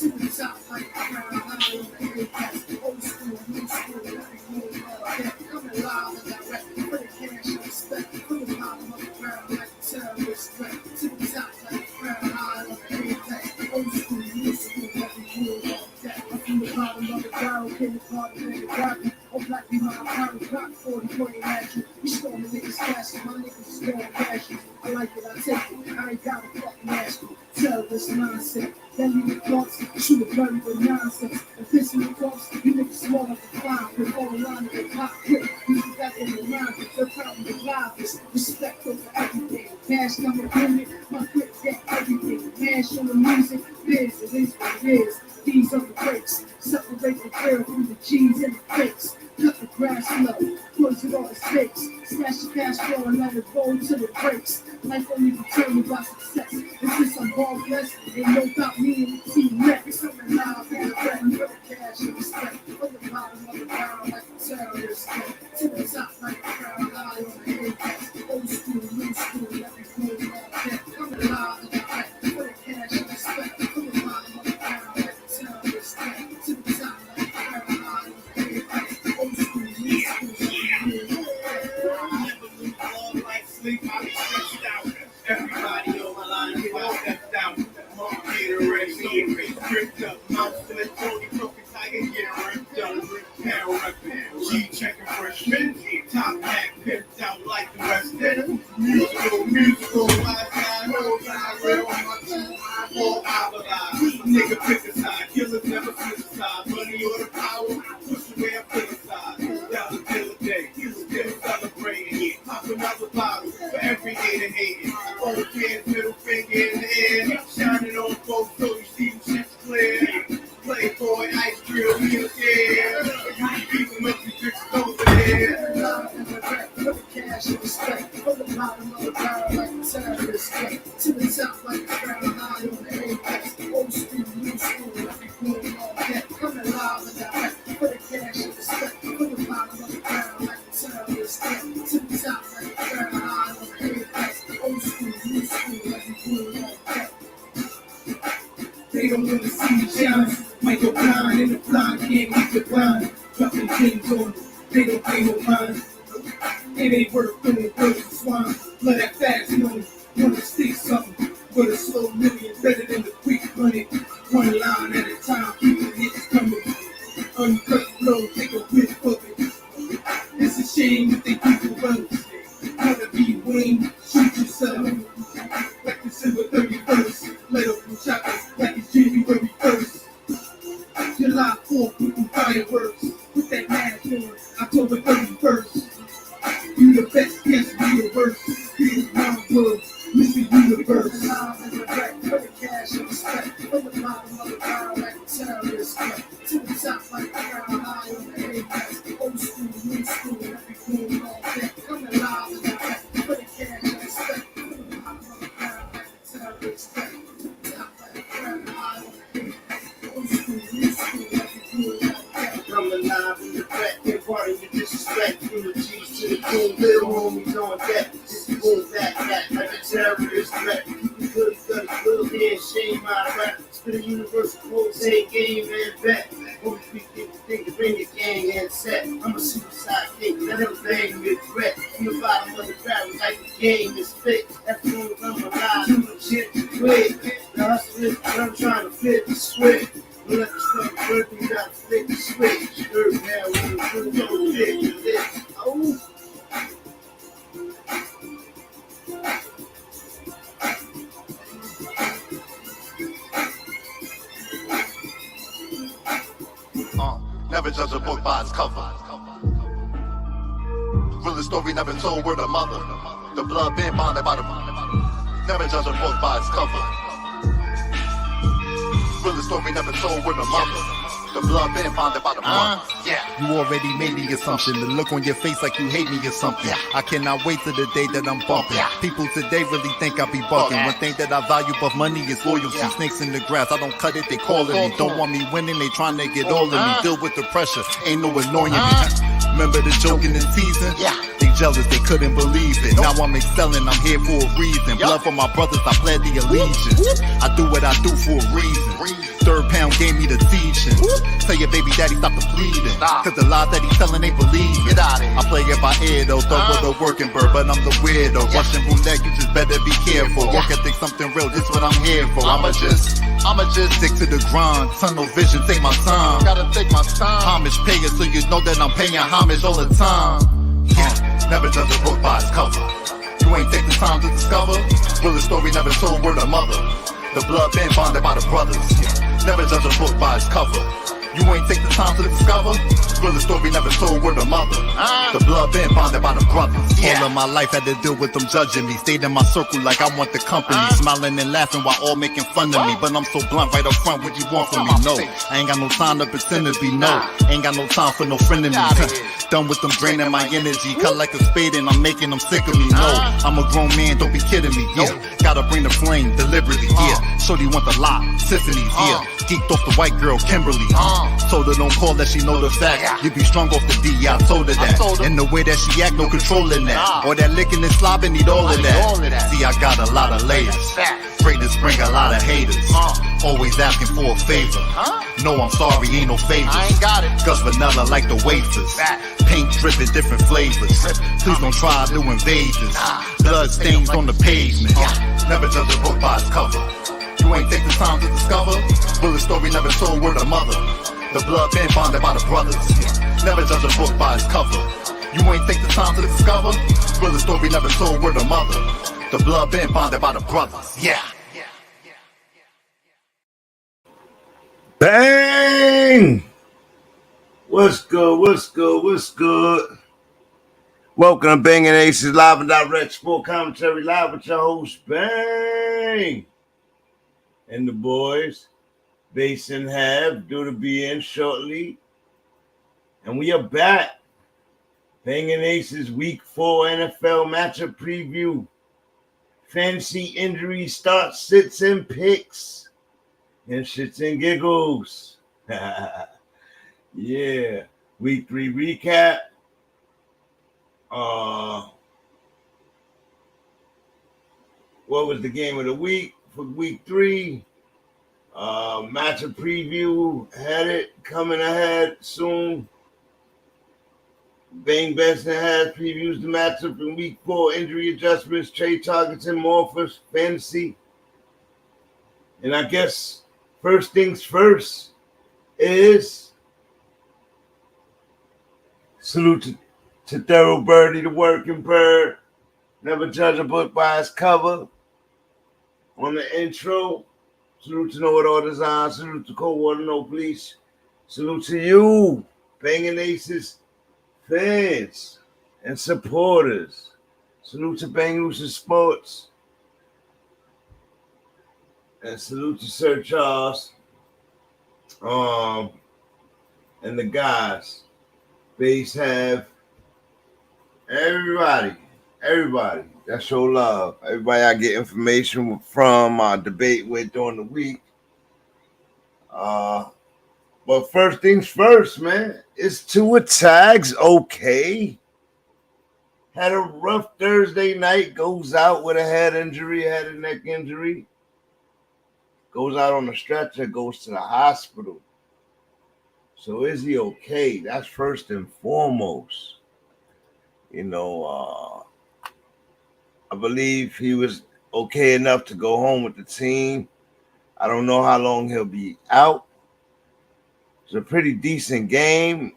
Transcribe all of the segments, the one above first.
to the top like a crown, high on the apex. Old school, new school, everything all that. Coming live and direct, for the cash and respect. From the bottom of the ground like a terrorist threat. To the top like a crown, high on the apex. Old school, new school, everything all that. I'm from the bottom of the barrel, came apart and made it rapping. Oh, black be my power, clock 40 point at you. You storming niggas fast, my niggas is going cash you. I like it, I take it, I ain't got a fucking ask you. Tell this mindset, then you thoughts, shoot a blurry with nonsense. And piss in your thoughts, you niggas small like a fly. With all around in the top quick, you got in the line, they're probably the livest. Respect over everything, cash number limit, my grip get everything. Cash on the music, biz, it is what it is. These are the breaks, separate the girl from the G's and the fakes. Cut the grass low, close it all the stakes. Smash the cash flow and let it roll to the breaks. Life only determined by success. It's just I'm ball blessed, ain't no doubt me and the team next. Coming live and the friend for the cash and respect. From the bottom of the barrel like a terrorist. To the top like a crown, high on the apex. Old school, new school, everything all that. Coming live and direct for the cash and respect. From the bottom of the barrel like a terrorist. To the top like a crown, high on the apex. Old school, new school, everything all that. Never lose love like sleep, I be stretched out. Everybody on my line, if I stepped out. Mom, Gatorade, ripped up. Mouth still at Tony, broken tiger, getting ripped up. Pound reppin', G checking freshman. Top hat, pimped out like the West End. Musical, wise guy, no guy, real on my team. All eyeball, nigga pick a side. Killers never switch aside. Money or the power, push away, I pick a side. That was still a day, still celebrating. Pop another bottle for every hater hating. All the fans, middle finger in the air. Shining on folks so you see them shit's clear. Playboy, ice drill, we don't care. You be beating up these bitches over there. Live and direct for the cash and respect. From the bottom of the barrel like a terrorist. To the top like a crown, high on the apex. Old school, new school, everything all that. Coming live and direct for the cash and respect. From the bottom of the barrel like a terrorist. To the top like a crown, high on the apex. Old school, new school, everything all that. They don't wanna see me shine. Might go blind in the blind, can't get the blind. Dropping things on them, they don't pay no mind. It ain't worth doing words of swine. Love that fast money, wanna stick something. But a slow million better than the quick money. One line at a time, keep the hits coming. Uncut flow, take a whiff of it. It's a shame that they keep the runs. Wanna be Wayne, shoot yourself. Like December 31st, let up from shopping like it's January 1st. July 4th, putting fireworks. Put that mask on, October 31st. You the best, yes, we the worst. Here's my words, Mr. Universe. Live and direct for the cash and respect. From the bottom of the barrel like a terrorist. To the top like a crown, high on the apex. Old school, new school, everything all that. Coming live and direct for the cash and respect. From the bottom of the barrel like a terrorist. To the top like a crown, high on the apex. Old school, new school, everything all that. Coming live in the back, they party with disrespect. From the G's to the cool, little homies on deck. Just boom, back, like a terrorist threat. You could cut a little head, shame my rap. Spit a universal quote, say game and bet. Only people think to bring the gang and set. I'm a suicide king, let them bang with threat. From the bottom of the barrel, like the game is fit. That's the only I'm alive, too much shit quick. The hustle is what I'm trying to flip the switch. We'll let the stuff work, we gotta flick the switch. Herb Has, we're gonna flick this. Oh. Never judge a book by its cover. Realest story never told, word of mother. The blood been bonded by the Never judge a book by its cover. Realest story never told, word of mother. The blood been bonded by the mother. Yeah. You already made the assumption. The look on your face like you hate me or something. I cannot wait till the day that I'm bumping. People today really think I be bugging. One thing that I value above money is loyalty. Snakes in the grass, I don't cut it, they calling me. Don't want me winning, they trying to get all of me. Deal with the pressure, ain't no annoying me. Remember the joke in the season? They jealous, they couldn't believe it. Now I'm excelling, I'm here for a reason. Blood for my brothers, I pledge the allegiance. I do what I do for a reason. Third pound gave me the teaching. Tell your baby daddy stop the bleeding. Cause the lies that he's telling ain't believing. Get out of here. I play it by ear though, throw with a working bird, but I'm the weirdo. Russian roulette, you just better be careful. Work ethic, something real, this what I'm here for. I'ma just stick to the grind. Tunnel vision, take my time. Gotta take my time. Homage payer, so you know that I'm paying homage all the time. Never judge a book by its cover. You ain't take the time to discover. Will the story never told word of mother. The blood been bonded by the brothers. Never judge a book by its cover. You ain't take the time to discover. Will the story never told word of mother. The blood been bonded by the brothers. All of my life had to deal with them judging me. Stayed in my circle like I want the company. Smiling and laughing while all making fun of me. But I'm so blunt right up front, what you want from me? No, I ain't got no time to pretend to be no. Ain't got no time for no friend of me. Done with them draining my energy. Cut like a spade and I'm making them sick of me. No, I'm a grown man, don't be kidding me. Yeah, gotta bring the flame deliberately. Yeah, shorty want the lot, Tiffany's. Yeah, geeked off the white girl, Kimberly. Told her don't call that she know the fact. You be strong off the D, yeah, I told her that. And the way that she act, no controlling that. Or that licking and slobbing, need all of that. See, I got a lot of layers. Greatness bring a lot of haters. Always asking for a favor. No, I'm sorry, ain't no favors. I ain't got it. Gus vanilla like the wafers. Paint dripping different flavors. Please don't try new invasions. Blood stains on the pavement. Never judge a book by its cover. You ain't take the time to discover. Will the story never told word of mother. The blood been bonded by the brothers. Never judge a book by its cover. You ain't take the time to discover. Will the story never told word of mother. The blood been bonded by the brothers. Yeah. Bang! What's good? What's good? What's good? Welcome to Banging Aces Live and Direct Sport Commentary Live with your host, Bang! And the boys, Base and Have, due to be in shortly. And we are back. Banging Aces Week 4 NFL matchup preview. Fantasy injury starts, sits, and picks. And shits and giggles. Yeah. Week 3 recap. What was the game of the week for week 3? Matchup preview. Had it coming ahead soon. BANGnACES Has previews the matchup in week 4. Injury adjustments, trade targets, and more for fantasy. And I guess first things first is salute to Thorough Birdie, the working bird. Never judge a book by its cover. On the intro, salute to Know It All Design. Salute to Cold Water No Bleach. Salute to you, Banging Aces fans and supporters. Salute to BANGnACES Sports. And salute to Sir Charles. And the guys. Base Have. Everybody. That's your love. Everybody I get information from, debate with during the week. But first things first, man. It's TUA Tags OK. Had a rough Thursday night. Goes out with a head injury, had a neck injury. Goes out on a stretcher, goes to the hospital. So is he okay? That's first and foremost. You know, I believe he was okay enough to go home with the team. I don't know how long he'll be out. It's a pretty decent game.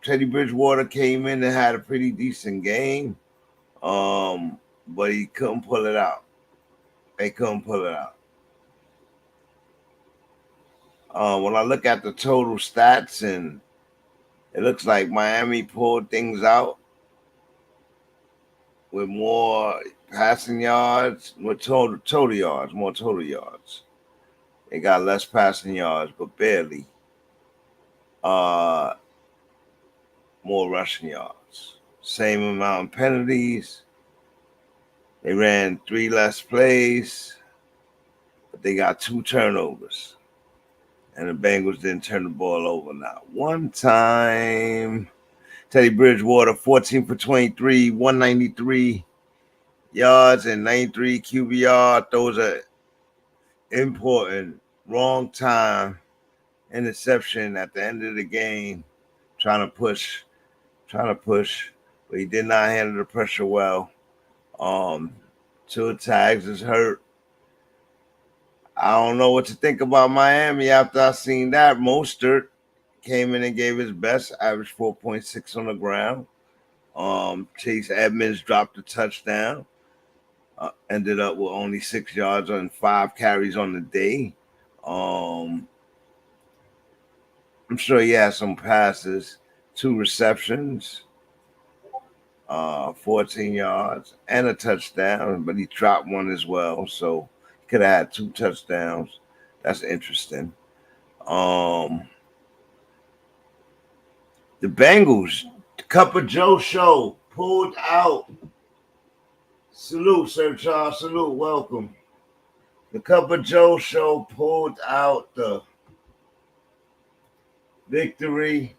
Teddy Bridgewater came in and had a pretty decent game. But he couldn't pull it out. They couldn't pull it out. When I look at the total stats, and it looks like Miami pulled things out with more passing yards, with total yards, more total yards. They got less passing yards, but barely. More rushing yards. Same amount of penalties. They ran 3 less plays, but they got 2 turnovers. And the Bengals didn't turn the ball over not one time. Teddy Bridgewater, 14 for 23, 193 yards and 93 QBR. Those are important. Wrong time interception at the end of the game, trying to push, but he did not handle the pressure well. TUA Tags is hurt. I don't know what to think about Miami after I seen that. Mostert came in and gave his best, average 4.6 on the ground. Chase Edmonds dropped a touchdown. Ended up with only 6 yards on 5 carries on the day. I'm sure he had some passes, 2 receptions, 14 yards, and a touchdown, but he dropped one as well. So he could have had 2 touchdowns. That's interesting. The Bengals, the Cup of Joe show pulled out. Salute, Sir Charles. Salute. Welcome. The Cup of Joe show pulled out the victory,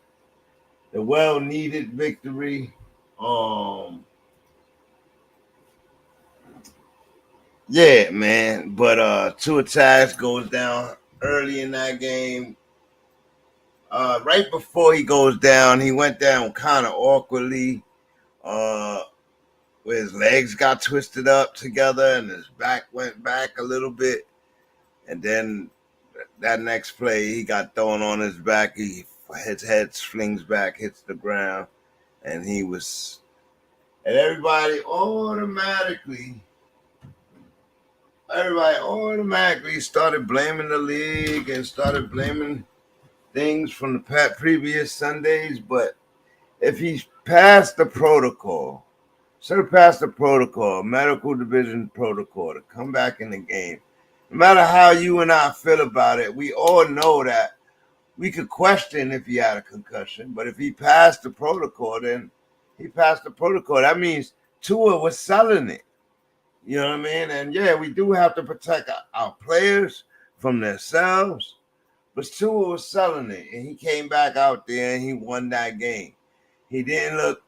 the well-needed victory. Yeah, man. But TUA Tags goes down early in that game. Right before he goes down, he went down kind of awkwardly. Where his legs got twisted up together and his back went back a little bit. And then that next play, he got thrown on his back. His head flings back, hits the ground, and everybody automatically started blaming the league and started blaming things from the previous Sundays. But if he's passed the protocol, medical division protocol to come back in the game, no matter how you and I feel about it, we all know that we could question if he had a concussion. But if he passed the protocol, then he passed the protocol. That means Tua was selling it. You know what I mean? And yeah, we do have to protect our players from themselves. But Tua was selling it, and he came back out there and he won that game. He didn't look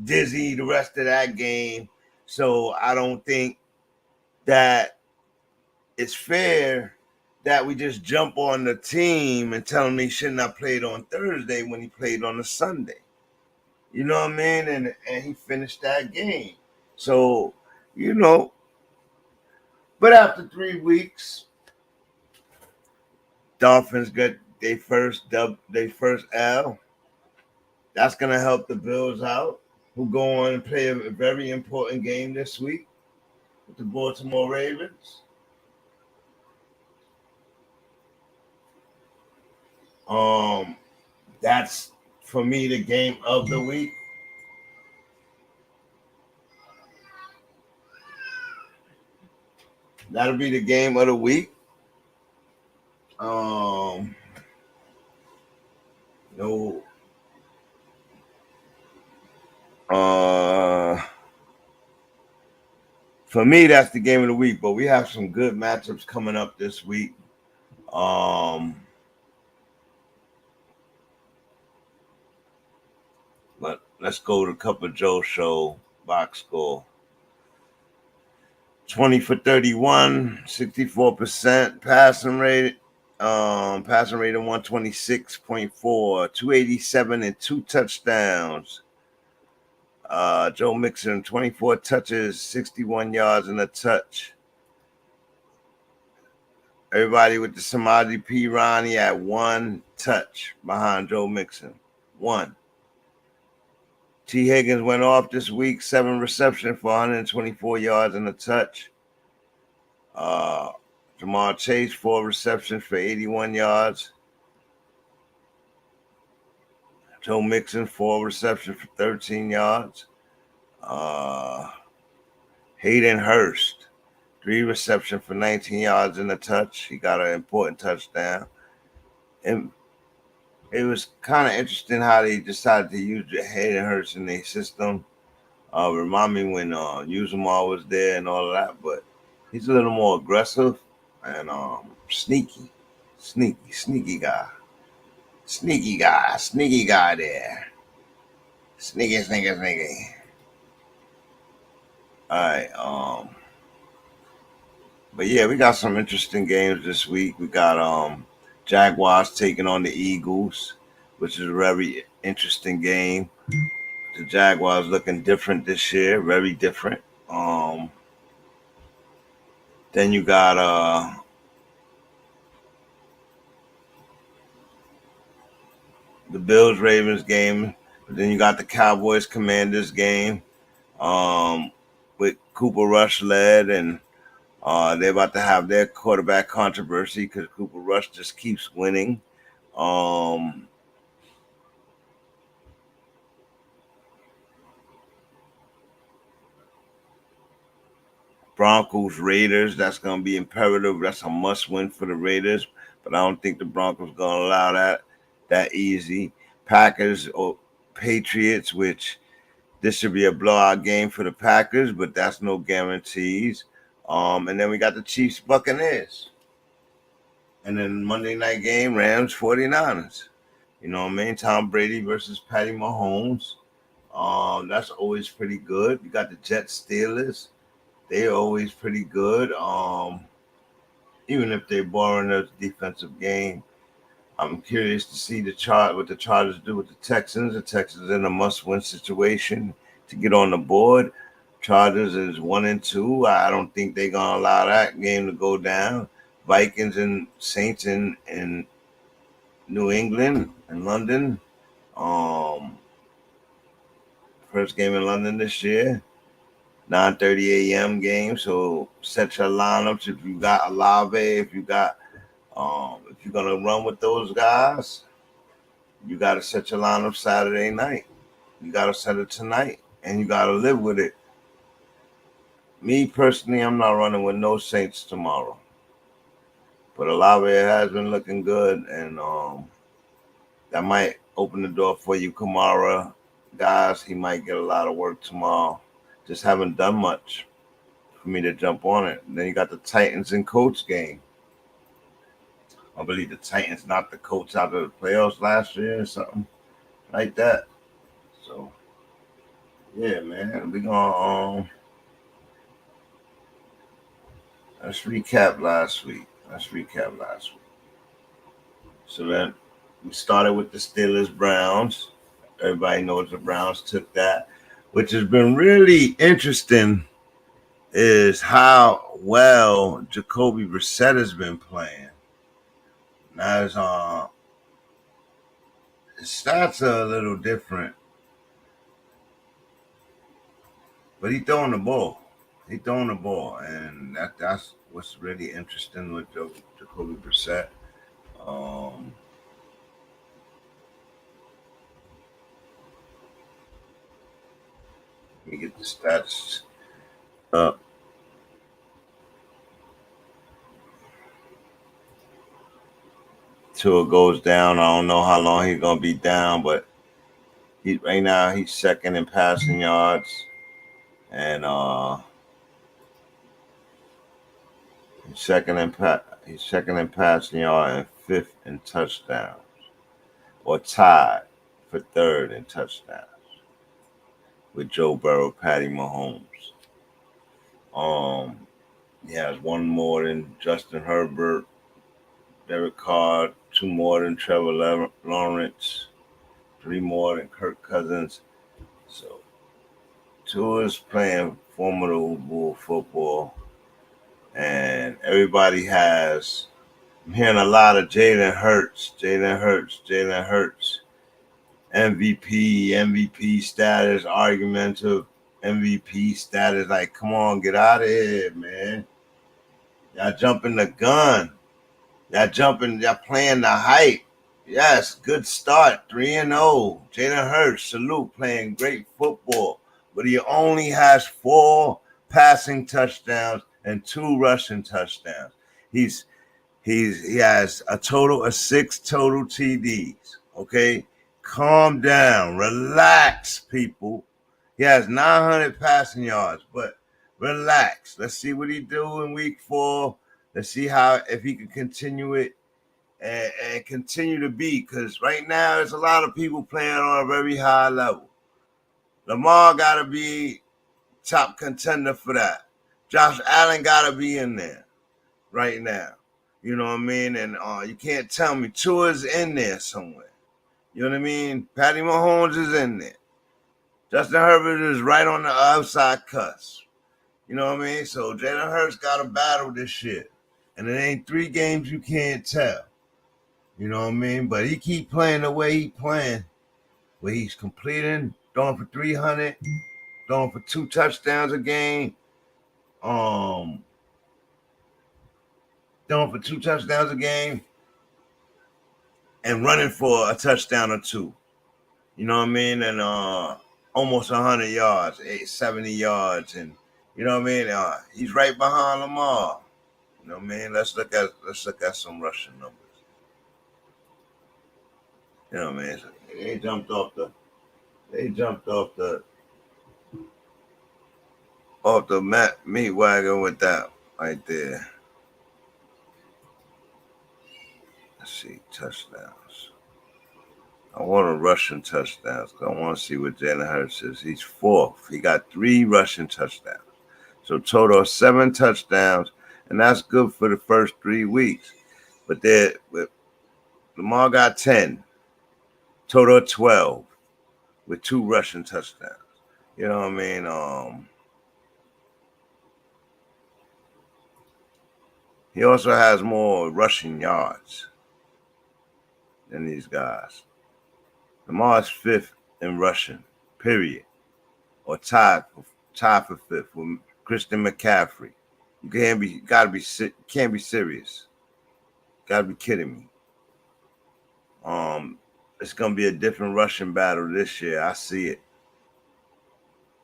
dizzy the rest of that game. So I don't think that it's fair that we just jump on the team and tell him he shouldn't have played on Thursday when he played on a Sunday. You know what I mean? And he finished that game. So, but after 3 weeks, Dolphins got their first L. That's going to help the Bills out, who go on and play a very important game this week with the Baltimore Ravens. That's, for me, the game of the week. That'll be the game of the week. For me, that's the game of the week. But we have some good matchups coming up this week. But let's go to Cup of Joe show box score. 20 for 31, 64% passing rate. Passing rate of 126.4, 287 and 2 touchdowns. Joe Mixon, 24 touches, 61 yards and a touch. Everybody with the Samadhi P. Ronnie at 1 touch behind Joe Mixon. 1. T. Higgins went off this week, 7 receptions for 124 yards and a touch. Jamar Chase, 4 receptions for 81 yards. Joe Mixon, 4 receptions for 13 yards. Hayden Hurst, 3 receptions for 19 yards and a touch. He got an important touchdown. And it was kind of interesting how they decided to use Hayden Hurst in their system. Remind me when Uzomar was there and all of that, but he's a little more aggressive and sneaky guy. Sneaky guy there. Sneaky. All right. But yeah, we got some interesting games this week. We got Jaguars taking on the Eagles, which is a very interesting game. The Jaguars looking different this year, very different. Then you got the Bills Ravens game, but then you got the Cowboys Commanders game, with Cooper Rush led, and they're about to have their quarterback controversy because Cooper Rush just keeps winning. Broncos Raiders, that's going to be imperative. That's a must win for the Raiders, but I don't think the Broncos going to allow that easy. Packers or Patriots, which this should be a blowout game for the Packers, but that's no guarantees. And then we got the Chiefs Buccaneers. And then Monday night game, Rams 49ers. You know what I mean? Tom Brady versus Patty Mahomes. That's always pretty good. You got the Jets Steelers. They're always pretty good. Even if they're borrowing a defensive game. I'm curious to see what the Chargers do with the Texans. The Texans in a must-win situation to get on the board. Chargers is 1-2. I don't think they're gonna allow that game to go down. Vikings and Saints in New England and London. First game in London this year. 9:30 a.m. game. So set your lineups if you got Olave, if you're gonna run with those guys, you gotta set your lineup Saturday night. You gotta set it tonight, and you gotta live with it. Me personally, I'm not running with no Saints tomorrow. But Olave has been looking good, and that might open the door for you, Kamara. Guys, he might get a lot of work tomorrow. Just haven't done much for me to jump on it. And then you got the Titans and Colts game. I believe the Titans knocked the Colts out of the playoffs last year or something like that. So, yeah, man, we're going to let's recap last week. So then we started with the Steelers-Browns. Everybody knows the Browns took that. Which has been really interesting is how well Jacoby Brissett has been playing. Now his stats are a little different, but he's throwing the ball. And that's what's really interesting with Jacoby Brissett. Let me get the stats up. Tua goes down. I don't know how long he's gonna be down, but right now he's second in passing yards, and he's second in passing yards and fifth in touchdowns, or tied for third in touchdowns with Joe Burrow, Patty Mahomes. He has one more than Justin Herbert, Derek Carr, two more than Trevor Lawrence, three more than Kirk Cousins. So Tua is playing formidable football, and everybody has. I'm hearing a lot of Jalen Hurts. MVP status, argumentative MVP status. Like, come on, get out of here, man. Y'all jumping the gun. Y'all playing the hype. Yes, good start, 3-0. Jalen Hurts, salute, playing great football. But he only has 4 passing touchdowns and 2 rushing touchdowns. He has a total of 6 total TDs. Okay? Calm down. Relax, people. He has 900 passing yards, but relax. Let's see what he do in week 4. Let's see if he can continue it and continue to be. Because right now, there's a lot of people playing on a very high level. Lamar got to be top contender for that. Josh Allen got to be in there right now. You know what I mean? And you can't tell me Tua's in there somewhere. You know what I mean? Patty Mahomes is in there. Justin Herbert is right on the outside cusp. You know what I mean? So Jalen Hurts got to battle this shit. And it ain't 3 games you can't tell. You know what I mean? But he keep playing the way he playing, where he's completing, throwing for 300, throwing for 2 touchdowns a game, throwing for 2 touchdowns a game, and running for a touchdown or 2. You know what I mean? And almost 100 yards, 70 yards, and you know what I mean? He's right behind Lamar. You know what I mean? Let's look at some rushing numbers. You know what I mean? They jumped off the meat wagon with that right there. Let's see, touchdowns. I want a rushing touchdowns because I want to see what Jalen Hurts is. He's 4th. He got 3 rushing touchdowns. So total of 7 touchdowns, and that's good for the first 3 weeks. But Lamar got 10. Total of 12 with 2 rushing touchdowns. You know what I mean? He also has more rushing yards than these guys. Lamar's 5th in rushing, period. Or tied for 5th with Christian McCaffrey. You can't be serious. Gotta be kidding me. It's gonna be a different rushing battle this year. I see it.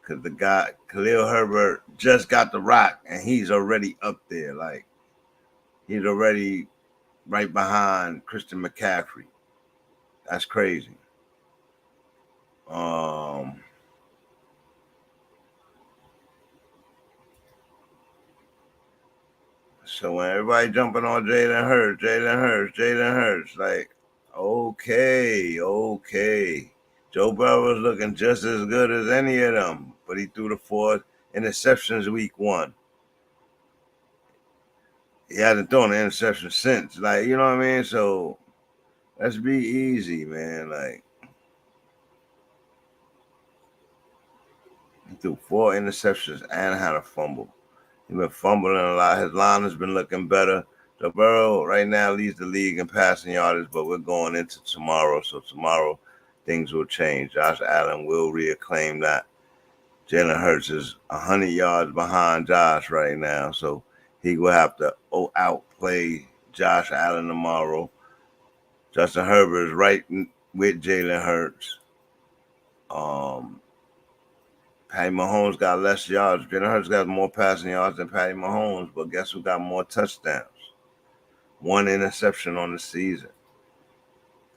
Cause the guy Khalil Herbert just got the rock and he's already up there. Like he's already right behind Christian McCaffrey. That's crazy. So when everybody jumping on Jalen Hurts, like, okay. Joe Burrow's looking just as good as any of them, but he threw the 4 interceptions week 1. He hasn't thrown an interception since. Like, you know what I mean? So let's be easy, man. Like, he threw 4 interceptions and had a fumble. He's been fumbling a lot. His line has been looking better. Joe Burrow right now leads the league in passing yardage, but we're going into tomorrow. So tomorrow things will change. Josh Allen will reacclaim that. Jalen Hurts is 100 yards behind Josh right now, so he will have to outplay Josh Allen tomorrow. Justin Herbert is right with Jalen Hurts. Patty Mahomes got less yards. Jalen Hurts got more passing yards than Patty Mahomes, but guess who got more touchdowns? 1 interception on the season.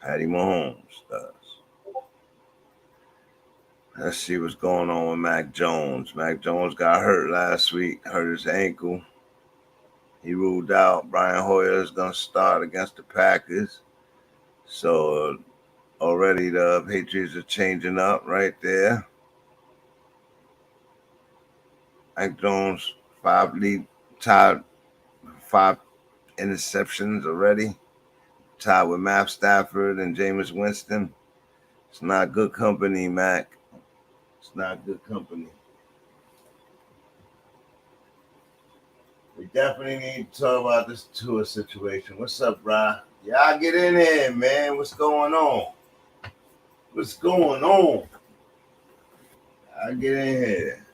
Patty Mahomes does. Let's see what's going on with Mac Jones. Mac Jones got hurt last week, hurt his ankle. He ruled out. Brian Hoyer is going to start against the Packers. So already the Patriots are changing up right there. Mac Jones, 5 interceptions already. Tied with Matt Stafford and Jameis Winston. It's not good company, Mac. It's not good company. We definitely need to talk about this Tua situation. What's up, bro? Y'all get in here, man. What's going on? I get in here.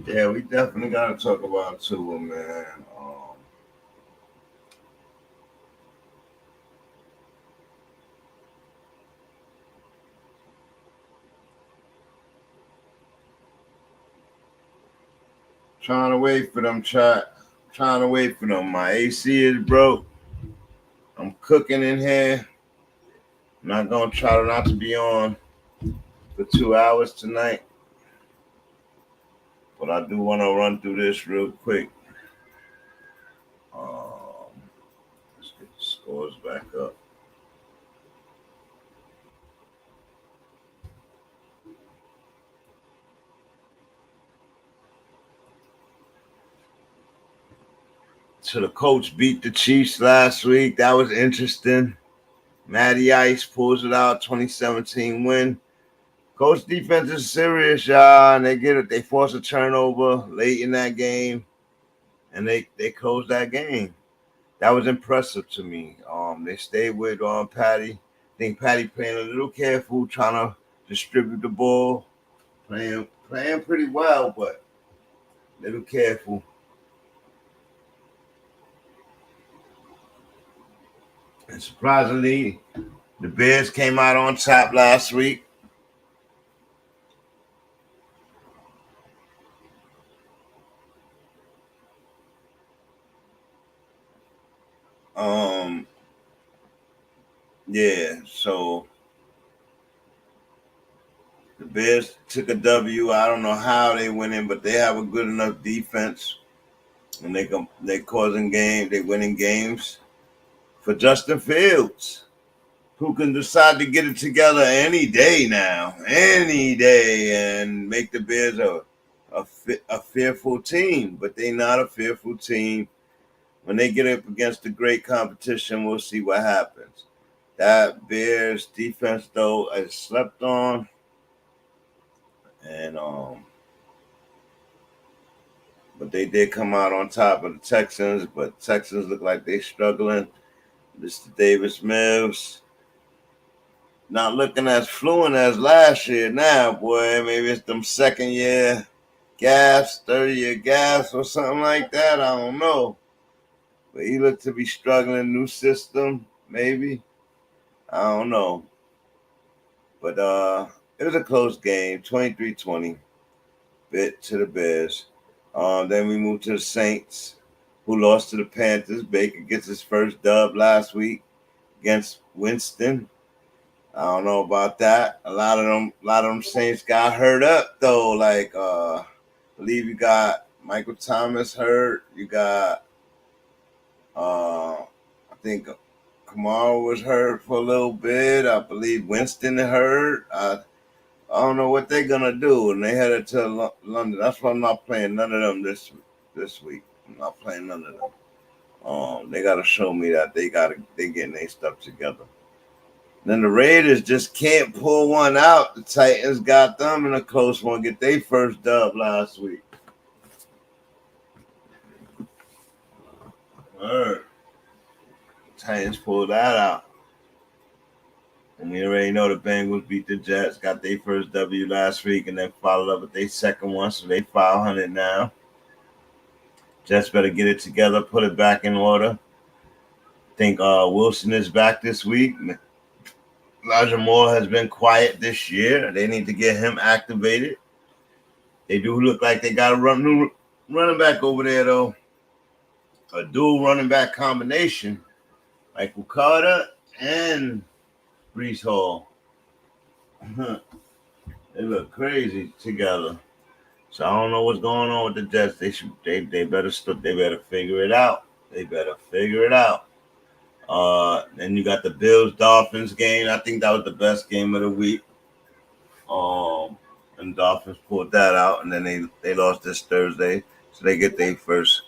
Yeah, we definitely got to talk about Tua, man. Trying to wait for them, chat. Trying to wait for them. My AC is broke. I'm cooking in here. I'm not going to try not to be on for 2 hours tonight. But I do want to run through this real quick. Let's get the scores back up. So the Colts beat the Chiefs last week. That was interesting. Matty Ice pulls it out, 2017 win. Colts defense is serious, y'all, and they force a turnover late in that game, and they closed that game. That was impressive to me. They stayed with Patty. I think Patty playing a little careful, trying to distribute the ball, playing pretty well, but a little careful. And surprisingly, the Bears came out on top last week. Yeah, so the Bears took a W. I don't know how they went in, but they have a good enough defense, and they causing games. They winning games for Justin Fields, who can decide to get it together any day now, and make the Bears a fearful team. But they're not a fearful team. When they get up against the great competition, we'll see what happens. That Bears defense, though, I slept on, and but they did come out on top of the Texans. But Texans look like they're struggling. Mr. Davis Mills not looking as fluent as last year now, boy. Maybe it's them second-year gaffes, third-year gaffes, or something like that. I don't know. But he looked to be struggling. New system, maybe. I don't know. But it was a close game, 23-20. Bit to the Bears. Then we moved to the Saints, who lost to the Panthers. Baker gets his first dub last week against Winston. I don't know about that. A lot of them Saints got hurt up though. Like I believe you got Michael Thomas hurt. You got I think Kamara was hurt for a little bit. I believe Winston hurt. I don't know what they're gonna do, and they headed to London. That's why I'm not playing none of them this week. I'm not playing none of them. They gotta show me that they getting their stuff together. Then the Raiders just can't pull one out. The Titans got them in a close one, get their first dub last week. Titans pulled that out. And we already know the Bengals beat the Jets, got their first W last week, and then followed up with their second one, so they 500 now. Jets better get it together, put it back in order. I think Wilson is back this week. Elijah Moore has been quiet this year. They need to get him activated. They do look like they got a new running back over there, though. A dual running back combination, like Carter and Breece Hall. They look crazy together. So I don't know what's going on with the Jets. They better figure it out. They better figure it out. Then you got the Bills-Dolphins game. I think that was the best game of the week. And Dolphins pulled that out, and then they lost this Thursday, so they get their first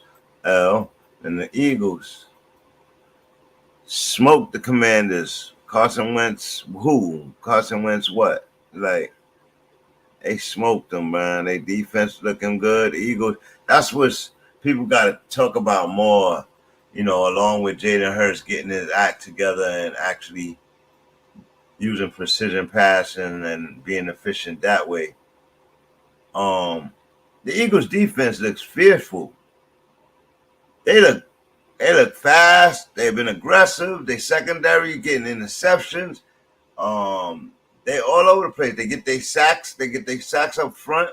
L. And the Eagles smoked the Commanders. Carson Wentz, who? Carson Wentz what? Like, they smoked them, man. Their defense looking good. The Eagles, that's what people got to talk about more, along with Jalen Hurts getting his act together and actually using precision passing and being efficient that way. The Eagles defense looks fearful. They look fast. They've been aggressive. They secondary getting interceptions. They all over the place. They get their sacks. They get their sacks up front.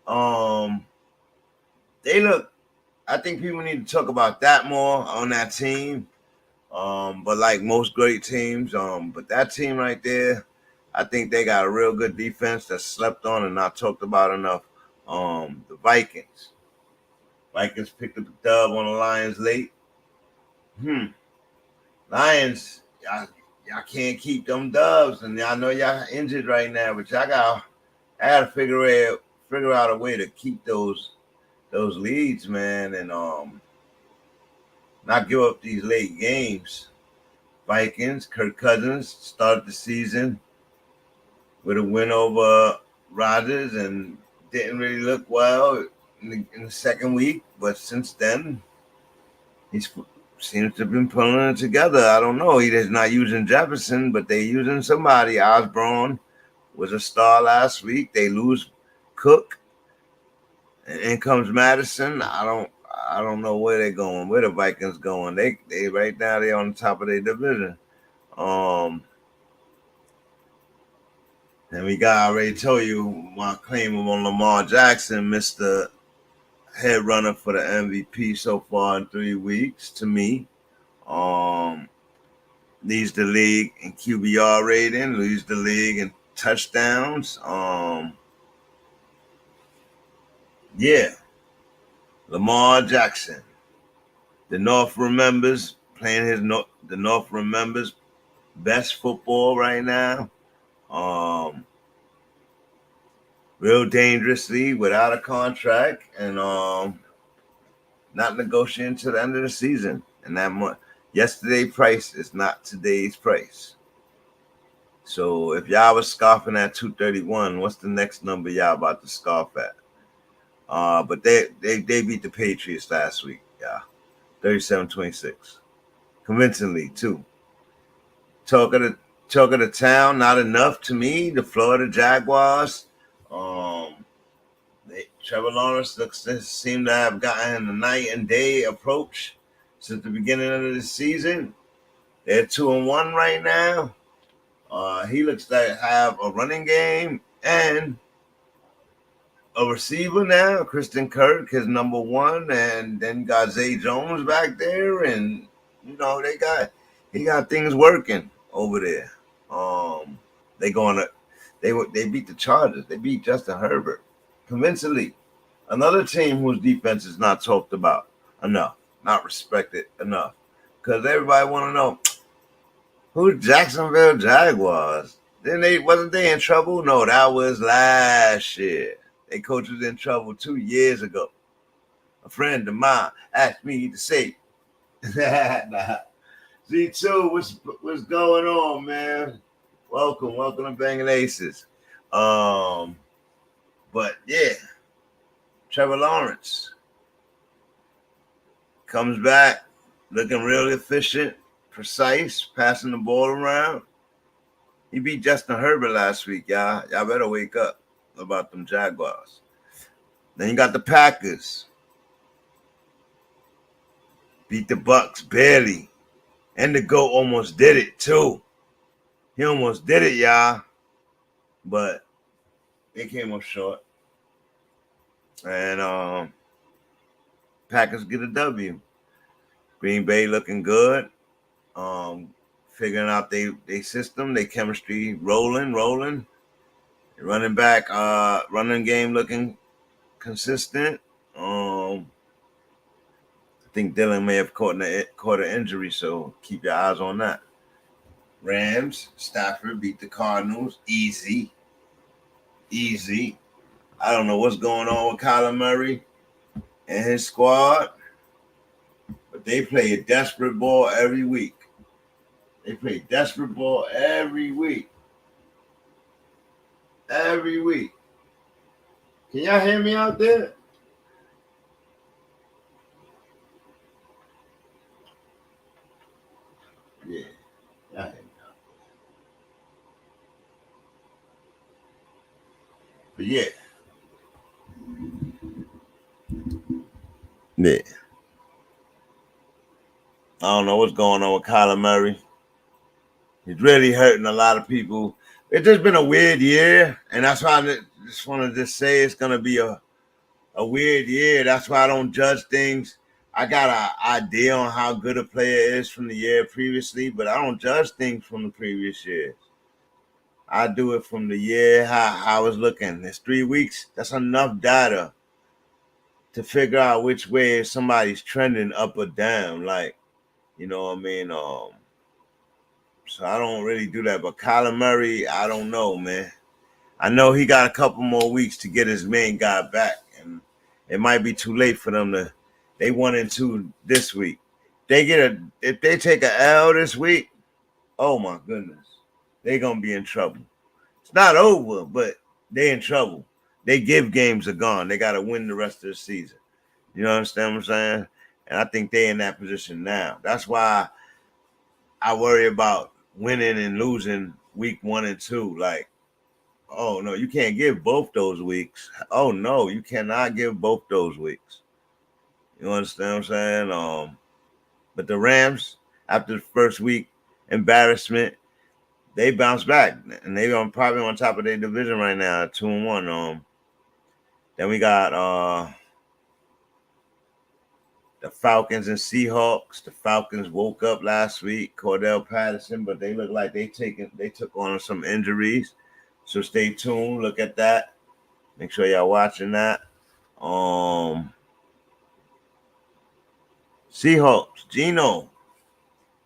I think people need to talk about that more on that team. But like most great teams, but that team right there, I think they got a real good defense that's slept on and not talked about enough. The Vikings. Vikings picked up the dub on the Lions late. Lions, y'all can't keep them dubs, and y'all know y'all injured right now, but I gotta figure out a way to keep those leads, man. And not give up these late games. Vikings, Kirk Cousins started the season with a win over Rodgers and didn't really look well in the second week, but since then, he seems to have been pulling it together. I don't know. He's not using Jefferson, but they're using somebody. Osborne was a star last week. They lose Cook, and in comes Madison. I don't know where they're going, where the Vikings going. They right now they're on the top of their division. And I already told you my claim on Lamar Jackson, Mr. Head runner for the MVP so far in 3 weeks to me. Leads the league in QBR rating, leads the league in touchdowns. Lamar Jackson. The North remembers playing the North remembers best football right now. Real dangerously without a contract and not negotiating to the end of the season. And that month, yesterday's price is not today's price. So if y'all was scoffing at 231, what's the next number y'all about to scoff at? But they beat the Patriots last week, 37-26. Convincingly, too. Talk of the town, not enough to me. The Florida Jaguars. Trevor Lawrence seemed to have gotten a night and day approach since the beginning of the season. They're 2-1 right now. He looks like have a running game and a receiver now. Christian Kirk, his number one, and then got Zay Jones back there, and he got things working over there. They beat the Chargers. They beat Justin Herbert convincingly. Another team whose defense is not talked about enough, not respected enough, because everybody want to know who Jacksonville Jaguars. Wasn't they in trouble? No, that was last year. Their coach was in trouble 2 years ago. A friend of mine asked me to say, Z2, what's going on, man? Welcome to Banging Aces. But yeah, Trevor Lawrence comes back looking real efficient, precise, passing the ball around. He beat Justin Herbert last week, y'all. Y'all better wake up about them Jaguars. Then you got the Packers. Beat the Bucks barely. And the GOAT almost did it, too. He almost did it, y'all. But they came up short. And Packers get a W. Green Bay looking good. Figuring out their system, their chemistry rolling. Running back, running game looking consistent. I think Dylan may have caught an injury, so keep your eyes on that. Rams, Stafford beat the Cardinals. Easy. I don't know what's going on with Kyler Murray and his squad, but they play a desperate ball every week. Every week. Can y'all hear me out there? Yeah, y'all hear me out there. But yeah. I don't know what's going on with Kyler Murray. He's really hurting a lot of people. It's just been a weird year, and that's why I just want to say it's going to be a weird year. That's why I don't judge things. I got an idea on how good a player is from the year previously, but I don't judge things from the previous years. I do it from the year how it's looking. It's 3 weeks. That's enough data to figure out which way somebody's trending up or down. Like, you know what I mean? So I don't really do that. But Kyler Murray, I don't know, man. I know he got a couple more weeks to get his main guy back, and it might be too late for them to. They 1-2 this week. if they take a L this week, oh my goodness, they're gonna be in trouble. It's not over, but they're in trouble. They give games are gone. They gotta win the rest of the season. You understand what I'm saying? And I think they're in that position now. That's why I worry about winning and losing week 1 and 2. Like, oh no, you can't give both those weeks. Oh no, you cannot give both those weeks. You understand what I'm saying? But the Rams, after the first week embarrassment, they bounced back, and they are probably on top of their division right now, 2-1. Then we got the Falcons and Seahawks. The Falcons woke up last week, Cordell Patterson, but they look like they took on some injuries. So stay tuned. Look at that. Make sure y'all watching that. Seahawks,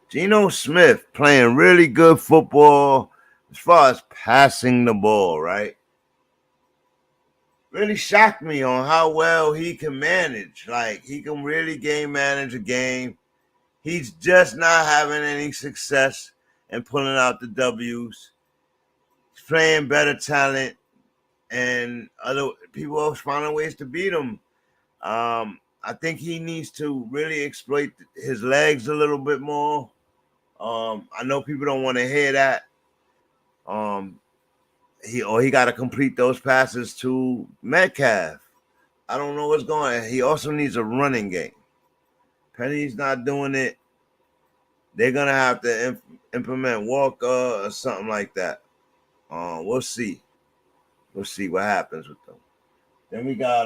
Geno Smith playing really good football as far as passing the ball, right? Really shocked me on how well he can manage. Like, he can really game manage a game. He's just not having any success in pulling out the W's. He's playing better talent, and other people are finding ways to beat him. I think he needs to really exploit his legs a little bit more. I know people don't want to hear that. He got to complete those passes to Metcalf. I don't know what's going on. He also needs a running game. Penny's not doing it. They're gonna have to implement Walker or something like that. We'll see. We'll see what happens with them. Then we got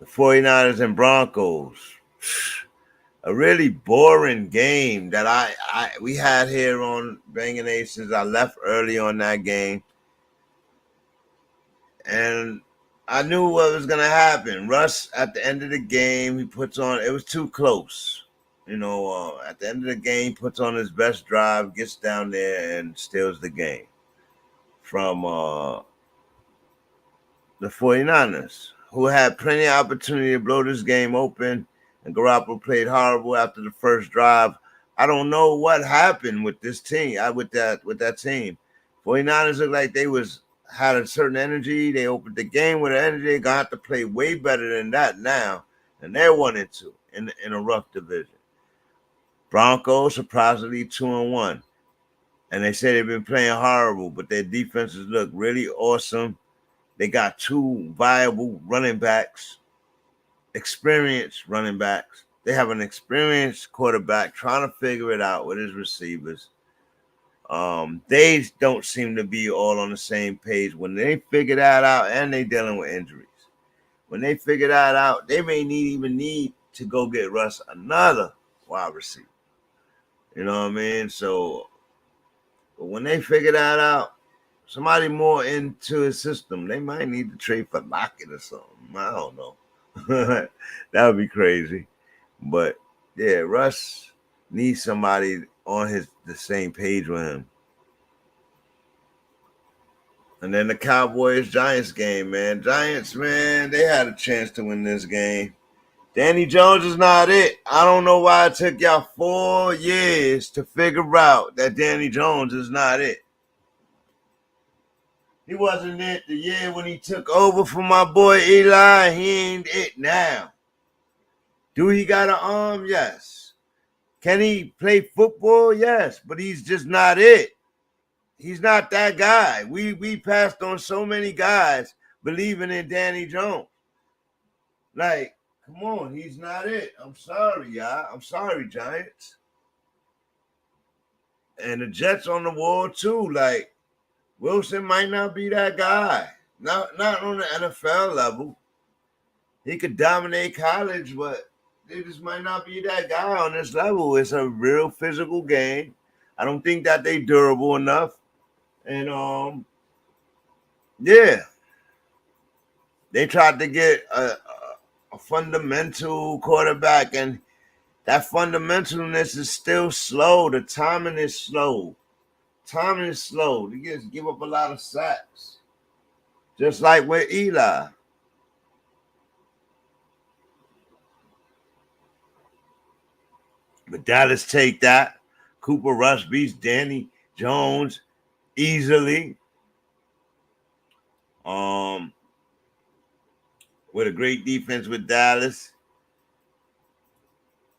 the 49ers and Broncos. A really boring game that we had here on Banging Aces. I left early on that game, and I knew what was gonna happen. Russ, at the end of the game, he puts on. It was too close, At the end of the game, puts on his best drive, gets down there, and steals the game from the 49ers, who had plenty of opportunity to blow this game open. And Garoppolo played horrible after the first drive. I don't know what happened with this team. With that team, 49ers looked like they had a certain energy. They opened the game with energy. They're gonna have to play way better than that now, and they're 1-2 in a rough division. Broncos surprisingly 2-1, and they say they've been playing horrible, but their defenses look really awesome. They got 2 viable running backs. Experienced running backs. They have an experienced quarterback trying to figure it out with his receivers. They don't seem to be all on the same page. When they figure that out, and they dealing with injuries. When they figure that out, they may even need to go get Russ another wide receiver. You know what I mean? So, but when they figure that out, somebody more into his system, they might need to trade for Lockett or something. I don't know. That would be crazy. But yeah, Russ needs somebody on the same page with him. And then the Cowboys-Giants game, man. Giants, man, they had a chance to win this game. Danny Jones is not it. I don't know why it took y'all 4 years to figure out that Danny Jones is not it. He wasn't it the year when he took over from my boy Eli. He ain't it now. Do he got an arm? Yes. Can he play football? Yes. But he's just not it. He's not that guy. We passed on so many guys believing in Danny Jones. Like, come on, he's not it. I'm sorry, y'all. I'm sorry, Giants. And the Jets on the wall too. Like, Wilson might not be that guy. Not on the NFL level. He could dominate college, but they just might not be that guy on this level. It's a real physical game. I don't think that they durable enough. And yeah. They tried to get a fundamental quarterback, and that fundamentalness is still slow. The timing is slow. Timing is slow. He gets give up a lot of sacks. Just like with Eli. But Dallas take that. Cooper Rush beats Danny Jones easily. Um, with a great defense with Dallas.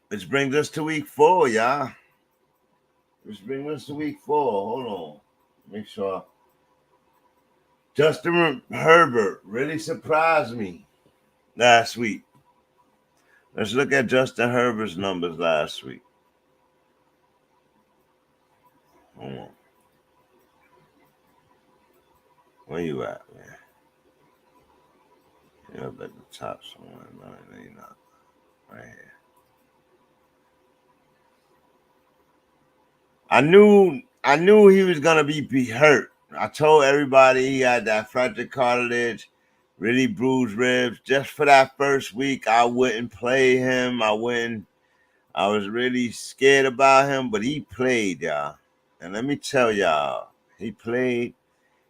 Which brings us to week 4, y'all. Which brings us to week 4. Hold on. Make sure. Justin Herbert really surprised me last week. Let's look at Justin Herbert's numbers last week. Hold on. Where you at, man? You're up at the top somewhere. No, you're not. Right here. I knew he was gonna be hurt. I told everybody he had that fractured cartilage, really bruised ribs. Just for that first week, I wouldn't play him. I was really scared about him, but he played, y'all. And let me tell y'all, he played.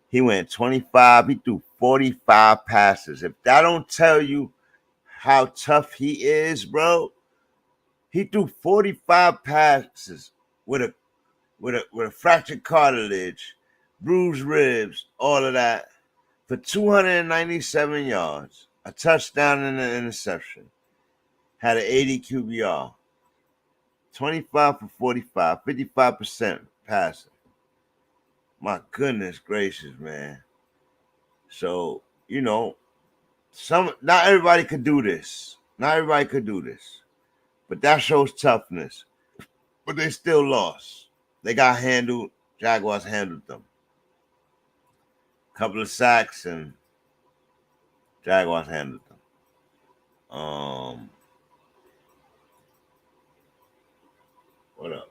He went 25. He threw 45 passes. If that don't tell you how tough he is, bro, he threw 45 passes with a fractured cartilage, bruised ribs, all of that, for 297 yards, a touchdown and an interception. Had an 80 QBR. 25 for 45, 55% passing. My goodness gracious, man. So, not everybody could do this. Not everybody could do this. But that shows toughness. But they still lost. They got handled. Jaguars handled them. Couple of sacks and Jaguars handled them. What else?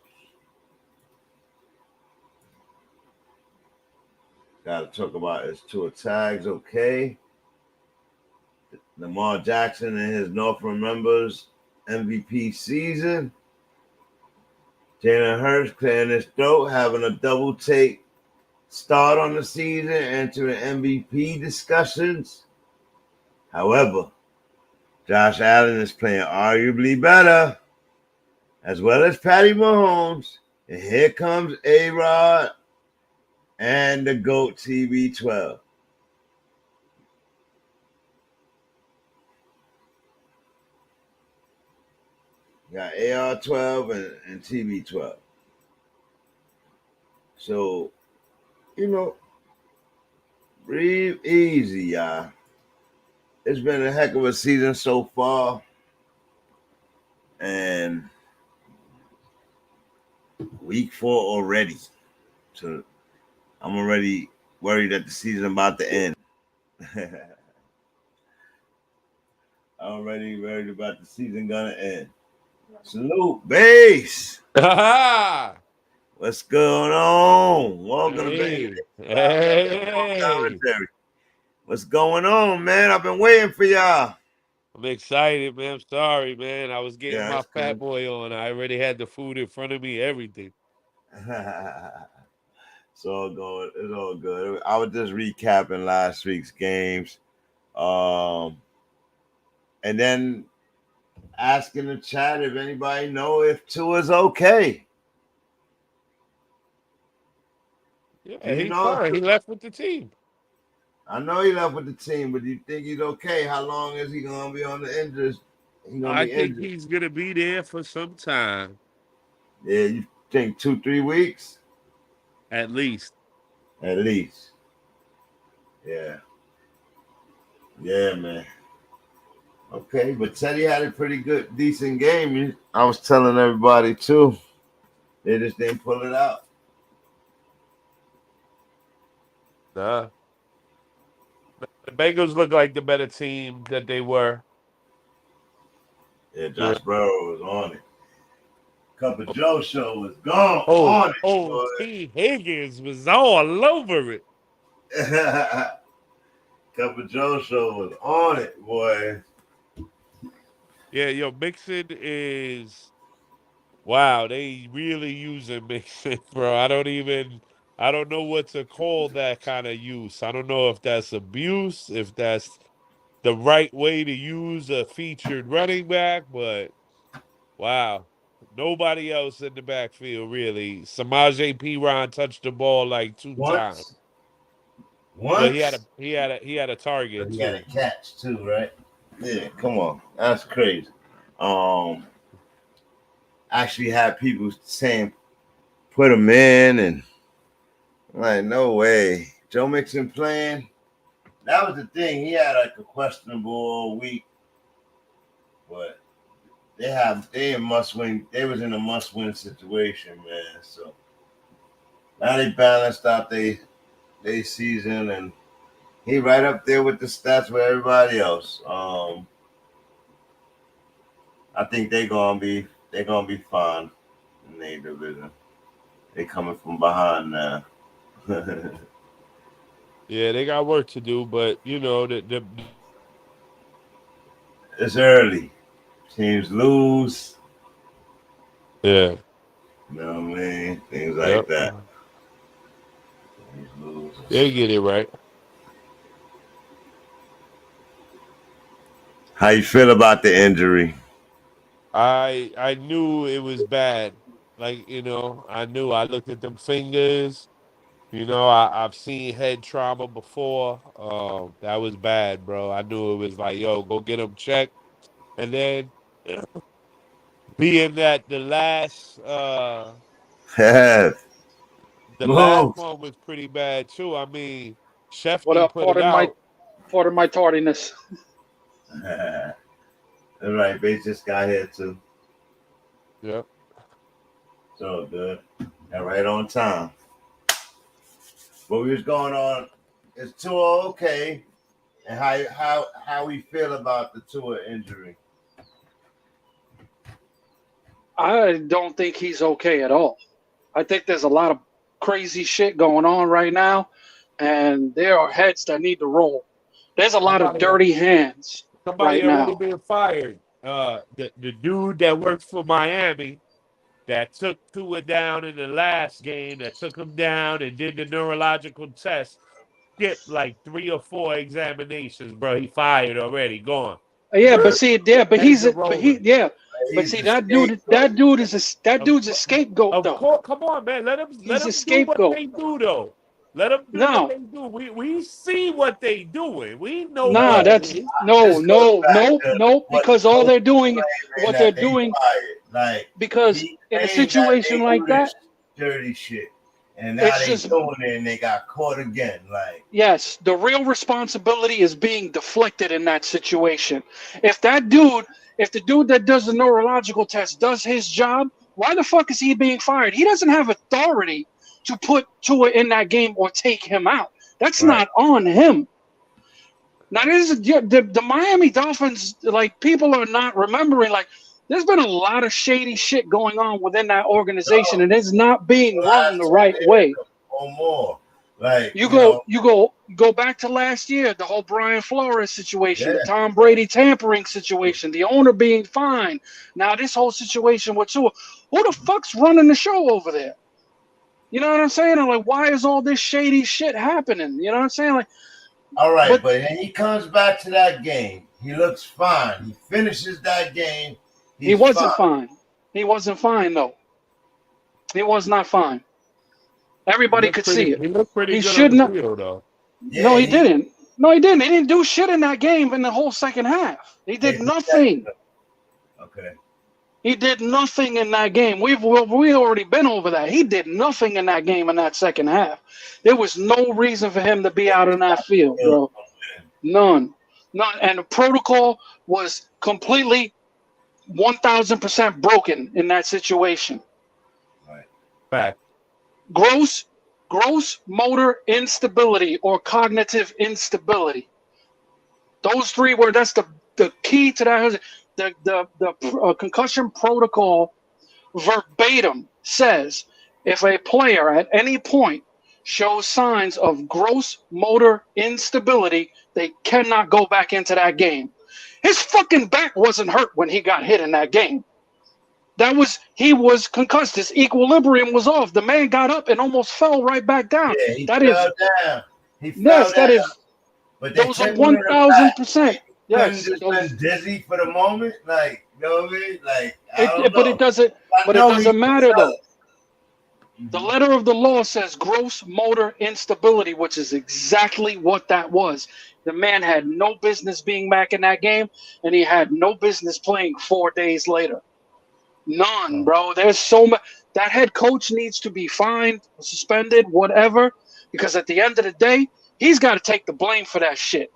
Got to talk about his TUA tags, okay? Lamar Jackson and his Northern members MVP season. Jalen Hurts clearing his throat, having a double take start on the season, entering MVP discussions. However, Josh Allen is playing arguably better, as well as Patty Mahomes. And here comes A-Rod and the GOAT TB12. Got AR12 and TB12. So, breathe easy, y'all. It's been a heck of a season so far. And week 4 already. So I'm already worried that the season about to end. I'm already worried about the season gonna end. Salute, base. What's going on? Welcome to Hey, BANGnACES hey, Commentary. What's going on, man? I've been waiting for y'all. I'm excited, man. I'm sorry, man. I was getting Yeah, my that's fat cool. boy on. I already had the food in front of me, everything. It's all good. It's all good. I was just recapping last week's games. And then asking the chat if anybody know if Tua's okay. Yeah, Do you he's know if fine. He left with the team. I know he left with the team, but do you think he's okay? How long is he gonna be on the injured? He's gonna I be think injured. he's gonna be there for some time, Yeah, you think 2-3 weeks? at least. At least. Yeah. Yeah, man. Okay, but Teddy had a pretty good, decent game. I was telling everybody too. They just didn't pull it out. Nah. The Bengals look like the better team that they were. Yeah, Yeah. Josh Burrow was on it. Cup of Joe show was gone Oh, on oh, T. Higgins was all over it. it, boy. Cup of Joe show was on it, boy. Yeah, yo, Mixon is wow. They really using Mixon, bro. I don't even. I don't know what to call that kind of use. I don't know if that's abuse, if that's the right way to use a featured running back, but wow. Nobody else in the backfield really. Samaje Perine touched the ball like 2 times. Once, Well, once, he had a but target he had a too. catch too, right? Yeah, come on, that's crazy. Um, actually had people saying put him in, and I'm like, no way. Joe Mixon playing. That was the thing. He had like a questionable all week, but they in must win. They was in a must win situation, man. So now they balanced out they season, and he right up there with the stats with everybody else. I think they're gonna be fine in their division. They coming from behind now. Yeah, they got work to do, but you know the It's early. Teams lose. yeah, You know what I mean? Things like yep, that. Teams lose. they get it right. How you feel about the injury? I knew it was bad. Like, you know, I knew. I looked at them fingers. You know, I've seen head trauma before. That was bad, bro. I knew it was like, yo, go get him checked. And then being that the last Move. one was pretty bad too. I mean, What Shefty up? put it out. Pardon my tardiness. All right, Bates just got here too. Yep. So good. And right on time. What was going on? Is Tua okay? And how we feel about the Tua injury? I don't think he's okay at all. I think there's a lot of crazy shit going on right now, and there are heads that need to roll. There's a lot of Somebody dirty hands somebody right already now. been fired. The dude that works for Miami that took Tua down in the last game, that took him down and did the neurological test, skipped like 3 or 4 examinations, bro. He fired already, gone. Yeah, but see, yeah, Heads are rolling. but He's see, the scapegoat. that Of, dude's a scapegoat of though. course, come on, man. Let He's a them do what scapegoat. they do, though. Let them do what No, they do. We see what they doing. We know what nah, No, it that's is. no, this goes no, back no, to no, what the because all coach they're doing, claiming what they're that they doing, fired. Like because he in a claimed that they situation do like that, this dirty shit, and now it's they just doing it, and they got caught again. Like yes, the real responsibility is being deflected in that situation. If that dude, if the dude that does the neurological test does his job, why the fuck is he being fired? He doesn't have authority to put Tua in that game or take him out. That's right. not on him. Now, this is the Miami Dolphins. Like people are not remembering. Like there's been a lot of shady shit going on within that organization, No, and it's not being run the last 2 right way. years or more. Like You go back to last year, the whole Brian Flores situation, yeah, the Tom Brady tampering situation, the owner being fined. Now this whole situation with Tua, who the fuck's running the show over there? You know what I'm saying? I'm like, why is all this shady shit happening? You know what I'm saying? Like, all right. but But then he comes back to that game. He looks fine. He finishes that game. he He's wasn't fine. fine. He wasn't fine though. He was not fine. Everybody could see it. He looked pretty He good on should the not. field, though. No, Yeah, he didn't. No, he didn't. He didn't do shit in that game in the whole second half. He did nothing. Okay. He did nothing in that game. We already been over that. He did nothing in that game in that second half. There was no reason for him to be out on that field, bro. None. None. And the protocol was completely 1,000% broken in that situation. Right. Fact. Gross motor instability or cognitive instability. Those three were that's the key to that. The concussion protocol verbatim says if a player at any point shows signs of gross motor instability, they cannot go back into that game. His fucking back wasn't hurt when he got hit in that game. He was concussed. His equilibrium was off. The man got up and almost fell right back down. Yeah, he That fell is, down. He fell yes, down. that is, But they those are took him to the back. 1,000%. He couldn't Yes, just been dizzy for the moment. Like, you know what I mean? Like, I don't but know. it doesn't. I But it know he doesn't matter fell. though. The letter of the law says gross motor instability, which is exactly what that was. The man had no business being back in that game, and he had no business playing 4 days later. None, bro. There's so much. That head coach needs to be fined, suspended, whatever, because at the end of the day, he's got to take the blame for that shit.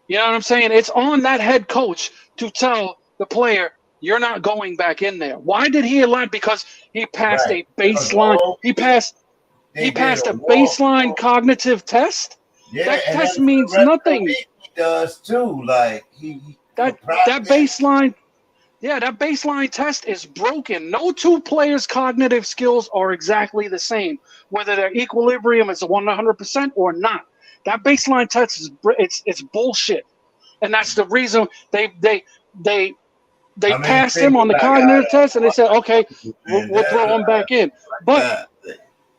You know what I'm saying? It's on that head coach to tell the player, you're not going back in there. Why did he allow? Because he passed Right. a baseline. He passed They He did passed a walk. baseline cognitive test. Yeah, That and test then for the means rest of the nothing. week, he does too. Like That baseline, yeah, that baseline test is broken. No two players' cognitive skills are exactly the same, whether their equilibrium is 100% or not. That baseline test is it's bullshit, and that's the reason they passed him on the cognitive test, and they said, okay, we'll throw him back in, but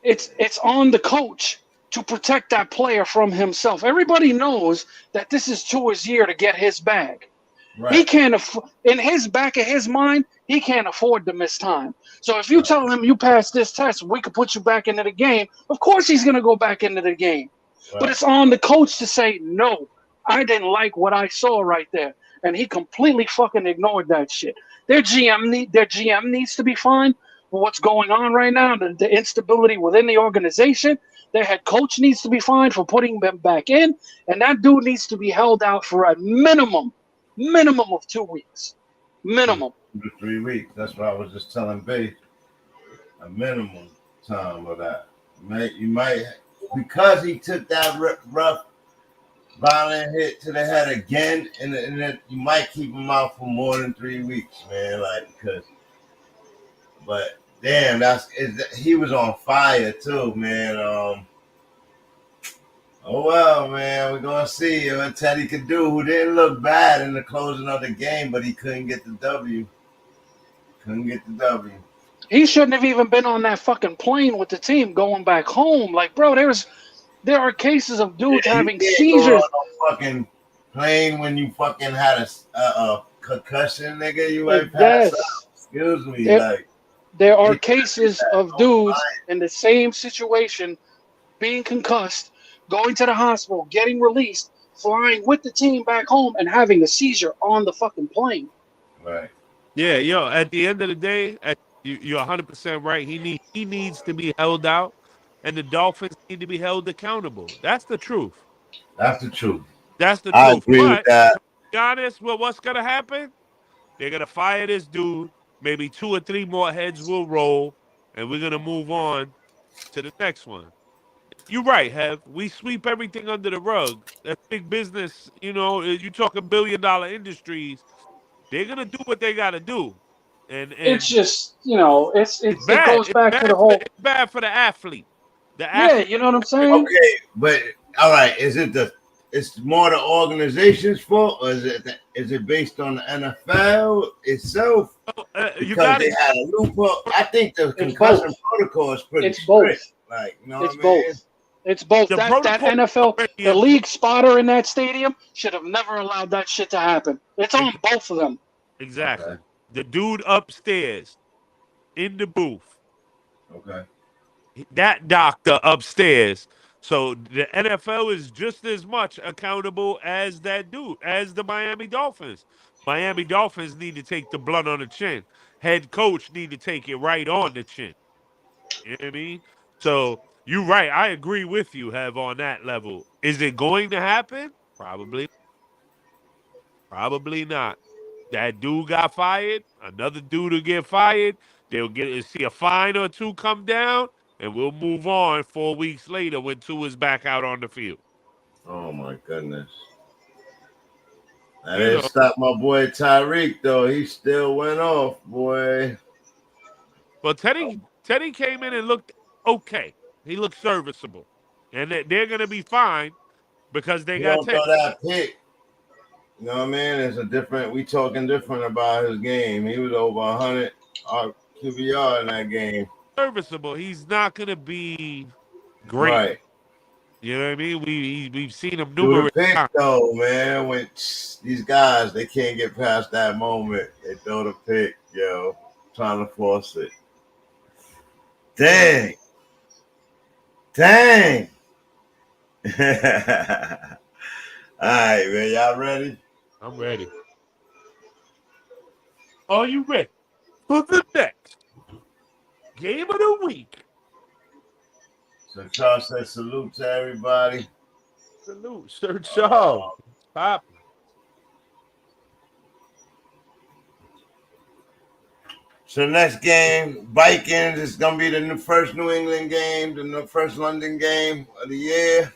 it's on the coach to protect that player from himself. Everybody knows that this is Tua's year to get his bag. Right. He can't in his back of his mind, he can't afford to miss time. So if you tell him you passed this test, we could put you back into the game. Of course he's going to go back into the game. Right. But it's on the coach to say, no, I didn't like what I saw right there. And he completely fucking ignored that shit. Their GM needs to be fined for what's going on right now, the instability within the organization. Their head coach needs to be fined for putting them back in. And that dude needs to be held out for a minimum of 2 weeks. Minimum. 2 to 3 weeks. That's what I was just telling B. A minimum time of that. You might because he took that rough, violent hit to the head again, and then you might keep him out for more than 3 weeks, man. Like because, but damn, he was on fire too, man. Oh, well, man, we're going to see what Teddy could do, who didn't look bad in the closing of the game, but he couldn't get the W. He shouldn't have even been on that fucking plane with the team going back home. Like, bro, there are cases of dudes having seizures. On a fucking plane when you fucking had a concussion, nigga, you might pass out. Excuse me. There are cases of dudes in the same situation being concussed, going to the hospital, getting released, flying with the team back home, and having a seizure on the fucking plane. Right. Yeah, yo, at the end of the day, you're 100% right. He needs to be held out, and the Dolphins need to be held accountable. That's the truth. That's the truth. I agree with that. To be honest, what's going to happen? They're going to fire this dude. Maybe 2 or 3 more heads will roll, and we're going to move on to the next one. You're right, Hev. We sweep everything under the rug. That's big business. You know, you're talking billion-dollar industries. They're gonna do what they gotta do, and it's just it goes back to the whole. It's bad for the athlete. Yeah, you know what I'm saying. Okay, but all right, it's more the organization's fault, or is it based on the NFL itself? Because they had a loophole. I think the concussion protocol is pretty strict. Like, you know what I mean? It's both. That NFL, the league spotter in that stadium should have never allowed that shit to happen. It's on both of them. Exactly. Okay. The dude upstairs in the booth. Okay. That doctor upstairs. So the NFL is just as much accountable as that dude, as the Miami Dolphins. Miami Dolphins need to take the blunt on the chin. Head coach need to take it right on the chin. You know what I mean? So you're right. I agree with you, Hev, on that level. Is it going to happen? Probably. Probably not. That dude got fired. Another dude will get fired. They'll see a fine or 2 come down, and we'll move on 4 weeks later when 2 is back out on the field. Oh, my goodness. I didn't stop my boy Tyreek, though. He still went off, boy. Well, Teddy came in and looked okay. He looked serviceable. And they're going to be fine because they got Teddy. That pick. You know what I mean? It's a different. We talking different about his game. He was over 100 QBR in that game. Serviceable. He's not gonna be great. Right. You know what I mean? We've seen him Do the numerous pick times. though, man. When these guys, they can't get past that moment. They throw the pick, yo, trying to force it. Dang. All right, man. Y'all ready? I'm ready. Are you ready for the next game of the week? So Charles said salute to everybody. Salute, Sir Charles. Pop. So the next game, Vikings, is gonna be the first New England game, the first London game of the year,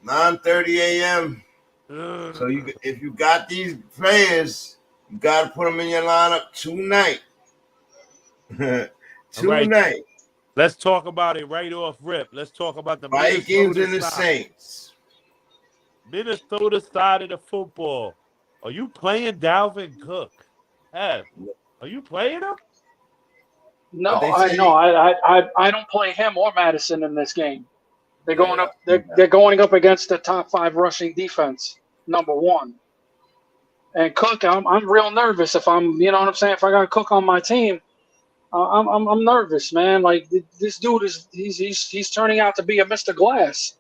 9:30 a.m. So if you got these players, you got to put them in your lineup tonight. Tonight. Right. Let's talk about it right off rip. Let's talk about the Vikings Minnesota and the side. Saints. Minnesota side of the football. Are you playing Dalvin Cook? Have. Are you playing him? No, I don't play him or Madison in this game. They're going up. They're going up against the top 5 rushing defense, number 1. And Cook, I'm real nervous if I'm, you know what I'm saying. If I got Cook on my team, I'm nervous, man. Like this dude he's turning out to be a Mr. Glass.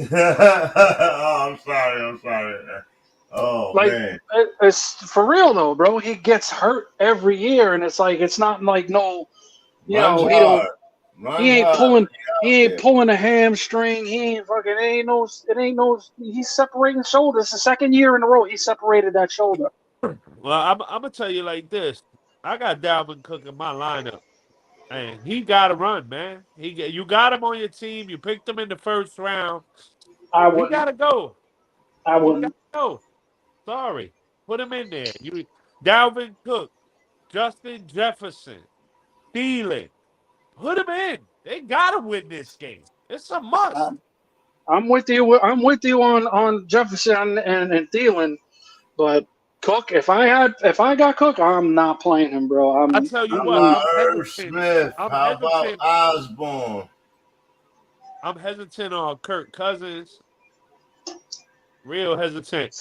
Oh, I'm sorry. Oh, like, man. It's for real though, bro. He gets hurt every year, and it's like it's not like no, you Runs know, hard. he ain't pulling a hamstring. He ain't fucking. It ain't no. He's separating shoulders. The second year in a row, he separated that shoulder. Well, I'm gonna tell you like this. I got Dalvin Cook in my lineup, and he got to run, man. You got him on your team. You picked him in the first round. He got to go. I wouldn't. Go. Sorry, put him in there. Dalvin Cook, Justin Jefferson, Thielen. Put him in. They got to win this game. It's a must. I'm with you on Jefferson and Thielen, but Cook. If I got Cook, I'm not playing him, bro. I tell you How what. about I'm Irv hesitant. Smith? How about Osborne? I'm hesitant on Kirk Cousins. Real hesitant.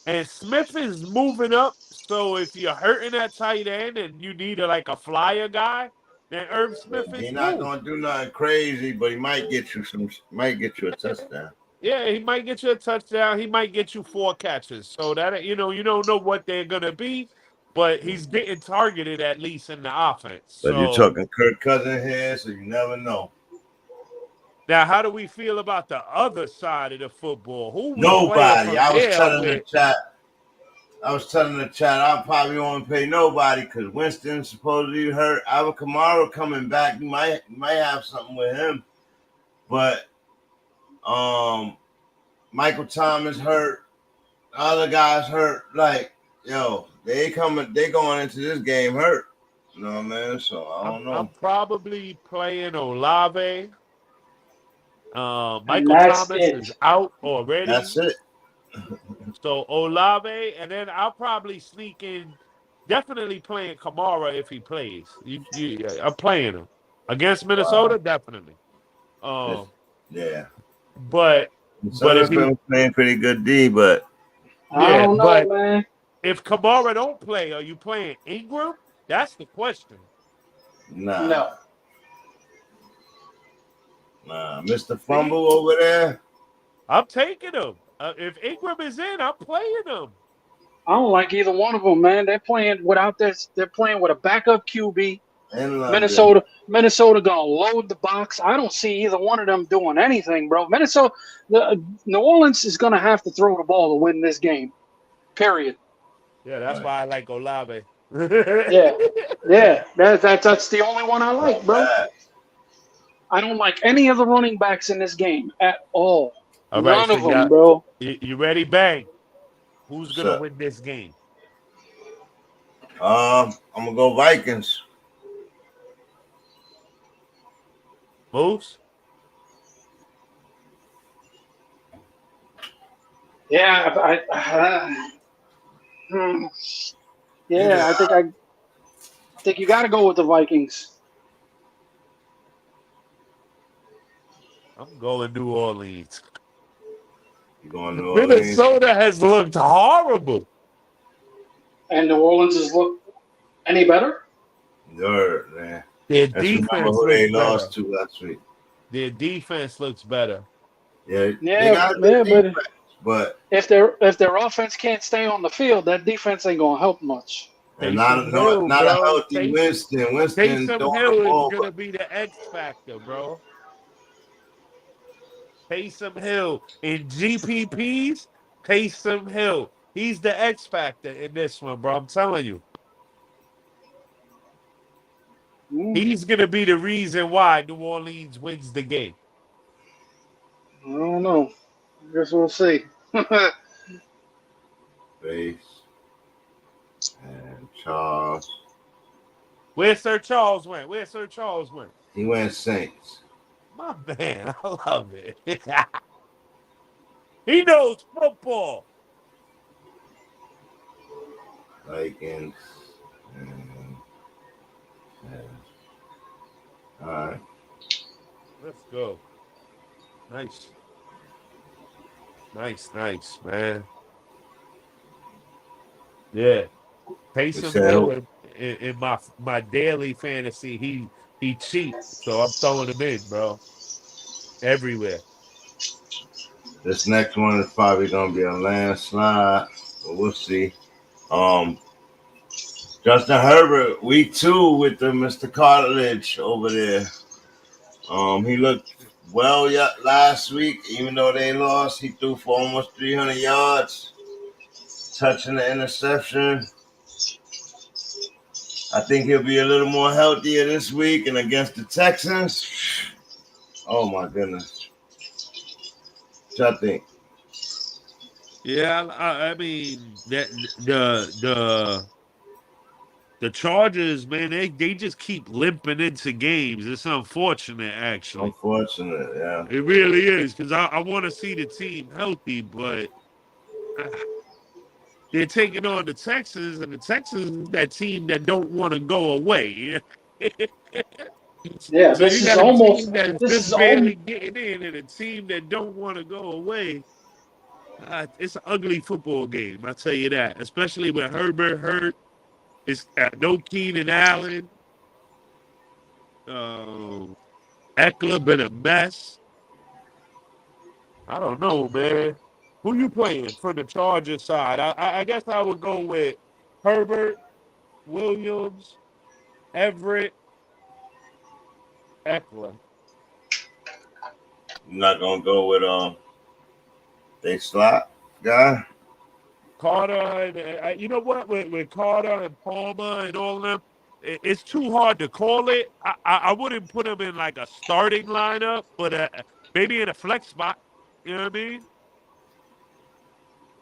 And Smith is moving up. So if you're hurting that tight end and you need a flyer guy, then Irv Smith is He's not gonna do nothing crazy, but he might get you a touchdown. Yeah, he might get you a touchdown. He might get you 4 catches. So that you don't know what they're gonna be, but he's getting targeted at least in the offense. But you're talking Kirk Cousins here, so you never know. Now, how do we feel about the other side of the football? Nobody. I was telling the chat, I probably won't pay nobody because Winston's supposedly hurt. Alvin Kamara coming back. You might have something with him. But Michael Thomas hurt. Other guys hurt. Like, yo, they going into this game hurt. You know what I mean? So I don't know. I'm probably playing Olave. Michael Thomas is out already. That's it. So Olave, and then I'll probably sneak in. Definitely playing Kamara if he plays. I'm playing him against Minnesota. Definitely. Yeah. But if he's playing pretty good D, but I don't know, man. If Kamara don't play, are you playing Ingram? That's the question. No. Mr. Fumble over there. I'm taking him. If Ingram is in, I'm playing him. I don't like either one of them, man. They're playing without this. They're playing with a backup QB. Minnesota gonna load the box. I don't see either one of them doing anything, bro. New Orleans is gonna have to throw the ball to win this game. Period. Yeah, that's why I like Olave. Yeah. That's the only one I like, bro. I don't like any of the running backs in this game at all. None of them, bro. You ready, Bang? Who's gonna win this game? I'm gonna go Vikings. Moves? Yeah, yeah, I think you got to go with the Vikings. I'm going New Orleans. You going to New Orleans? Minnesota has looked horrible. And New Orleans has looked any better? Nerd, man. Their Let's remember defense who they looks better. lost to last week. Their defense looks better. Yeah, they Yeah, got a yeah, good but defense, but if their offense can't stay on the field, that defense ain't gonna help much. and not Taysom Hill, not a bro. healthy Winston. Winston Taysom throwing the Hill is ball, gonna but be the X factor, bro. Taysom Hill in GPPs. Taysom Hill, he's the X factor in this one, bro. I'm telling you, he's gonna be the reason why New Orleans wins the game. I don't know. I guess we'll see. base and Charles. Where's Sir Charles went? Where's Sir Charles went? He went Saints. My man, I love it. He knows football. Vikings. And, all right. Let's go. Nice. Nice, man. Yeah. Taysom Hill in my daily fantasy, he cheats. So I'm throwing him in, bro. Everywhere. This next one is probably gonna be a landslide, but we'll see. Justin Herbert, week 2 with the Mr. Cartilage over there. He looked well last week, even though they lost. He threw for almost 300 yards, touching the interception. I think he'll be a little more healthier this week, and against the Texans. Oh my goodness. What y'all think? Yeah, I mean that the Chargers, man, they just keep limping into games. It's unfortunate, actually. Unfortunate, yeah. It really is, because I want to see the team healthy, but they're taking on the Texans, and the Texans is that team that don't want to go away. Yeah, So this you is got a almost team that's this just is all. barely getting in, and a team that don't want to go away. It's an ugly football game, I'll tell you that. Especially with Herbert hurt. It's no Keenan Allen. Eckler been a mess. I don't know, man. Who you playing for the Chargers side? I guess I would go with Herbert, Williams, Everett, Eckler. I'm not gonna go with they slot guy. Carter, and you know what? With Carter and Palmer and all of them, it's too hard to call it. I wouldn't put them in like a starting lineup, but maybe in a flex spot. You know what I mean?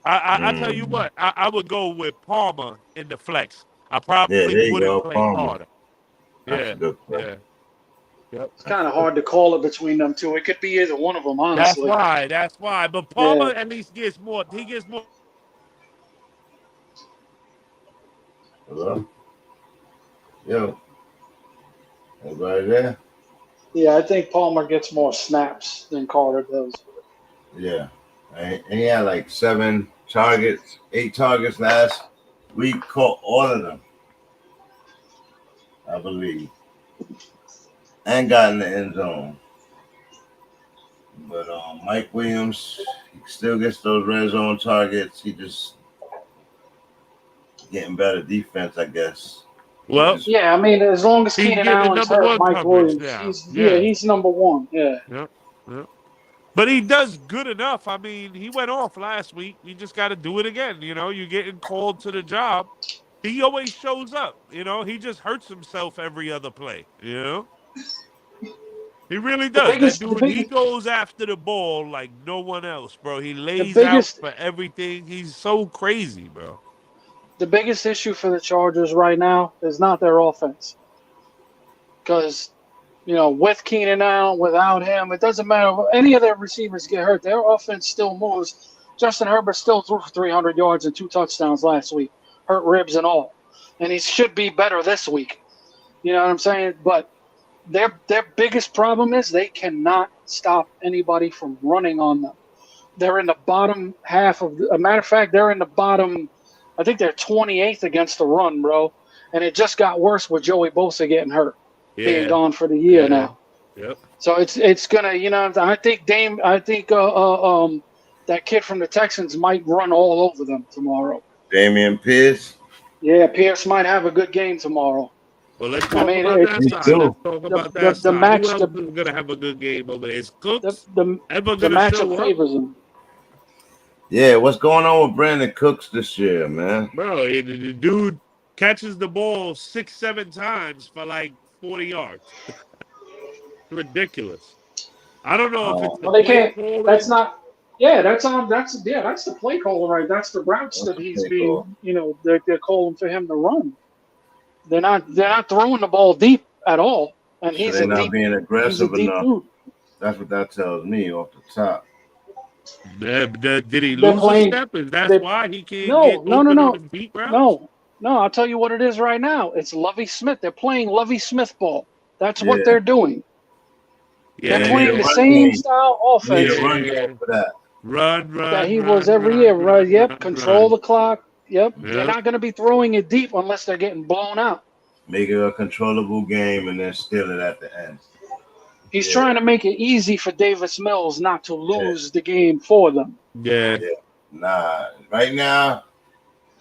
I tell you what, I would go with Palmer in the flex. I Yeah, there probably you wouldn't go, play Palmer. Carter. That's Yeah, a good play. yeah. Yep. It's kind of hard to call it between them two. It could be either one of them, honestly. That's why. But Palmer at least gets more. He gets more. Hello? Yo. Everybody there? Yeah, I think Palmer gets more snaps than Carter does. Yeah. And he had like 8 targets last week. Caught all of them, I believe. And got in the end zone. But Mike Williams, he still gets those red zone targets. He just getting better defense, I guess. Well, yeah, I mean, as long as he's Keenan getting the Allen's number hurt, one Mike coverage Williams, now. he's number one. Yeah. Yep. But he does good enough. I mean, he went off last week. You just got to do it again. You know, you're getting called to the job. He always shows up. You know, he just hurts himself every other play. You know, he really does. He goes after the ball like no one else, bro. He lays out for everything. He's so crazy, bro. The biggest issue for the Chargers right now is not their offense. Because, you know, with Keenan Allen, without him, it doesn't matter. Any of their receivers get hurt, their offense still moves. Justin Herbert still threw for 300 yards and 2 touchdowns last week, hurt ribs and all. And he should be better this week. You know what I'm saying? But their biggest problem is they cannot stop anybody from running on them. They're in the bottom half of – a matter of fact, they're in the bottom – I think they're 28th against the run, bro. And it just got worse with Joey Bosa getting hurt, being gone for the year now. Yep. So it's gonna, you know, I think that kid from the Texans might run all over them tomorrow. Damian Pierce. Yeah, Pierce might have a good game tomorrow. Well, let's talk about that side. Let's talk about that side. Match, Who else is gonna have a good game over there? Is Cooks the matchup favors him. Yeah, what's going on with Brandon Cooks this year, man? Bro, the dude catches the ball 6-7 times for like 40 yards. Ridiculous. I don't know if it's well, they can't. That's not. Yeah, that's the play caller, right? That's the routes that he's being. You know, they're calling for him to run. They're not throwing the ball deep at all, and he's they're not being aggressive enough. Dude. That's what that tells me off the top. Did he lose a step? Is that why he can't get no. deep routes? No, I'll tell you what it is right now. It's Lovie Smith. They're playing Lovie Smith ball. That's what they're doing. Yeah, they're playing the same style offense. Run. That he was every year, right? Yep. Control the clock. Yep. They're not going to be throwing it deep unless they're getting blown out. Make it a controllable game and then steal it at the end. He's trying to make it easy for Davis Mills not to lose the game for them. Yeah. Nah. Right now,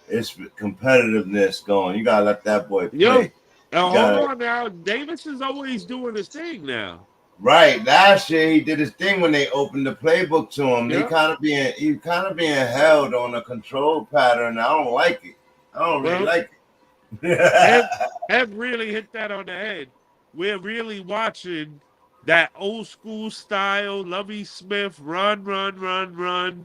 it's competitiveness going. You gotta let that boy play. Hold on now. Davis is always doing his thing now. Right. Last year he did his thing when they opened the playbook to him. He kind of being held on a control pattern. I don't like it. I don't really like it. Have really hit that on the head. We're really watching that old school style, Lovie Smith, run,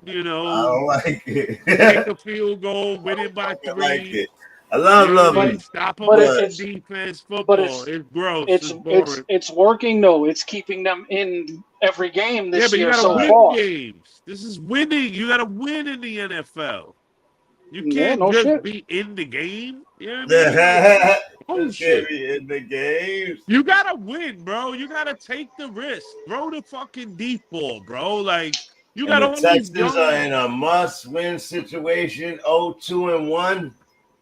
you know. I don't like it. Take a field goal, win it by 3. Like it. I love Lovie. Stop him with defense, football. It's gross. It's boring. It's working, though. It's keeping them in every game this year so far. You gotta win games. This is winning. You gotta win in the NFL. You can't just be in the game. You know what I mean? Be in the games. You gotta win, bro. You gotta take the risk. Throw the fucking deep ball, bro. Like you got all these Texans are in a must-win situation. 0-2-1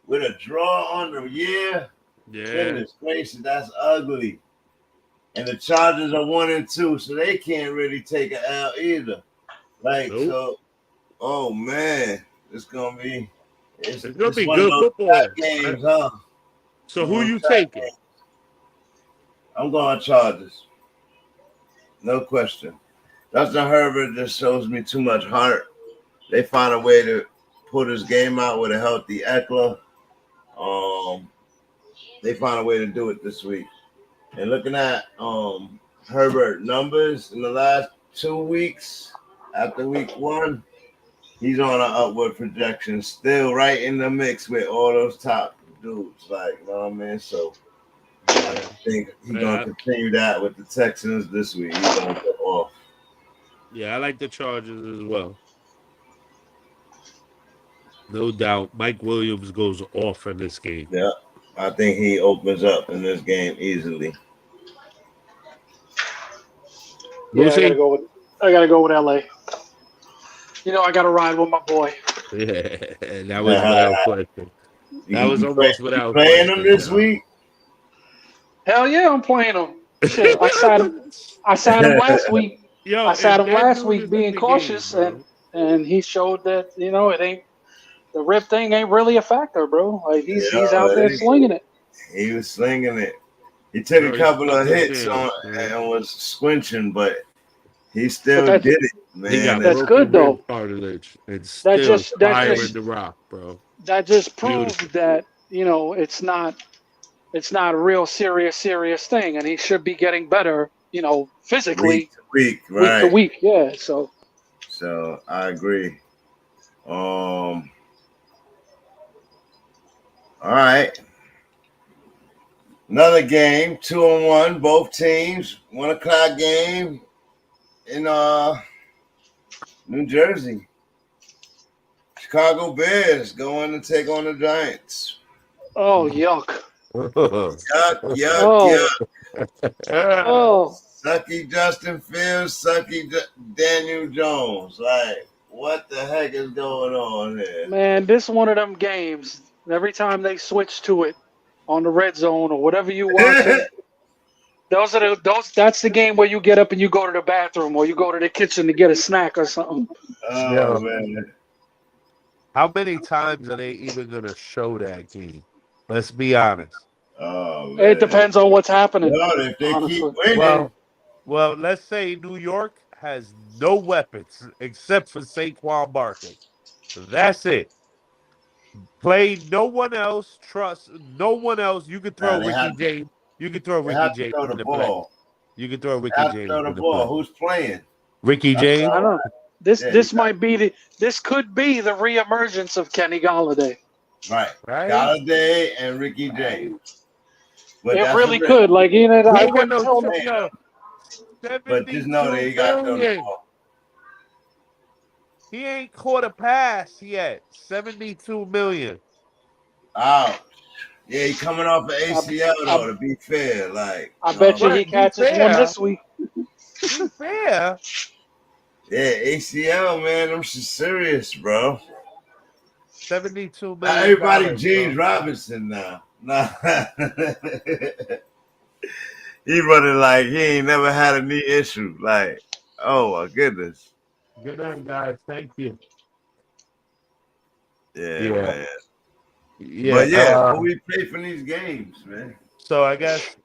with a draw on the year. Yeah, goodness gracious, that's ugly. And the Chargers are 1-2, so they can't really take an L either. Like so, oh man, it's gonna be good football games, huh? So who you taking? I'm going Chargers. No question. Justin Herbert just shows me too much heart. They find a way to put his game out with a healthy Eckler. They find a way to do it this week. And looking at Herbert numbers in the last 2 weeks after week 1, he's on an upward projection, still right in the mix with all those top dudes. Like, you know what I mean? So I think he's going to continue that with the Texans this week. He's going to go off. Yeah, I like the Chargers as well. No doubt. Mike Williams goes off in this game. Yeah, I think he opens up in this game easily. Yeah, I gotta go with LA. You know, I gotta ride with my boy. Yeah, that was without question. That was almost without playing him this week. Hell yeah, I'm playing him. Shit, I sat him last week. I sat him last week being cautious, and he showed that, you know, it ain't the rip thing ain't really a factor, bro. Like he's out there slinging it. He was slinging it. He took a couple of hits on and was squinching, but he still did it, man. That's good though. Cartilage and still firing the rock, bro. That just proved that, you know, it's not a real serious thing, and he should be getting better, you know, physically week to week. Yeah, so I agree. All right. Another game, 2-1, both teams, 1 o'clock game in New Jersey. Chicago Bears going to take on the Giants. Oh, yuck. Yuck, yuck, Oh, yuck. oh, Sucky Justin Fields, sucky Daniel Jones. Like, what the heck is going on here? man, this one of them games. Every time they switch to it on the red zone or whatever you watching, that's the game where you get up and you go to the bathroom or you go to the kitchen to get a snack or something. Oh, man. How many times are they even going to show that game? Let's be honest. Oh, man. It depends on what's happening. Well, if they honestly. keep winning. Well, let's say New York has no weapons except for Saquon Barkley. That's it. Play no one else. Trust no one else. You could throw Ricky James. You could throw Ricky James in the play. You could throw Ricky James in the ball. Who's playing? Ricky James. I don't know. This might be this could be the reemergence of Kenny Galladay. Right. Galladay and Ricky James. But it really could. Like, you know, I wouldn't tell them. But just know they got the ball. He ain't caught a pass yet. $72 million. Ouch. Yeah, he coming off an ACL though. To be fair, like I bet you he catches one this week. Be fair. Yeah, ACL, man, I'm serious, bro. $72 million. Everybody, James Robinson now. Nah. He running like he ain't never had a knee issue. Like, oh my goodness. Good night, guys. Thank you. Yeah. Man. Yeah, but yeah, who we play for these games, man? So I guess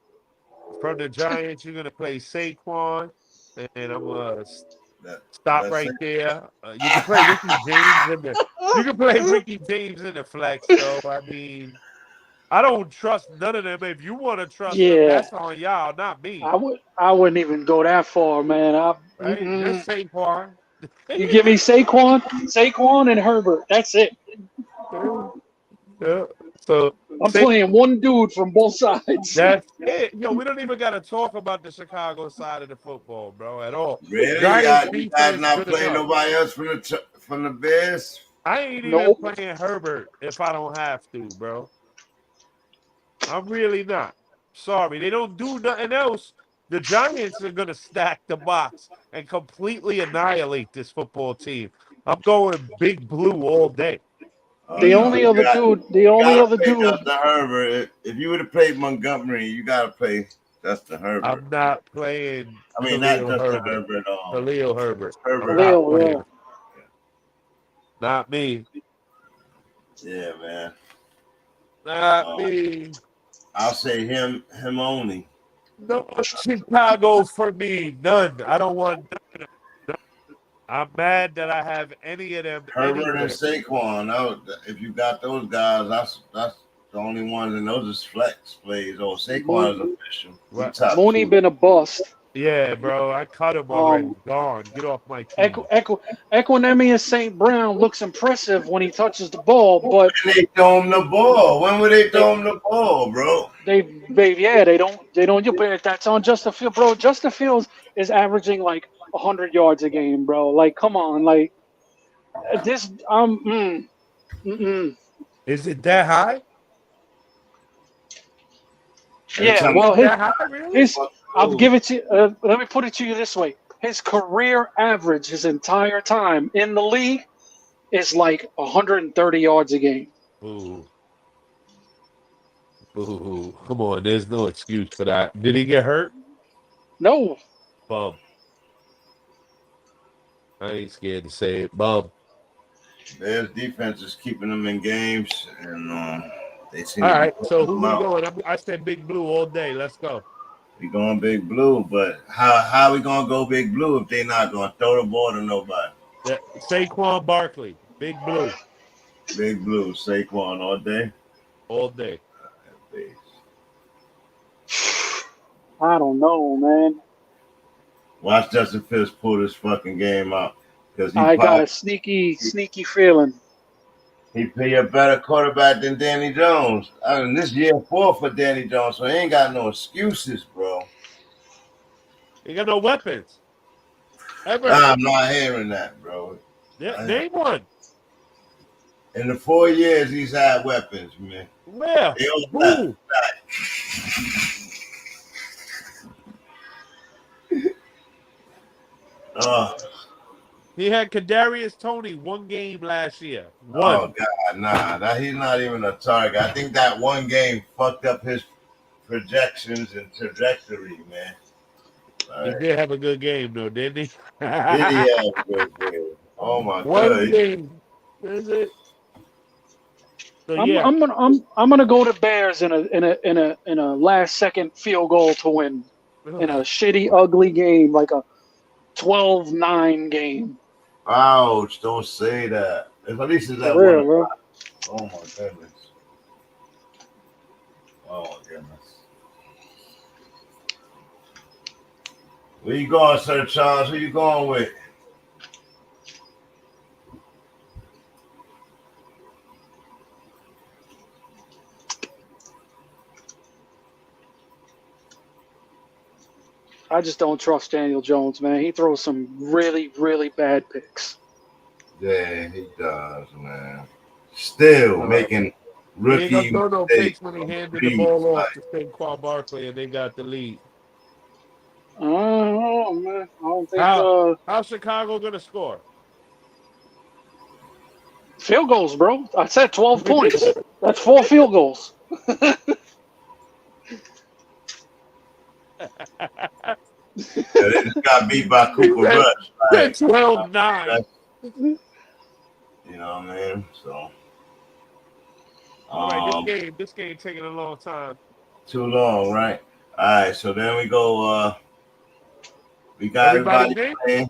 from the Giants, you're gonna play Saquon, and I'm gonna stop right there. You can play Ricky James in the flex, though. I mean, I don't trust none of them. If you want to trust them, that's on y'all, not me. I wouldn't even go that far, man. Just Saquon. You give me Saquon and Herbert. That's it. Yeah. So I'm playing one dude from both sides. That's it. Yo, we don't even got to talk about the Chicago side of the football, bro, at all. Really? You guys not playing nobody else from the Bears? I ain't even playing Herbert if I don't have to, bro. I'm really not. Sorry. They don't do nothing else. The Giants are going to stack the box and completely annihilate this football team. I'm going big blue all day. The only other dude. Justin Herbert. If you would have played Montgomery, you got to play Justin Herbert. I'm not playing. I mean, not Justin Herbert. Khalil Herbert. Khalil, Not me. Yeah, man. Not me. I'll say him only. No Chicago for me. None. I don't want none. I'm mad that I have any of them. Herbert and Saquon. If you got those guys, that's the only ones, and those is flex plays. Oh, Saquon is official. Right. Mooney been a bust. Yeah, bro. I cut him already. Gone. Get off my team. Equanimous St. Brown looks impressive when he touches the ball, but they throw him the ball. When would they throw him the ball, bro? They don't. That's on Justin Fields, bro. Justin Fields is averaging like 100 yards a game, bro. Like, come on, like this. Is it that high? Yeah. Well, really? I'll give it to. Let me put it to you this way: his career average, his entire time in the league, is like 130 yards a game. Ooh. Ooh. Come on, there's no excuse for that. Did he get hurt? No. Bum. I ain't scared to say it. Bum. Bears defense is keeping them in games, and they seem. All right, so who we going? I said Big Blue all day. Let's go. We going Big Blue, but how we gonna go Big Blue if they not gonna throw the ball to nobody? Yeah, Saquon Barkley, Big Blue. Big Blue, Saquon all day. All day. I don't know, man. Watch Justin Fields pull this fucking game out because I got a sneaky feeling. He be a better quarterback than Danny Jones. I mean, this year 4 for Danny Jones, so he ain't got no excuses, bro. He got no weapons. I'm not hearing that, bro. Yeah, name one. In the 4 years, he's had weapons, man. Where? They all Who? He had Kadarius Toney 1 game last year. One. Oh God, nah, he's not even a target. I think that one game fucked up his projections and trajectory, man. He did have a good game though, didn't he? Did he have a good game? Oh my One God. game. Is it? So I'm yeah. I'm gonna go to Bears in a last second field goal to win in a shitty, ugly game, like a 12-9 game. Ouch! Don't say that. At least it's that For real, one. bro. Oh my goodness. Oh my goodness. Where you going, Sir Charles? Who you going with? I just don't trust Daniel Jones, man. He throws some really, really bad picks. Yeah, he does, man. Still making He rookie ain't gonna throw no mistakes. picks when he handed the ball off to Saquon Barkley and they got the lead. I don't know, man. I don't think How's Chicago gonna score? field goals, bro. I said 12 points. That's 4 field goals. They just got beat by Cooper Rush. Like, 12-9. you know what I mean? So, All right, this game taking a long time. Too long, right? All right, so then we go. We got everybody playing.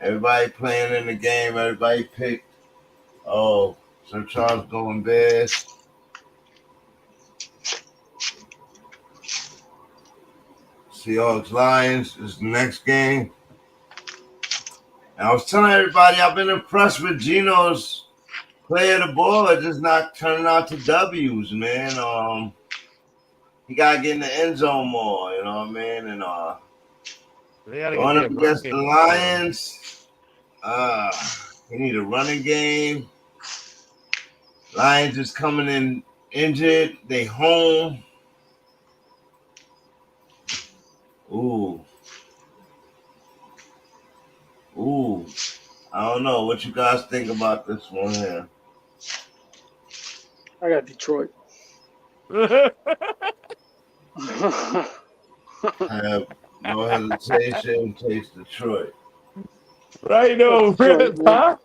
Everybody playing in the game. Everybody picked. Oh, Sir Charles going Bears. Seahawks Lions is the next game. And I was telling everybody I've been impressed with Geno's play of the ball. It's just not turning out to W's, man. He gotta get in the end zone more, you know what I mean? And going up against the Lions, he need a running game. Lions is coming in injured. They home. Ooh. I don't know. What you guys think about this one here? I got Detroit. Have no hesitation. Takes Detroit. Right over, huh?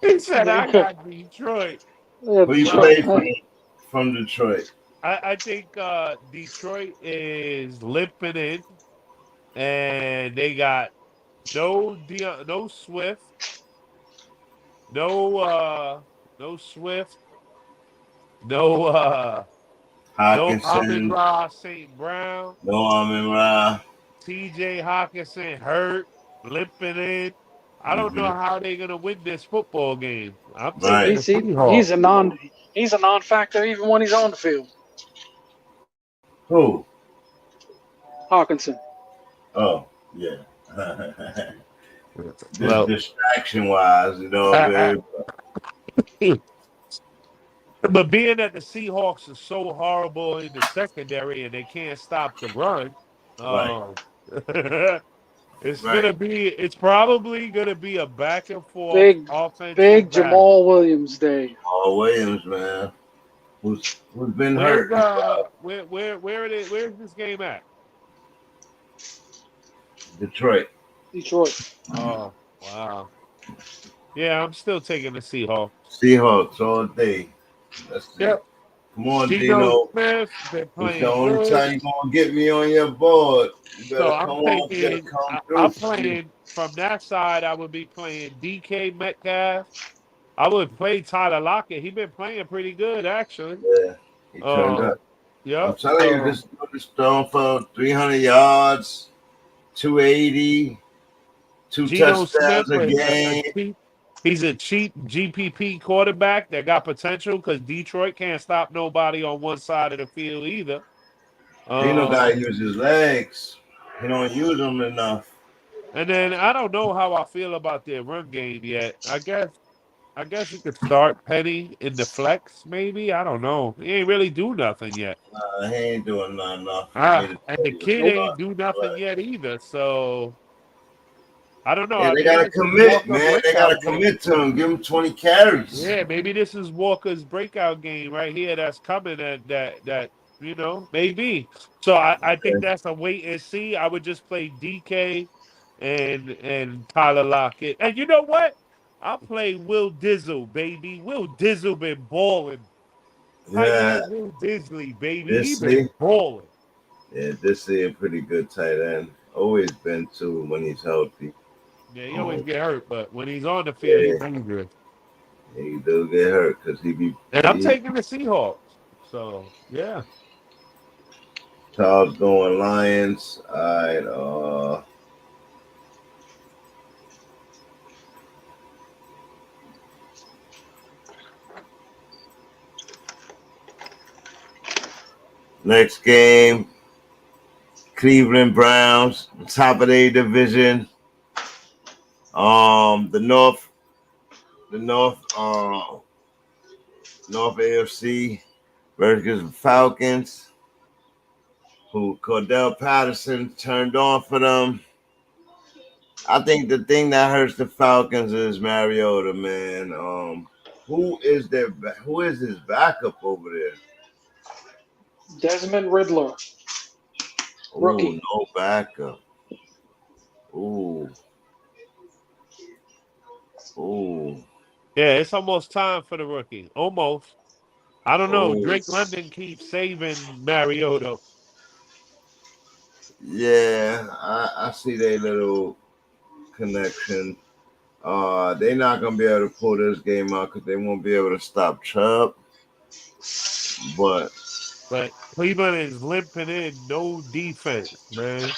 He said, Yeah, I got Detroit. Who you play from Detroit? I think Detroit is limping in, and they got no Swift, no Swift, no Amon-Ra St. Brown, no Amon-Ra, TJ Hawkinson hurt, limping in. I don't know how they're gonna win this football game. I'm right. He's a non-factor even when he's on the field. Who? Hawkinson. Oh, yeah. Distraction-wise, you know. But being that the Seahawks are so horrible in the secondary and they can't stop the run, it's probably gonna be a back and forth offensive big battle. Jamal Williams day. Jamal Williams, man. Who's been hurt? Where's this game at? Detroit. Oh, wow. Yeah, I'm still taking the Seahawks. Seahawks all day. Yep. Come on, Dino. Smith, been playing the only time you're going to get me on your board. You so I'm playing from that side. I would be playing DK Metcalf. I would play Tyler Lockett. He's been playing pretty good, actually. Yeah, he turned up. Yeah. I'm telling you, this is throwing for 300 yards, 280, 2 touchdowns a game. He's a cheap GPP quarterback that got potential because Detroit can't stop nobody on one side of the field either. Dino got to use his legs. He don't use them enough. And then I don't know how I feel about their run game yet. I guess I guess you could start Penny in the flex, maybe. I don't know. He ain't really do nothing yet. He ain't doing nothing enough for me to And tell the you to kid ain't start. do nothing yet either. So I don't know. Yeah, they Maybe gotta this is commit, Walker man. They gotta breakout game. commit to him. Give him 20 carries. Yeah, maybe this is Walker's breakout game right here that's coming that maybe. So I think Okay. that's a wait and see. I would just play DK and Tyler Lockett. And you know what? I'll play Will Dizzle, baby. Will Dizzle been balling. Tight Yeah, end Will Disley, baby. He this been see. balling. Yeah, this is a pretty good tight end. Always been too when he's healthy. Yeah, he always get hurt, but when he's on the field, he's Yeah, dangerous. he do get hurt because he be And I'm taking the Seahawks. So yeah. Charles going Lions. All right. Next game, Cleveland Browns, top of their division. The North AFC versus Falcons, who Cordell Patterson turned on for them. I think the thing that hurts the Falcons is Mariota, man. Who is his backup over there? Desmond Riddler, rookie. Ooh, no backup. Ooh. Yeah, it's almost time for the rookie. Almost. I don't know. Oh. Drake London keeps saving Mariota. Yeah, I see their little connection. They're not gonna be able to pull this game out because they won't be able to stop Chubb. But Cleveland is limping in. No defense, man.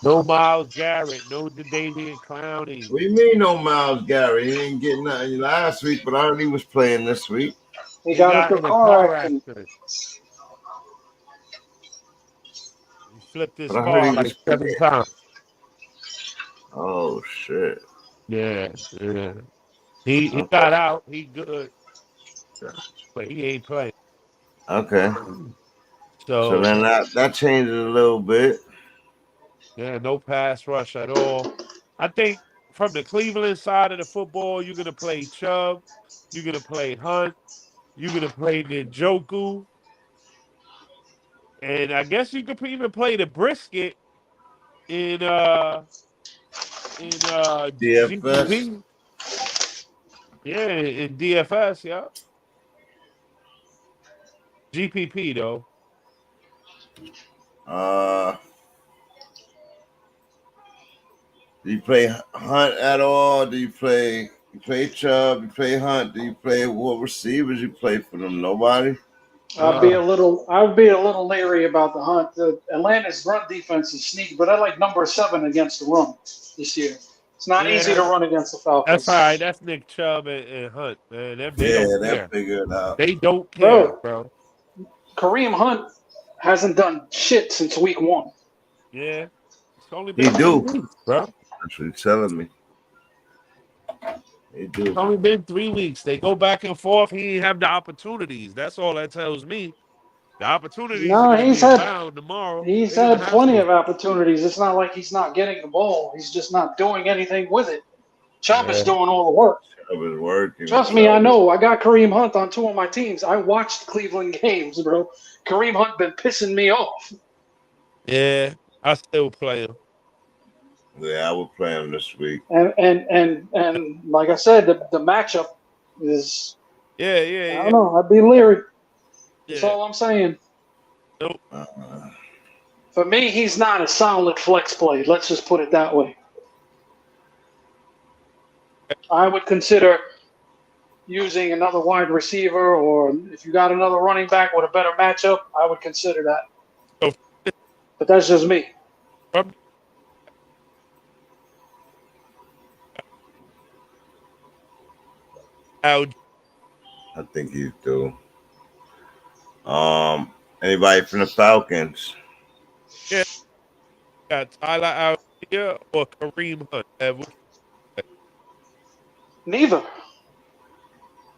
No Miles Garrett. No Davian Clowney. what do you mean no Miles Garrett? He didn't get nothing last week, but I heard he was playing this week. He got into in a car accident. He flipped his But I heard he car was like 7 playing. times. Oh shit. Yeah. He got out. He good. But he ain't playing. Okay. So then that changes a little bit. Yeah, no pass rush at all. I think from the Cleveland side of the football, you're gonna play Chubb, you're gonna play Hunt, you're gonna play Njoku, and I guess you could even play the Brisket in DFS. GPP. Yeah, in DFS, yeah. GPP though. Do you play Hunt at all? Do you play Chubb? You play Hunt? Do you play what receivers you play for them? Nobody. I'd be a little leery about the Hunt. The Atlanta's run defense is sneaky, but I like number 7 against the run this year. It's not easy to run against the Falcons. That's all right. That's Nick Chubb and Hunt, man. They don't care. Figure it out. They don't care, bro. Kareem Hunt hasn't done shit since week 1. Yeah. It's only been 3 weeks, bro. That's what you're telling me. They do. It's only been 3 weeks. They go back and forth. He didn't have the opportunities. That's all that tells me. The opportunities are going to be found tomorrow. He's had plenty of opportunities. It's not like he's not getting the ball. He's just not doing anything with it. Chubb is doing all the work. Chubb is working. Trust me, I know. I got Kareem Hunt on 2 of my teams. I watched Cleveland games, bro. Kareem Hunt been pissing me off. Yeah, I still play him. Yeah, I would play him this week. And like I said, the matchup is. Yeah. I don't know. I'd be leery. That's all I'm saying. Nope. For me, he's not a solid flex play. Let's just put it that way. I would consider using another wide receiver, or if you got another running back with a better matchup, I would consider that. But that's just me. I think you do. Anybody from the Falcons? Yeah. Got Tyler out here or Kareem Hunt? Neither.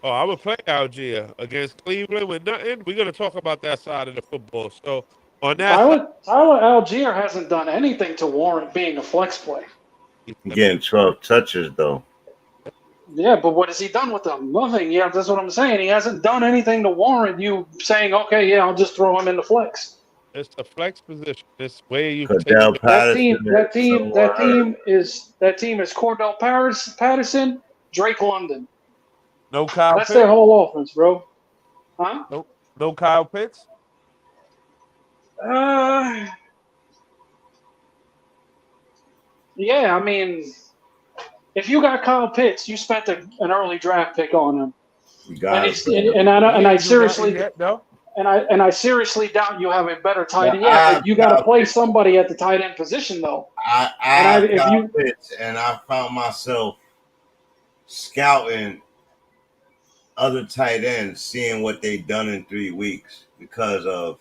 Oh, I would play Algier against Cleveland with nothing. We're gonna talk about that side of the football. So on that side, Tyler Algier hasn't done anything to warrant being a flex play. Getting 12 touches though. Yeah, but what has he done with them? Nothing. Yeah, that's what I'm saying. He hasn't done anything to warrant you saying, okay, yeah, I'll just throw him in the flex. it's a flex position. It's where you take Cordell That Patterson. team is Cordell Patterson, Drake London. no Kyle That's Pitts. their whole offense, bro. Huh? No Kyle Pitts. Yeah, I mean, if you got Kyle Pitts, you spent an early draft pick on him. You got it. I seriously No. and I seriously doubt you have a better tight end. No, Yeah, but you got to play somebody at the tight end position though. I found myself scouting other tight ends, seeing what they've done in 3 weeks because I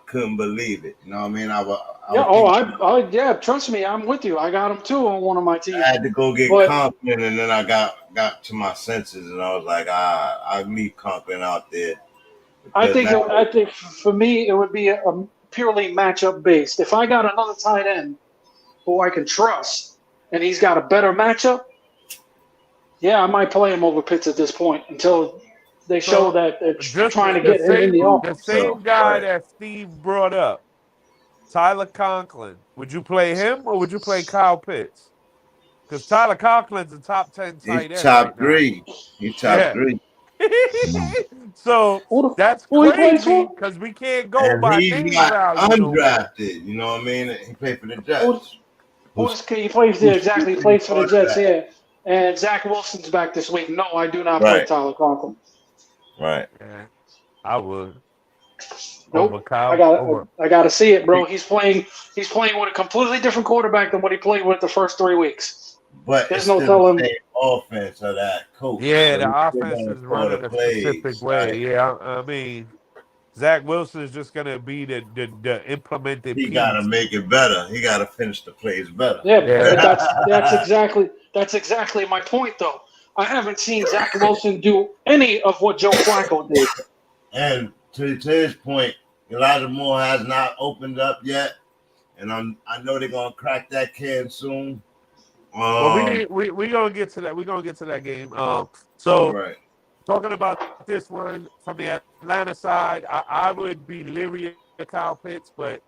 couldn't believe it. You know what I mean? Yeah, trust me, I'm with you. I got him too on one of my teams. I had to go get Conklin, and then I got to my senses, and I was like, I leave Conklin out there. I think for me it would be a purely matchup based. If I got another tight end who I can trust, and he's got a better matchup, yeah, I might play him over Pitts at this point until they show that they're trying to get him in the offense. The same guy that Steve brought up, Tyler Conklin. Would you play him or would you play Kyle Pitts? Because Tyler Conklin's a top 10 tight end. He's top three. He's top 3. So that's crazy because we can't go by name value. Undrafted, you know what I mean? He played for the Jets. He plays there exactly. He plays for the Jets, yeah. And Zach Wilson's back this week. No, I do not play Tyler Conklin. Right. Yeah, I would. Nope. I got to see it, bro. He's playing with a completely different quarterback than what he played with the first 3 weeks. But there's no telling. The offense of that coach. Yeah, the offense is running a specific way. Right? Yeah, I mean, Zach Wilson is just gonna be the implemented. He got to make it better. He got to finish the plays better. Yeah, but that's exactly my point, though. I haven't seen Zach Wilson do any of what Joe Flacco did. And to his point, Elijah Moore has not opened up yet, and I know they're gonna crack that can soon. Well, we gonna get to that. We're gonna get to that game. Talking about this one from the Atlanta side, I would be leery of Kyle Pitts, but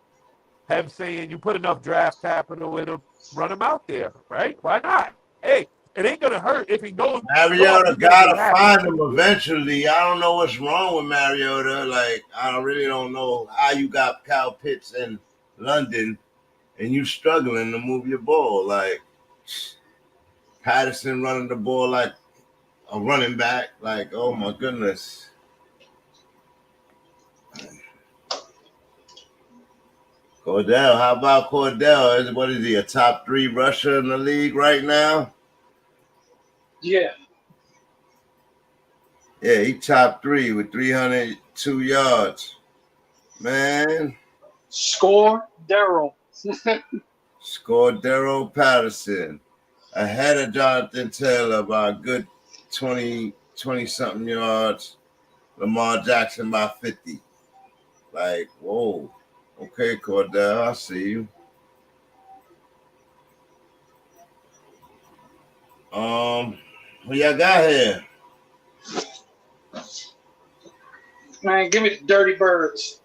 him saying you put enough draft capital in him, run him out there, right? Why not? Hey, it ain't gonna hurt if he goes. Mariota gotta find him eventually. I don't know what's wrong with Mariota. Like, I really don't know how you got Kyle Pitts in London and you struggling to move your ball. Like, Patterson running the ball like a running back. Like, oh my goodness. Cordell, how about Cordell? What is he, a top 3 rusher in the league right now? Yeah. Yeah, he top 3 with 302 yards. Man. Score Darryl. Cordell Patterson. Ahead of Jonathan Taylor by a good 20-something yards. Lamar Jackson by 50. Like, whoa. Okay, Cordell, I see you. Who y'all got here? Man, give me the Dirty Birds.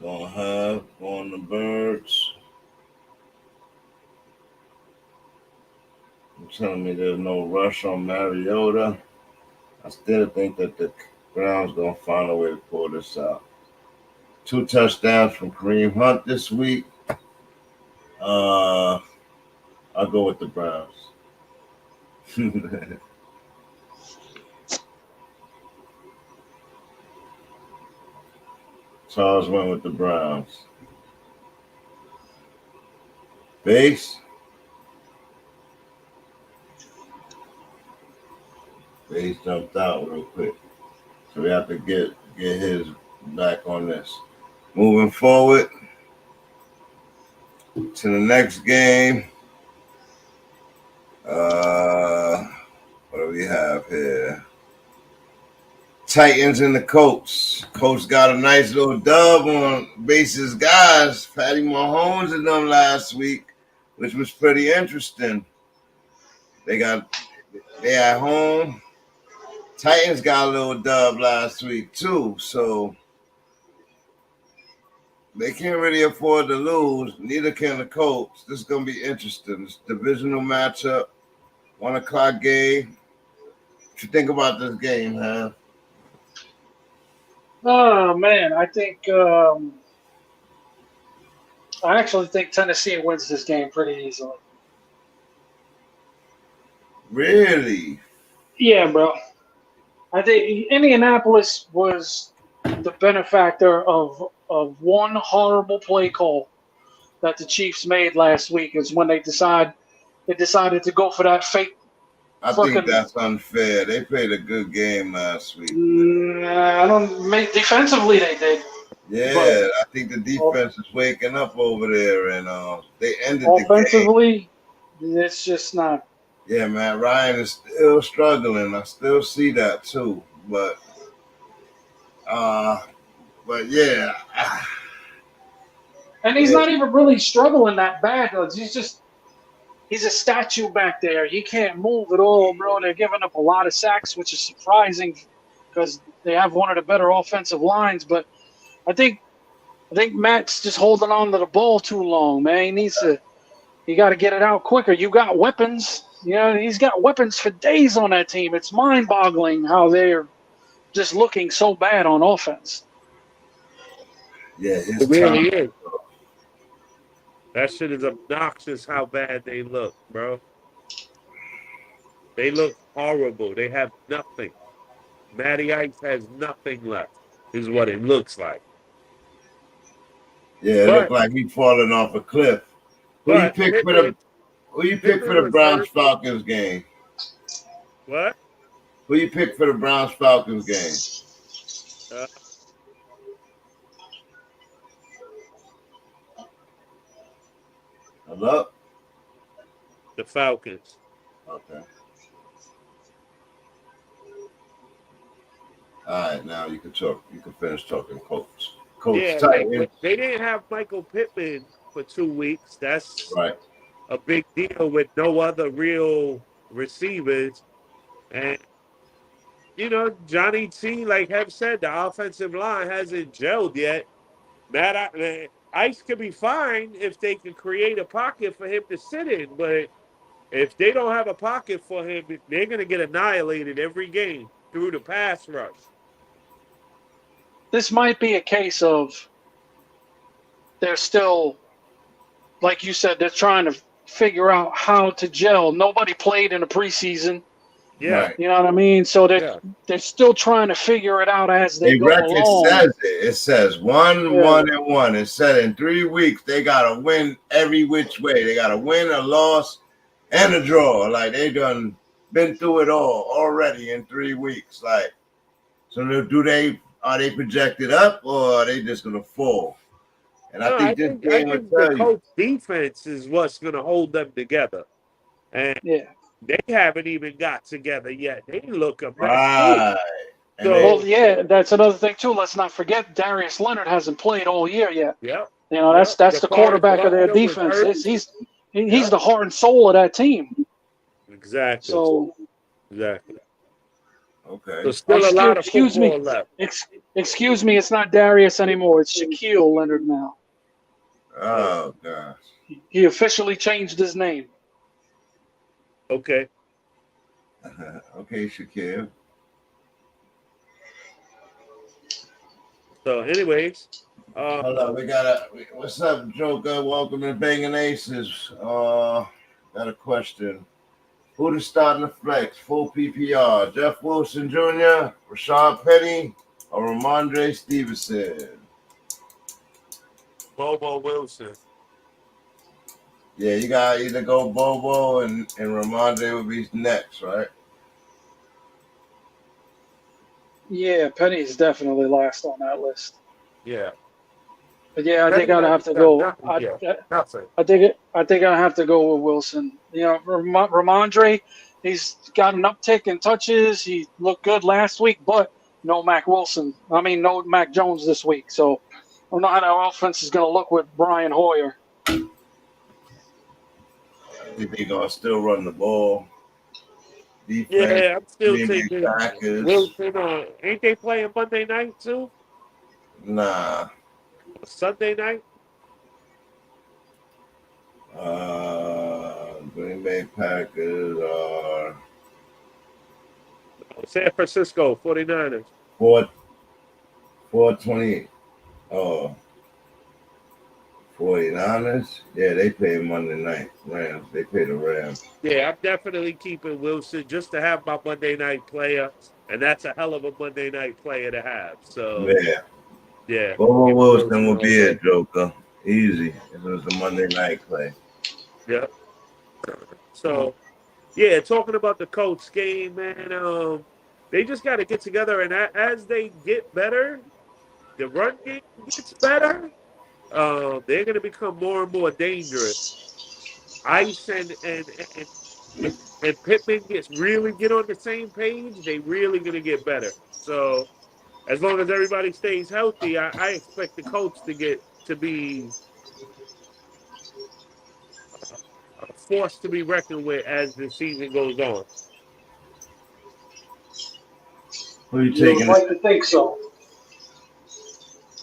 Going the Birds. You're telling me there's no rush on Mariota. I still think that the Browns gonna find a way to pull this out. 2 touchdowns from Kareem Hunt this week. I'll go with the Browns. Charles went with the Browns. Base. Base jumped out real quick. So we have to get his back on this. Moving forward to the next game. What do we have here? Titans and the Colts. Colts got a nice little dub on bases guys, Patty Mahomes and them last week, which was pretty interesting. They at home. Titans got a little dub last week too, so they can't really afford to lose. Neither can the Colts. This is gonna be interesting. It's a divisional matchup, 1 o'clock game. What you think about this game, huh? Oh man, I think I actually think Tennessee wins this game pretty easily. Really? Yeah, bro. I think Indianapolis was the benefactor of one horrible play call that the Chiefs made last week. Is when they decided to go for that fake. I think that's unfair. They played a good game last week. I don't make defensively they did. Yeah, But I think the defense is waking up over there, and they ended offensively, it's just not. Yeah, man, Ryan is still struggling. I still see that too, but yeah. And he's not even really struggling that bad. He's a statue back there. He can't move at all, bro. They're giving up a lot of sacks, which is surprising because they have one of the better offensive lines. But I think Matt's just holding on to the ball too long, man. You got to get it out quicker. You got weapons. You know, he's got weapons for days on that team. It's mind-boggling how they're just looking so bad on offense. Yeah, it really is. That shit is obnoxious how bad they look, bro. They look horrible. They have nothing. Matty Ice has nothing left, is what it looks like. Yeah, it looked like he's falling off a cliff. Who you pick for the Browns Falcons game? What? Who you pick for the Browns Falcons game? Hello? The Falcons. Okay. All right, now you can talk. You can finish talking Colts. Yeah, they didn't have Michael Pittman for 2 weeks. That's right. A big deal with no other real receivers. And, you know, Johnny T, like Heb said, the offensive line hasn't gelled yet. Ice could be fine if they could create a pocket for him to sit in. But if they don't have a pocket for him, they're going to get annihilated every game through the pass rush. This might be a case of they're still, like you said, they're trying to figure out how to gel. Nobody played in the preseason. Yeah. You know what I mean? So they're still trying to figure it out as they go along. Says it. It says 1-1-1. It said in 3 weeks they gotta win every which way. They gotta win, a loss, and a draw. Like they done been through it all already in 3 weeks. Like, so are they projected up or are they just gonna fall? And I think the Colts defense is what's gonna hold them together. And they haven't even got together yet. They look a mess. Right. So, that's another thing too. Let's not forget Darius Leonard hasn't played all year yet. Yeah. You know, that's the quarterback of their defense. He's the heart and soul of that team. Exactly. So exactly. Okay. So still a lot of football left. Excuse me, it's not Darius anymore. It's Shaquille Leonard now. Oh gosh. He officially changed his name. Okay. Okay, Shaquille. So, anyways, hold on. What's up, Joker? Welcome to BANGnACES. Got a question. Who to start in the flex? Full PPR. Jeff Wilson Jr., Rashad Penny, or Ramondre Stevenson? Bobo Wilson. Yeah, you got to either go Bobo and Ramondre would be next, right? Yeah, Penny's definitely last on that list. Yeah. But yeah, I think Teddy I'd have hasn't to done go. nothing yet. Nothing. I think I have to go with Wilson. You know, Ramondre, he's got an uptick in touches. He looked good last week, but no Mac Wilson. I mean, no Mac Jones this week. So I don't know how that offense is going to look with Brian Hoyer. I think they're gonna still run the ball. Defense, Yeah, I'm still Green Bay taking Packers. Wilson on. Ain't they playing Monday night too? Nah. Sunday night? Green Bay Packers are San Francisco 49ers. 420. Oh, 49ers? Yeah, they play Monday night. Rams. They play the Rams. Yeah, I'm definitely keeping Wilson just to have my Monday night player, and that's a hell of a Monday night player to have. So, Yeah. yeah, Bo give me Wilson Wilson will all be a day. joker. Easy. If it was a Monday night play. Yeah. So, yeah, talking about the Colts game, man, they just got to get together, and as they get better, the run game gets better. They're going to become more and more dangerous. Ice and Pittman get on the same page, they really gonna get better. So as long as everybody stays healthy, I expect the Colts to be forced to be reckoned with as the season goes on. Who are you You would taking? like to think so.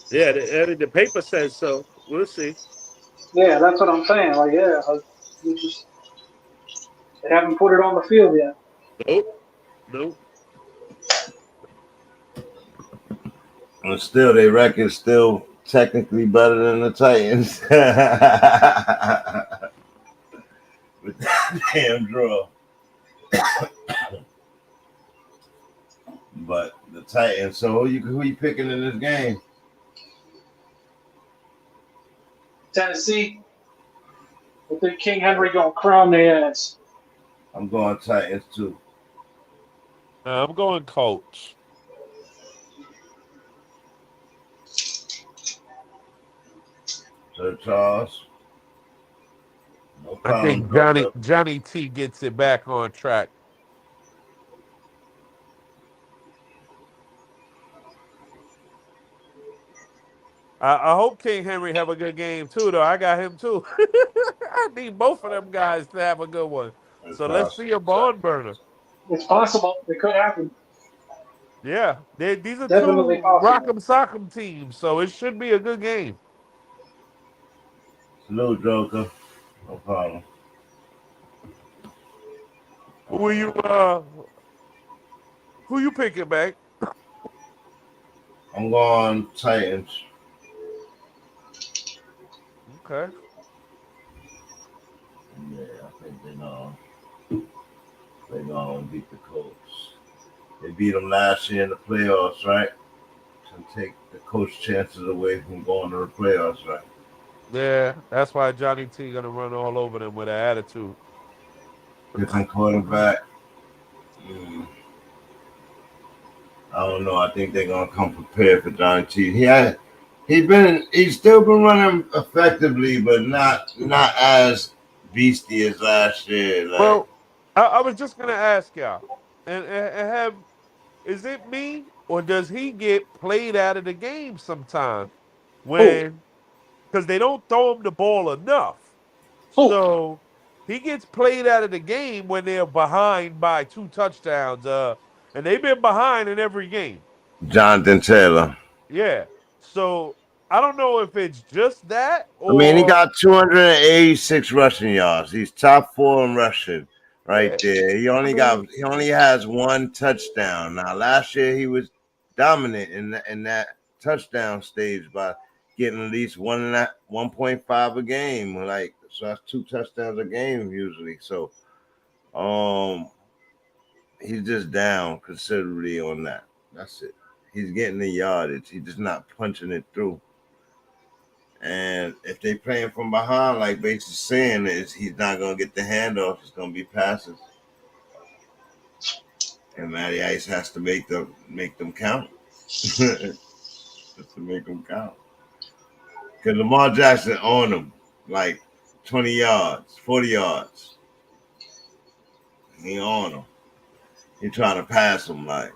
Yeah, the paper says so. We'll see. Yeah, that's what I'm saying. Like, yeah, you just they haven't put it on the field yet. Nope. Nope. And still, their record's still technically better than the Titans. With that damn draw. But the Titans. So who you picking in this game? Tennessee, I think King Henry gonna crown their ass. I'm going Titans too. I'm going Colts. Sir Charles. No I problem, think brother. Johnny T gets it back on track. I hope King Henry have a good game too, though. I got him too. I need both of them guys to have a good one. So let's see a barn burner. It's possible. It could happen. Yeah, these are Definitely two possible. rock'em sock'em teams, so it should be a good game. Salute, Joker. No problem. Who you picking, man? I'm going Titans. Okay. Yeah, I think they're gonna beat the Colts. They beat them last year in the playoffs, right? To take the coach chances away from going to the playoffs, right? Yeah, that's why Johnny T gonna run all over them with an attitude. Different quarterback. I don't know. I think they're gonna come prepared for Johnny T. He's still been running effectively, but not as beastie as last year. Like, Well, I was just gonna ask y'all, and is it me or does he get played out of the game sometimes Who? because they don't throw him the ball enough? Who? So he gets played out of the game when they're behind by 2 touchdowns. And they've been behind in every game. Jonathan Taylor. Yeah. So I don't know if it's just that I mean, he or got 286 rushing yards. He's top 4 in rushing right yeah. there. He I only mean, has 1 touchdown. Now, last year he was dominant in that touchdown stage by getting at least 1.5 a game. Like, so that's 2 touchdowns a game usually. So, he's just down considerably on that. That's it. He's getting the yardage. He's just not punching it through. And if they play him from behind, like Bates is saying, is he's not gonna get the handoff. It's gonna be passes, and Matty Ice has to make them count. Just to make them count. Because Lamar Jackson owned him like 20 yards, 40 yards. He on him. He trying to pass him like.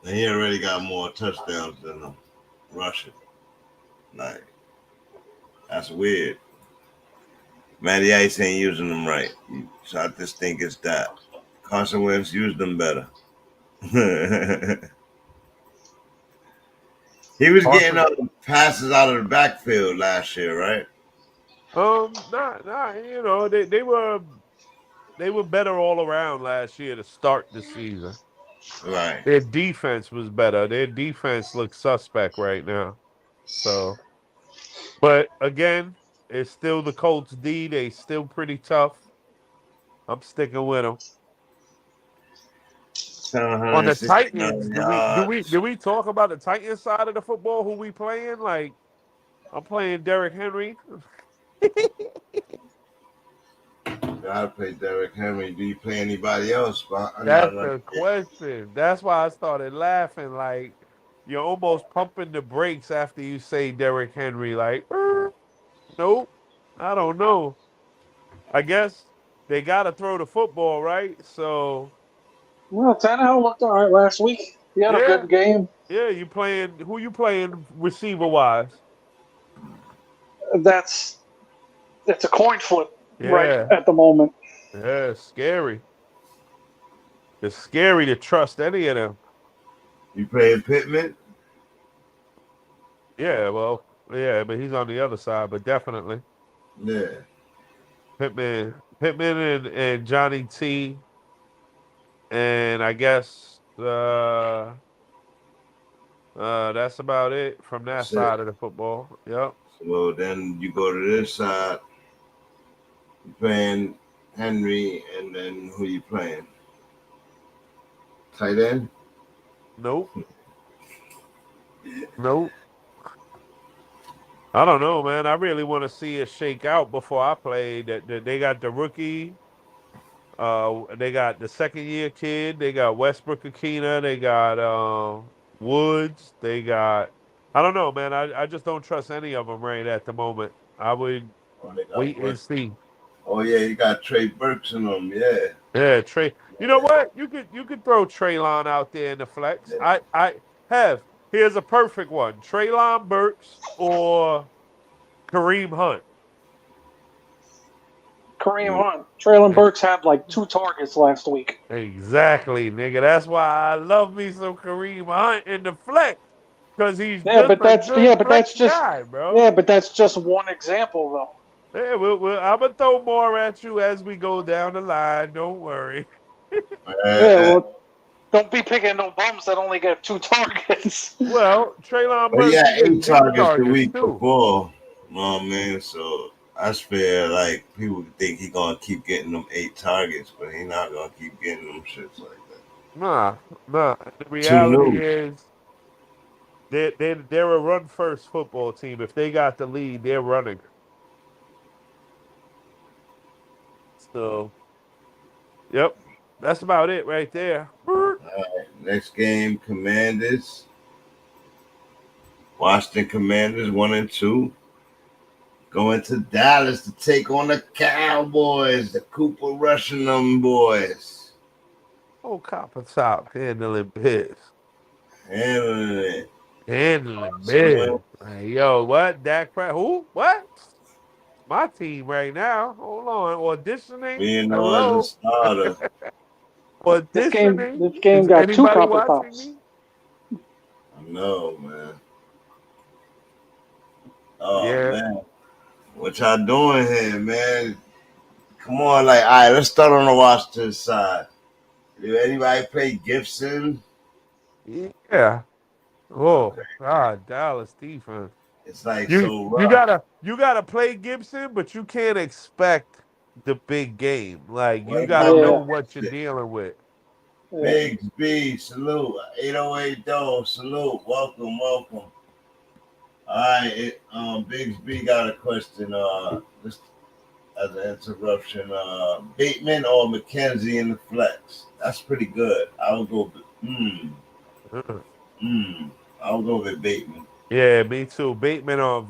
And he already got more touchdowns than him rushing. Like, that's weird. Matty Ice ain't using them right. So I just think it's that. Carson Wentz used them better. He was getting passes out of the backfield last year, right? Not you know, they were better all around last year to start the season. Right. Their defense was better. Their defense looks suspect right now. So, but again, it's still the Colts D. They still pretty tough. I'm sticking with them. On the Titans, 769 do yards. we talk about the Titans side of the football? Who we playing? Like, I'm playing Derrick Henry. Gotta play Derrick Henry. Do you play anybody else? That's the question. That's why I started laughing. Like, you're almost pumping the brakes after you say Derrick Henry. Like, nope. I don't know. I guess they got to throw the football, right? So, Well, Tannehill looked all right last week. He had a yeah. good game. Yeah, who you playing receiver-wise? That's a coin flip right Yeah. at the moment. Yeah, it's scary. It's scary to trust any of them. You playing Pittman? Yeah, well, yeah, but he's on the other side, but definitely. Yeah. Pittman and Johnny T. And I guess that's about it from that side of the football. Yep. So then you go to this side, you playing Henry, and then who you playing? Tight end? Nope. Nope. I don't know, man. I really want to see it shake out before I play. That they got the rookie. They got the second-year kid. They got Westbrook Akina. They got Woods. They got. I don't know, man. I just don't trust any of them right at the moment. I would wait and see. Oh yeah, you got Trey Burks in them. Yeah. Yeah, Trey. You know what? You could throw Traylon out there in the flex. Yeah. I have. Here's a perfect one: Traylon Burks or Kareem Hunt. Kareem Hunt. Traylon Burks had like 2 targets last week. Exactly, nigga. That's why I love me some Kareem Hunt in the flex. Because he's but that's just guy, bro. Yeah, but that's just one example though. Yeah, I'm gonna throw more at you as we go down the line. Don't worry. Well, don't be picking no bums that only get 2 targets. Well, Traylon Burks, yeah, 8 targets the week too. before. Oh man, so that's fair. Like people think he gonna keep getting them 8 targets, but he not gonna keep getting them shits like that. Nah. The reality is they're a run first football team. If they got the lead, they're running. So, yep, that's about it right there. All right, next game, Commanders. Washington Commanders 1-2. Going to Dallas to take on the Cowboys. The Cooper rushing them boys. Oh, Copper Top handling biz. Handling it. Handling biz. Hey, yo, what? Dak Prescott? Who? What? My team right now. Hold on. Auditioning. Being Hello. as a starter. Auditioning. This game got 2 Copper Tops. I know, man. Oh, yeah. Man. What y'all doing here, man? Come on, like, all right, let's start on the Washington side. Did anybody play Gibson? Yeah. Oh, okay. God, Dallas defense. It's like so rough. You gotta play Gibson, but you can't expect the big game. Like you gotta know what you're dealing with. Biggs B, salute. 808 Doe, salute. Welcome. All right, Biggs B got a question. Just as an interruption, Bateman or McKenzie in the flex? That's pretty good. I would go. I would go with Bateman. Yeah, me too. Bateman on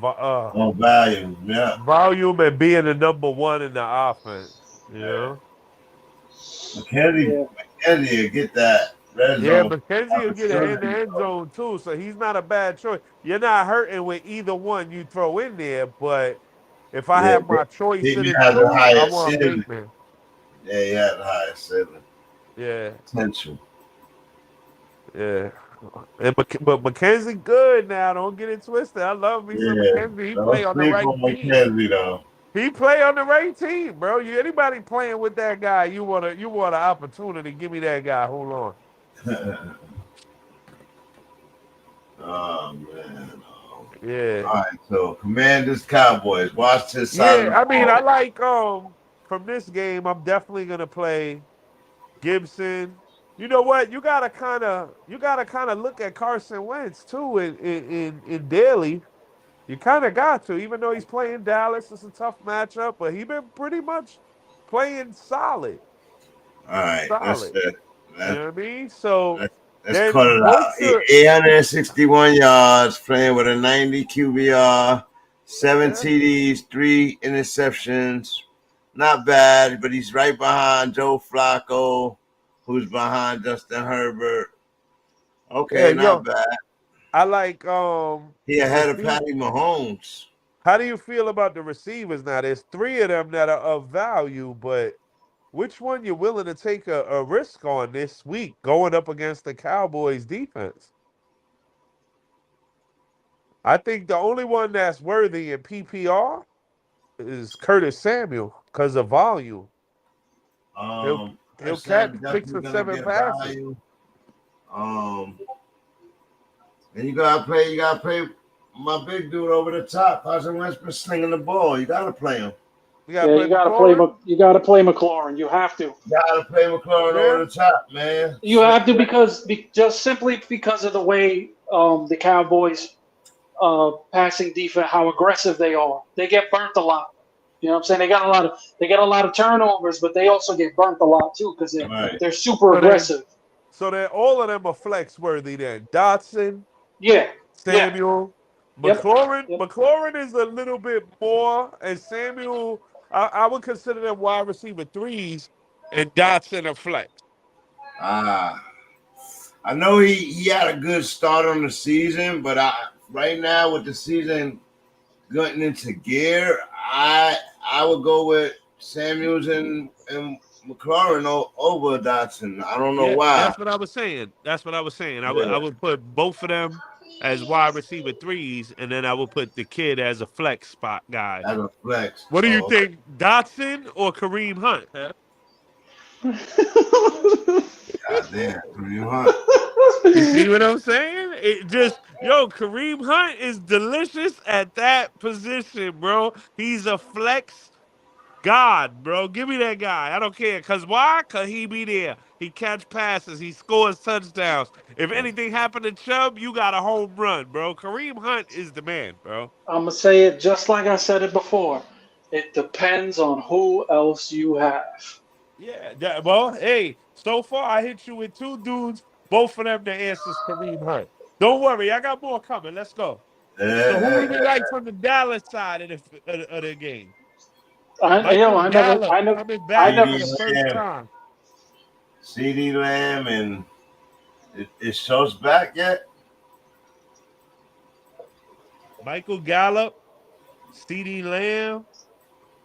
value. Yeah. volume and being the number one in the offense. You know? McKenzie will get that red Yeah, zone McKenzie will get it in the opportunity. end zone too, so he's not a bad choice. You're not hurting with either one you throw in there, but if I Yeah, have my choice in Bateman the has the two, I highest want ceiling. Bateman. Yeah, he has the highest ceiling. Yeah. Potential. Yeah. But McKenzie good now. Don't get it twisted. I love me some Yeah. McKenzie. He Don't play on the sleep right on team. McKenzie though. He play on the right team, bro. Anybody playing with that guy, you want an opportunity, give me that guy. Hold on. Oh man. Yeah. All right, so Commanders Cowboys. Watch this side of Yeah, the I mean, I ball. like from this game, I'm definitely gonna play Gibson. You know what? You gotta kind of look at Carson Wentz too in daily. You kind of got to, even though he's playing Dallas, it's a tough matchup, but he been pretty much playing solid. All right, Solid. You know what I mean? So let's cut then it both out. the 861 yards, playing with a 90 QBR, 7 yeah, TDs, 3 interceptions. Not bad, but he's right behind Joe Flacco, who's behind Justin Herbert. Okay, not yo, bad. I like He ahead of receive. Patty Mahomes. How do you feel about the receivers now? There's three of them that are of value, but which one you willing to take a risk on this week going up against the Cowboys defense? I think the only one that's worthy in PPR is Curtis Samuel because of volume. He'll catch Sam 6 definitely or gonna 7 get passes. value. And you gotta play my big dude over the top. Carson Wentz been slinging the ball. You gotta play him. You gotta play McLaurin. You gotta play McLaurin. You have to. You gotta play McLaurin over the top, man. You have to because just simply because of the way the Cowboys passing defense, how aggressive they are. They get burnt a lot. You know what I'm saying? They get a lot of turnovers, but they also get burnt a lot too because they're super aggressive. So then all of them are flex worthy then. Dotson, Yeah. Samuel, McLaurin. Yep. McLaurin is a little bit more, and Samuel, I would consider them wide receiver threes, and Dotson a flex. I know he had a good start on the season, but right now with the season getting into gear, I would go with Samuels and McLaurin over Dotson. I don't know why. That's what I was saying. I would put both of them as wide receiver threes, and then I would put the kid as a flex spot guy. As a flex. What do you think, Dotson or Kareem Hunt? Huh? God damn, Kareem Hunt. You see what I'm saying? Kareem Hunt is delicious at that position, bro. He's a flex god, bro. Give me that guy. I don't care. Cause why? Cause he be there. He catch passes. He scores touchdowns. If anything happened to Chubb, you got a home run, bro. Kareem Hunt is the man, bro. I'm gonna say it just like I said it before. It depends on who else you have. Yeah. Well, hey, so far I hit you with two dudes. Both of them the answers Kareem Hunt. Don't worry, I got more coming. Let's go. So who would you like from the Dallas side of the game? I never coming back for the first time. CeeDee Lamb and is Schultz back yet? Michael Gallup, CeeDee Lamb,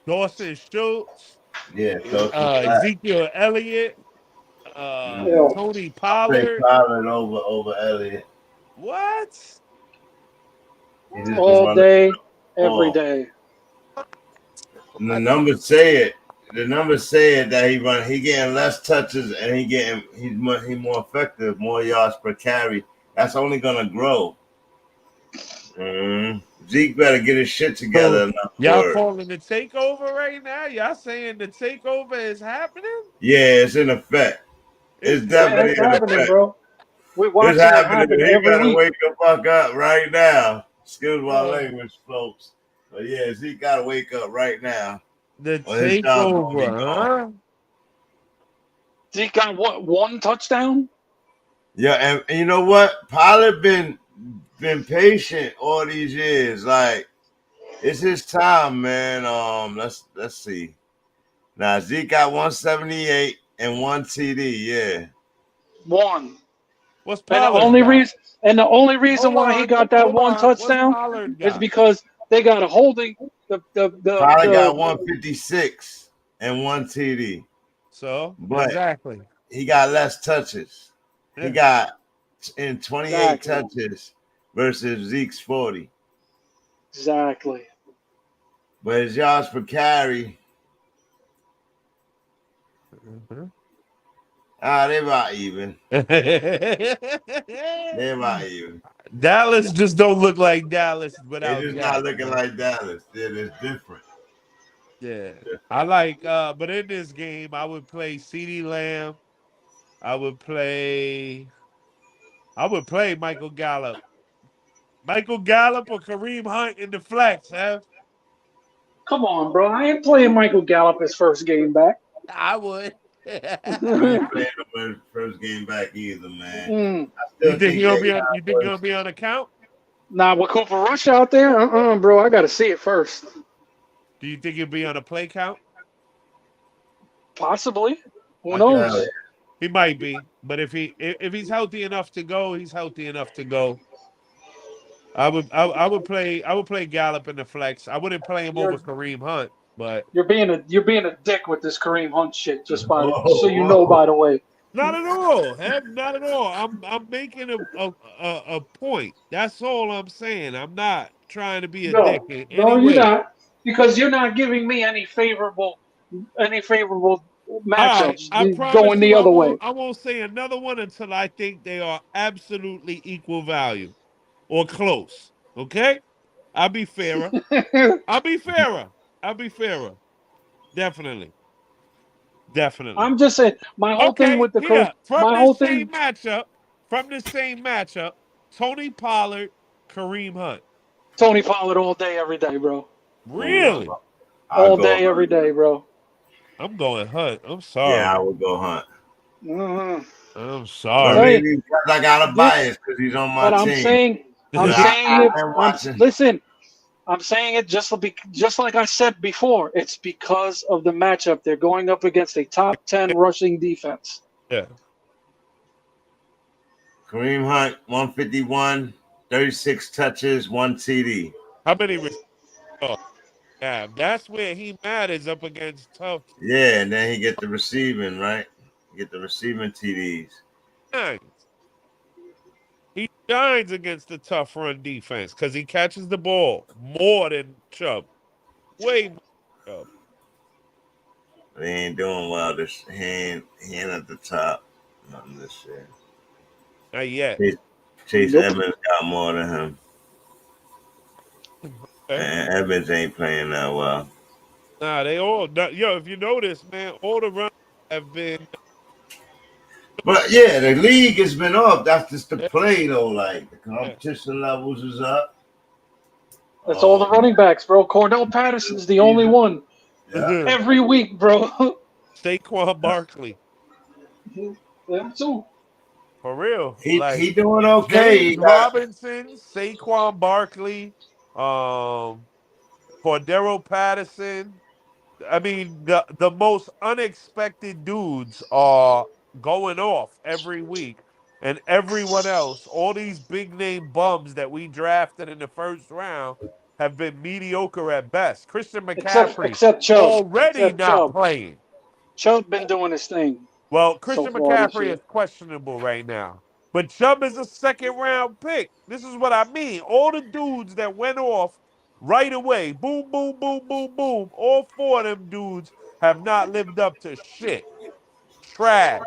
Dawson Schultz, Ezekiel Elliott, Tony Pollard. Pollard over Elliott. What? All day, every day. And the numbers say it. The numbers say it that he getting less touches and he's more effective, more yards per carry. That's only gonna grow. Zeke better get his shit together. Y'all calling the takeover right now? Y'all saying the takeover is happening? Yeah, it's in effect. It's definitely in happening, effect. bro. It's happening. He gotta wake the fuck up right now. Excuse my language, folks. But yeah, Zeke gotta wake up right now. The takeover, huh? Zeke got what? 1 touchdown? Yeah, and you know what? Pollard been been patient all these years. Like, it's his time, man. Let's see. Now Zeke got 178 and 1 TD. Yeah. One. What's And the Pollard only got? reason Hold why he on, got that hold one on. What's touchdown Pollard is got? because they got a holding Pollard got the 156 and 1 TD. So But exactly. he got less touches. He Yeah. got in 28 Exactly. touches versus Zeke's 40. Exactly. But his yards per carry, Mhm. they're about even. They're about even. Dallas just don't look like Dallas They're without just not Dak, looking man. like Dallas. It's different. Yeah. I like but in this game I would play CeeDee Lamb. I would play Michael Gallup. Michael Gallup or Kareem Hunt in the flex, huh? Come on, bro. I ain't playing Michael Gallup his first game back. I would. I ain't playing the first game back either, man. Mm. I still think You think he'll be on account? Nah, with Cooper Rush out there, bro. I gotta see it first. Do you think he'll be on a play count? Possibly. Who I think knows? he might be, but if he's healthy enough to go, he's healthy enough to go. I would play Gallup in the flex. I wouldn't play him over You're Kareem Hunt, but you're being a dick with this Kareem Hunt shit. Just so you know, Whoa. by the way. not at all. Not at all. I'm making a point. That's all I'm saying. I'm not trying to be a dick No, in any no, you're way. not, because you're not giving me any favorable All right, matchups. I promise Going you the other way. I won't say another one until I think they are absolutely equal value or close. Okay? I'll be fairer. I'll be fairer. I'll be fairer. Definitely. Definitely. I'm just saying, my whole thing Okay, with the here, my whole thing, from the same matchup, Tony Pollard, Kareem Hunt. Tony Pollard all day, every day, bro. Really? I'll All go day, every day, bro. I'm going Hunt. I'm Yeah, I sorry. would go Hunt. Mhm. I'm But Tell sorry. you, maybe because I got a bias because he's on my but team. I'm But saying I've it. been watching. Listen. I'm saying it just like I said before. It's because of the matchup. They're going up against a top 10 rushing defense. Yeah. Kareem Hunt, 151, 36 touches, 1 TD. How many yeah, that's where he matters up against tough Yeah, and then he get the receiving, right? Get the receiving TDs. times. He shines against the tough run defense because he catches the ball more than Chubb. Way more than Chubb. But he ain't doing well. He ain't at the top. Nothing this year. Not yet. Chase Nope. Edmonds got more than him. Okay. And Evans ain't playing that well. Nah, they all if you notice, man, all the runs have been But yeah, the league has been off. That's just the yeah, play though. Like the yeah. competition levels is up. That's all the running backs, bro. Cordell Patterson's the only one Yeah. every week, bro. Saquon Barkley. Yeah, too. For real. He Like doing okay. James He got Robinson, Saquon Barkley, Cordero Patterson. I mean, the most unexpected dudes are going off every week. And everyone else, all these big name bums that we drafted in the first round have been mediocre at best. Christian McCaffrey Except Chubb. already Except not Chubb. playing. Chubb been doing his thing Well, so Christian far this McCaffrey year. is questionable right now. But Chubb is a second round pick. This is what I mean. All the dudes that went off right away, boom, boom, boom, boom, boom, all four of them dudes have not lived up to shit. Trash.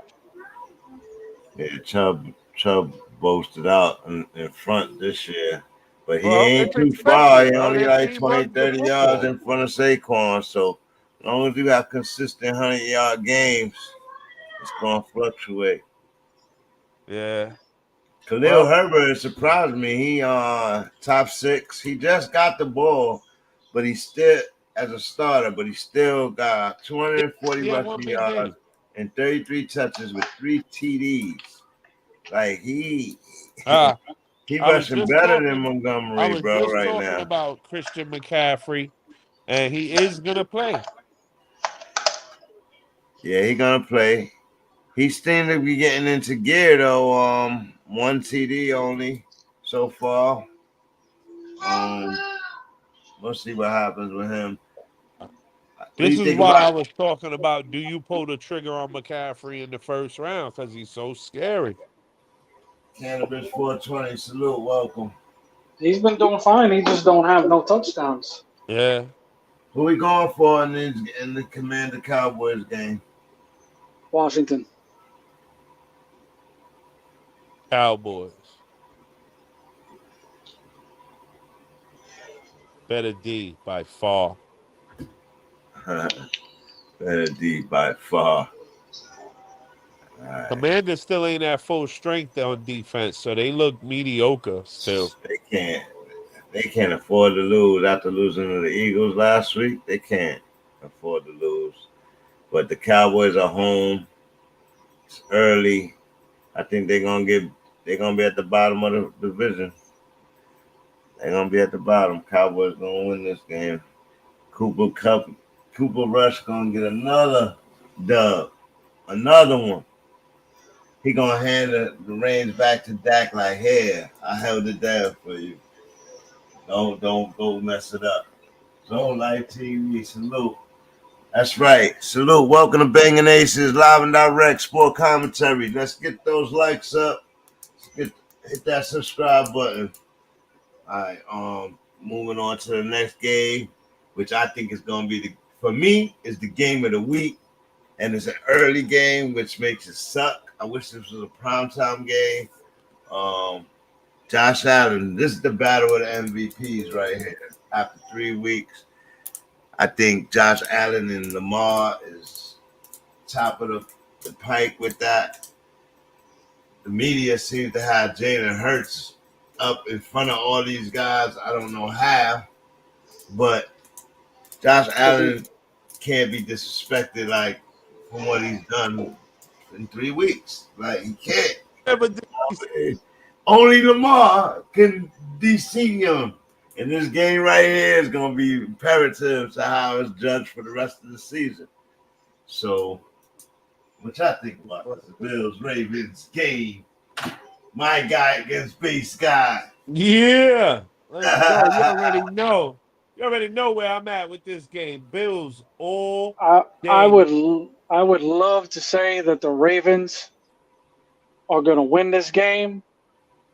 Chubb boasted out in front this year. But he Well, ain't it's too far. expected. He only Their like team 20, runs the 30 yards football. in front of Saquon. So as long as you have consistent 100-yard games, it's gonna fluctuate. Yeah. Khalil Well, Herbert surprised me. He top 6. He just got the ball, but he still as a starter, but he still got 240 yeah, one rushing big yards game. and 33 touches with 3 TDs. Like he Ah, He I was rushing just better than talking. I Montgomery, was bro, just right talking now. about Christian McCaffrey, and he is gonna play. Yeah, he gonna play. He seemed to be getting into gear though. One TD only so far. We'll see what happens with him. What do This you is think why I about was talking about. Do you pull the trigger on McCaffrey in the first round because he's so scary? Cannabis 420? Salute, welcome. He's been doing fine. He just don't have no touchdowns. Yeah, Who we going for in the Commander Cowboys game? Washington. Cowboys. Better D by far. Better D by far. All right. Commanders still ain't at full strength on defense, so they look mediocre still. They can't afford to lose after losing to the Eagles last week. They can't afford to lose. But the Cowboys are home. It's early. I think they're gonna be at the bottom of the division. They're gonna be at the bottom. Cowboys gonna win this game. Cooper Rush gonna get another dub. Another one. He gonna hand the reins back to Dak like, here, I held it down for you. Don't go mess it up. Zone Life TV, salute. That's right. Salute. Welcome to Banging Aces live and direct sport commentary. Let's get those likes up. Hit that subscribe button. All right. Moving on to the next game, which I think is gonna be for me is the game of the week, and it's an early game, which makes it suck. I wish this was a primetime game. Josh Allen. This is the battle of the MVPs right here. After 3 weeks, I think Josh Allen and Lamar is top of the pike with that. The media seems to have Jalen Hurts up in front of all these guys. I don't know how, but Josh Allen can't be disrespected like from what he's done in 3 weeks. Like he can't. Only Lamar can DC him. And this game right here is going to be imperative to how it's judged for the rest of the season. So, what y'all think about the Bills-Ravens game? My guy against base guy. Yeah, let's go. You already know. You already know where I'm at with this game. Bills all I day. would love to say that the Ravens are gonna win this game,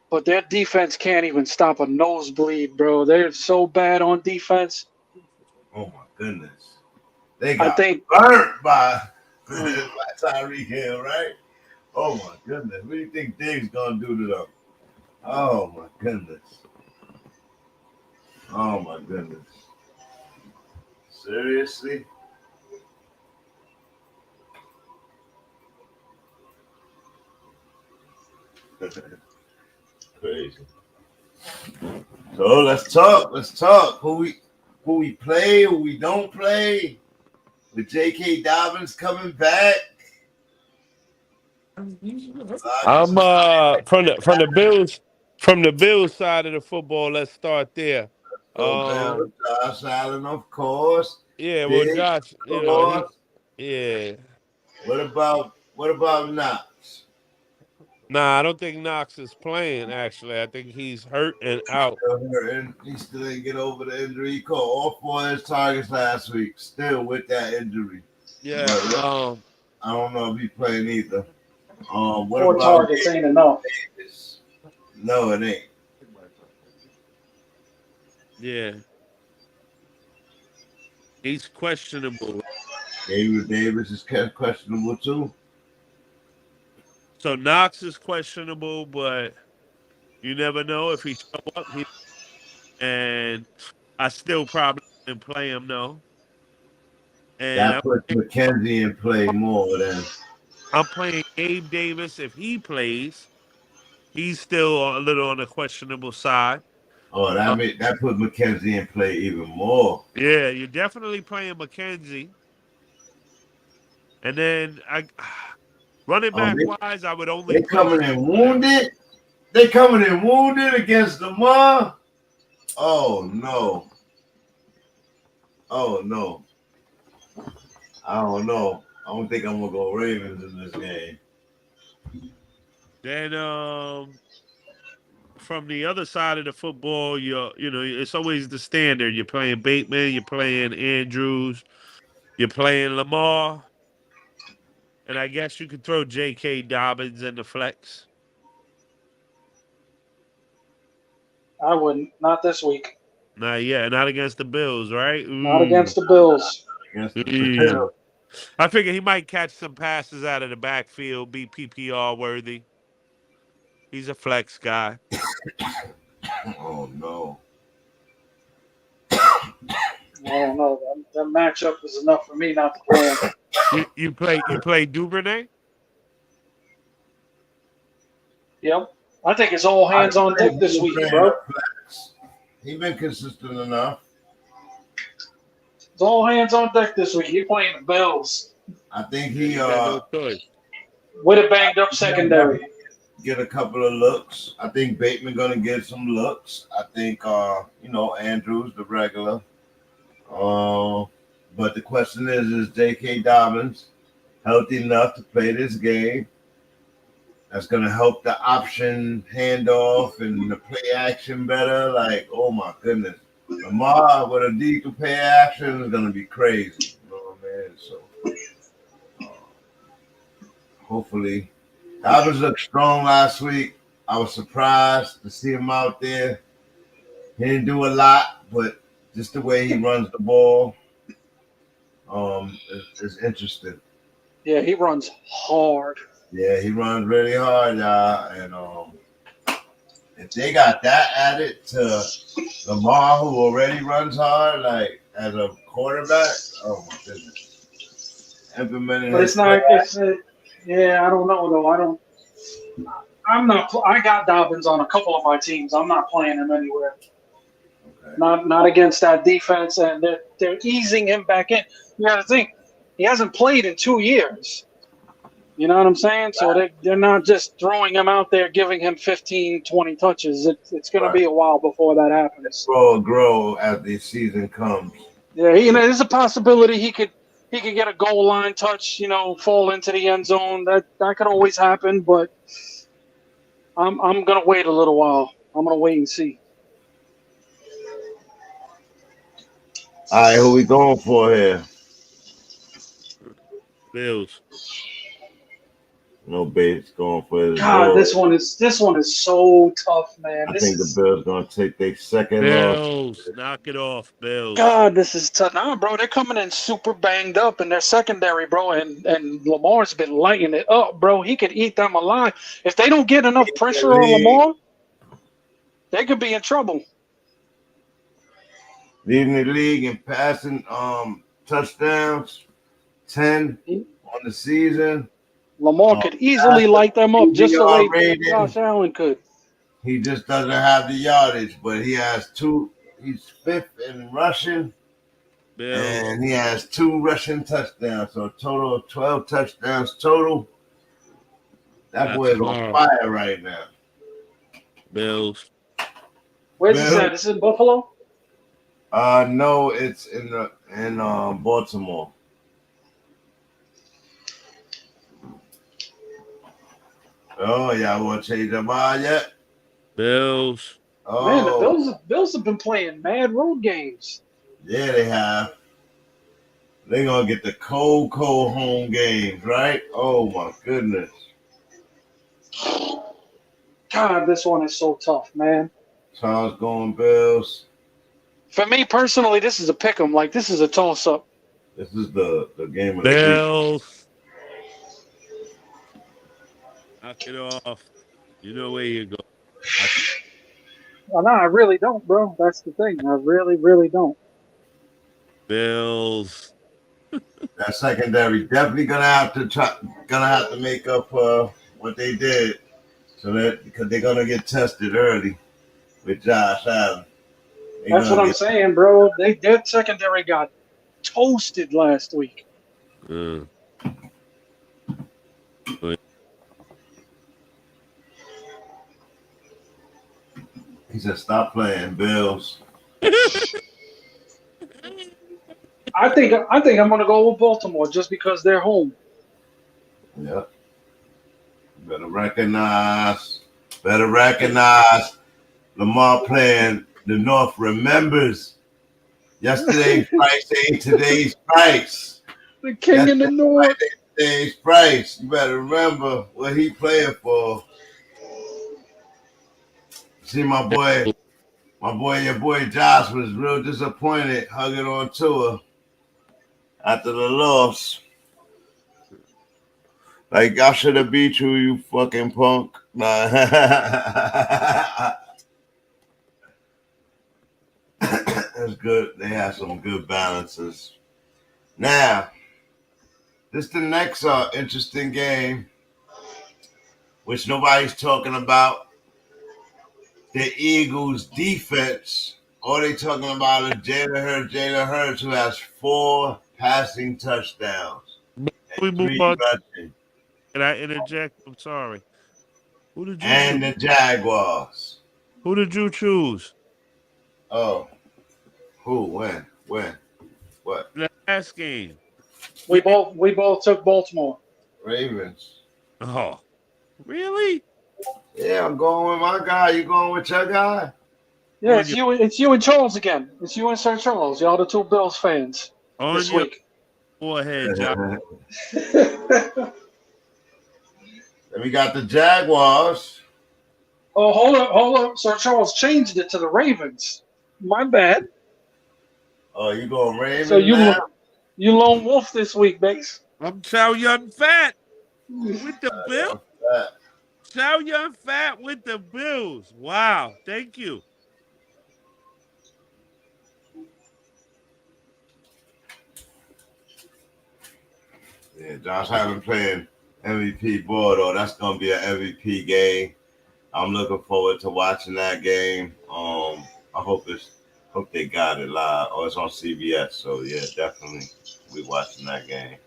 but their defense can't even stop a nosebleed, bro. They're so bad on defense. Oh my goodness. They I got think burnt by Tyreek Hill, right? Oh my goodness. What do you think Diggs gonna do to them? Oh my goodness. Oh my goodness. Seriously? Crazy. So let's talk. Let's talk. Who we play, who we don't play. With J.K. Dobbins coming back. I'm from the Bills side of the football. Let's start there. So Bill, Josh Allen, of course. Yeah, well, Diggs, Josh, of course. yeah. What about Knox? Nah, I don't think Knox is playing. Actually, I think he's hurt and out. He still didn't get over the injury. He caught all 4 of his targets last week, still with that injury. Yeah. But I don't know if he's playing either. What 4 about targets ain't enough. Davis? No, it ain't. Yeah. He's questionable. Davis is questionable too. So Knox is questionable, but you never know if he show up. And I still probably didn't play him though. And That puts McKenzie in play more than. I'm playing Gabe Davis. If he plays, he's still a little on the questionable side. Oh, that put McKenzie in play even more. Yeah, you're definitely playing McKenzie. And then running back wise, I would only they coming in wounded. They coming in wounded against Lamar. Oh no. Oh no. I don't know. I don't think I'm gonna go Ravens in this game. Then from the other side of the football, it's always the standard. You're playing Bateman, you're playing Andrews, you're playing Lamar, and I guess you could throw J.K. Dobbins in the flex. I wouldn't. Not this week. Not yet. Not against the Bills, right? Not against the Bills. Against the Bills. I figure he might catch some passes out of the backfield, be PPR worthy. He's a flex guy. Oh no. I don't know. That matchup is enough for me not to play him. You play Duvernay? Yep. I think it's all hands on deck this week, bro. He's been consistent enough. It's all hands on deck this week. You're playing the Bills. I think he with a banged up secondary. Get a couple of looks. I think Bateman gonna get some looks. I think Andrews the regular. But the question is J.K. Dobbins healthy enough to play this game? That's gonna help the option handoff and the play action better. Like, oh my goodness, Lamar with a deep play action is gonna be crazy. You know what I mean? So hopefully, Dobbins looked strong last week. I was surprised to see him out there. He didn't do a lot, but just the way he runs the ball, is interesting. Yeah, he runs hard. Yeah, he runs really hard, y'all. And if they got that added to Lamar, who already runs hard, like as a quarterback, oh my goodness. Implementing but it's not. Yeah, I don't know though. I'm not. I got Dobbins on a couple of my teams. I'm not playing him anywhere. Okay. Not against that defense, and they're easing him back in. You got to think he hasn't played in 2 years. You know what I'm saying? So they're not just throwing him out there, giving him 15, 20 touches. It's going to be a while before that happens. Grow as the season comes. Yeah, there's a possibility he could get a goal line touch, fall into the end zone. That could always happen, but I'm going to wait a little while. I'm going to wait and see. All right, who we going for here? Bills. No Bates going for his. God, this one is so tough, man. I think the Bills gonna take their second Bills, knock it off, Bills. God, this is tough. Nah, bro, they're coming in super banged up in their secondary, bro, and Lamar's been lighting it up, bro. He could eat them alive. If they don't get enough pressure on Lamar, they could be in trouble. Leading the league in passing touchdowns, 10 on the season. Lamar could easily light them up just the way Josh Allen could. He just doesn't have the yardage, but he has two. He's fifth in rushing, and he has 2 rushing touchdowns. So a total of 12 touchdowns total. That boy is on fire right now. Bills. Where's this at? Is it in Buffalo? No, it's in Baltimore. Oh, y'all want to change your mind yet? Bills. Oh. Man, the Bills have been playing mad road games. Yeah, they have. They're going to get the cold home games, right? Oh, my goodness. God, this one is so tough, man. Charles going Bills. For me personally, this is a pick 'em. Like, this is a toss-up. This is the game of the Bills. Knock it off. You know where you go. Well, no, I really don't, bro. That's the thing. I really, really don't. Bills. That secondary definitely gonna have to make up for what they did, so that because they're gonna get tested early with Josh Allen. That's what I'm saying, bro. Their secondary got toasted last week. He said, "Stop playing, Bills." I think I'm gonna go with Baltimore just because they're home. Yep. Better recognize. Lamar playing. The North remembers. Yesterday's price ain't today's price. The king in the north. Today's price. You better remember what he playing for. See your boy Josh was real disappointed hugging on TUA after the loss. Like, I should have beat you, you fucking punk. Nah. That's good. They have some good balances. Now, this is the next interesting game, which nobody's talking about. The Eagles' defense. All they talking about is Jalen Hurts, who has 4 passing touchdowns. We And move 3 on. rushing. Can I interject? I'm sorry. Who did you And choose? the Jaguars. Who did you choose? Oh. Who? When? What? The last game. We both took Baltimore. Ravens. Oh, really? Yeah, I'm going with my guy. You going with your guy? Yeah, it's you and Charles again. It's you and Sir Charles. Y'all the 2 Bills fans this week. Go ahead, John. Then we got the Jaguars. Oh, hold up. Sir Charles changed it to the Ravens. My bad. Oh, you going Ravens? So you now? you lone wolf this week, Banks. I'm Chow Young Fat with the Bills. Chow Young Fat with the Bills. Wow. Thank you. Yeah, Josh Allen playing MVP ball, though. That's going to be an MVP game. I'm looking forward to watching that game. I hope they got it live. Oh, it's on CBS. So, yeah, definitely we watching that game.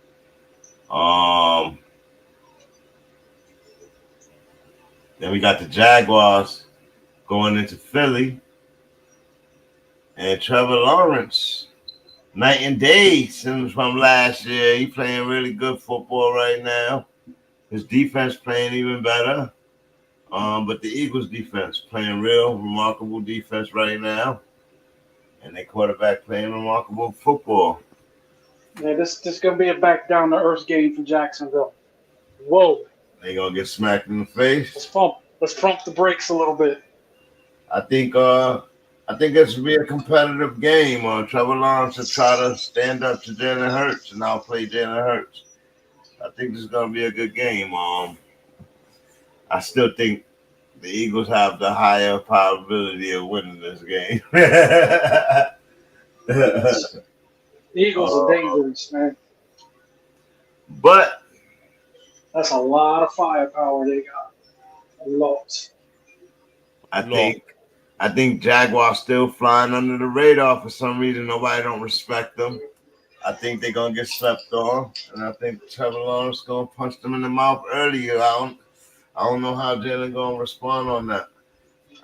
Then we got the Jaguars going into Philly. And Trevor Lawrence, night and day since from last year. He playing really good football right now. His defense playing even better. But the Eagles defense playing real remarkable defense right now. And their quarterback playing remarkable football. Yeah, this is gonna be a back down to earth game for Jacksonville. Whoa. They gonna get smacked in the face. Let's pump the brakes a little bit. I think it's be a competitive game. Trevor Lawrence to try to stand up to Jalen Hurts and I'll play Jalen Hurts. I think this is gonna be a good game. I still think the Eagles have the higher probability of winning this game. The Eagles are dangerous, man. But that's a lot of firepower they got. A lot. I think Jaguars still flying under the radar for some reason. Nobody don't respect them. I think they're gonna get slept on, and I think Trevor Lawrence gonna punch them in the mouth earlier. I don't know how Jalen gonna respond on that.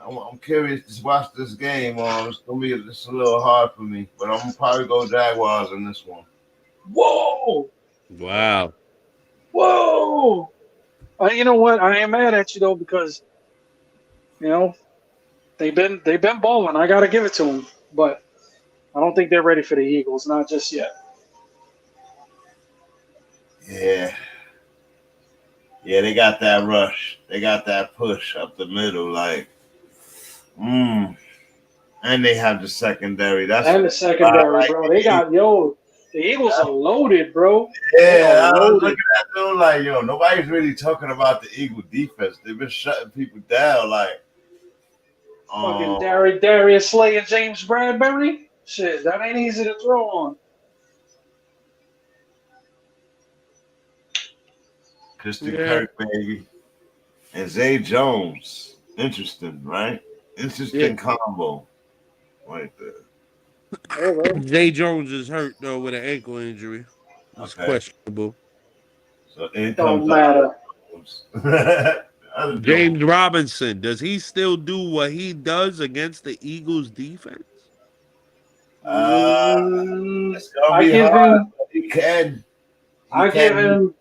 I'm curious to watch this game. It's gonna be just a little hard for me, but I'm gonna probably go Jaguars in this one. Whoa! Wow! Whoa! You know what? I am mad at you though because they've been balling. I gotta give it to them, but I don't think they're ready for the Eagles. Not just yet. Yeah, they got that rush. They got that push up the middle, and they have the secondary. And the secondary, bro. They got the Eagles are loaded, bro. Yeah, I was looking at them nobody's really talking about the Eagle defense. They've been shutting people down, fucking Darius Slay and James Bradbury. Shit, that ain't easy to throw on. Christian Kirk, baby. And Zay Jones. Interesting, right? Interesting combo right there. Zay Jones is hurt, though, with an ankle injury. It's questionable. So it don't matter. Other dude. James Robinson, does he still do what he does against the Eagles defense? It's gonna be hard, but he can. I give him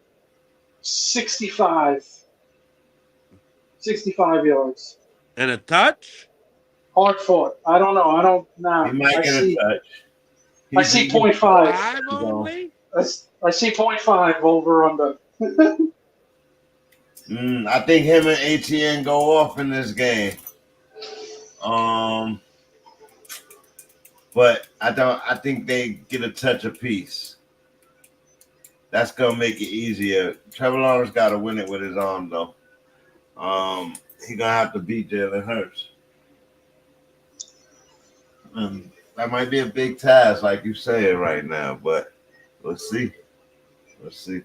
65. 65 yards. And a touch? Hard fought. I don't know. I don't. Nah. He might I get see. a touch. I see 0.5. 5 only? I see 0.5 over under. I think him and ATN go off in this game. But I think they get a touch apiece. That's gonna make it easier. Trevor Lawrence got to win it with his arm, though. He gonna have to beat Jalen Hurts. That might be a big task, like you saying right now, but we'll see. We'll see.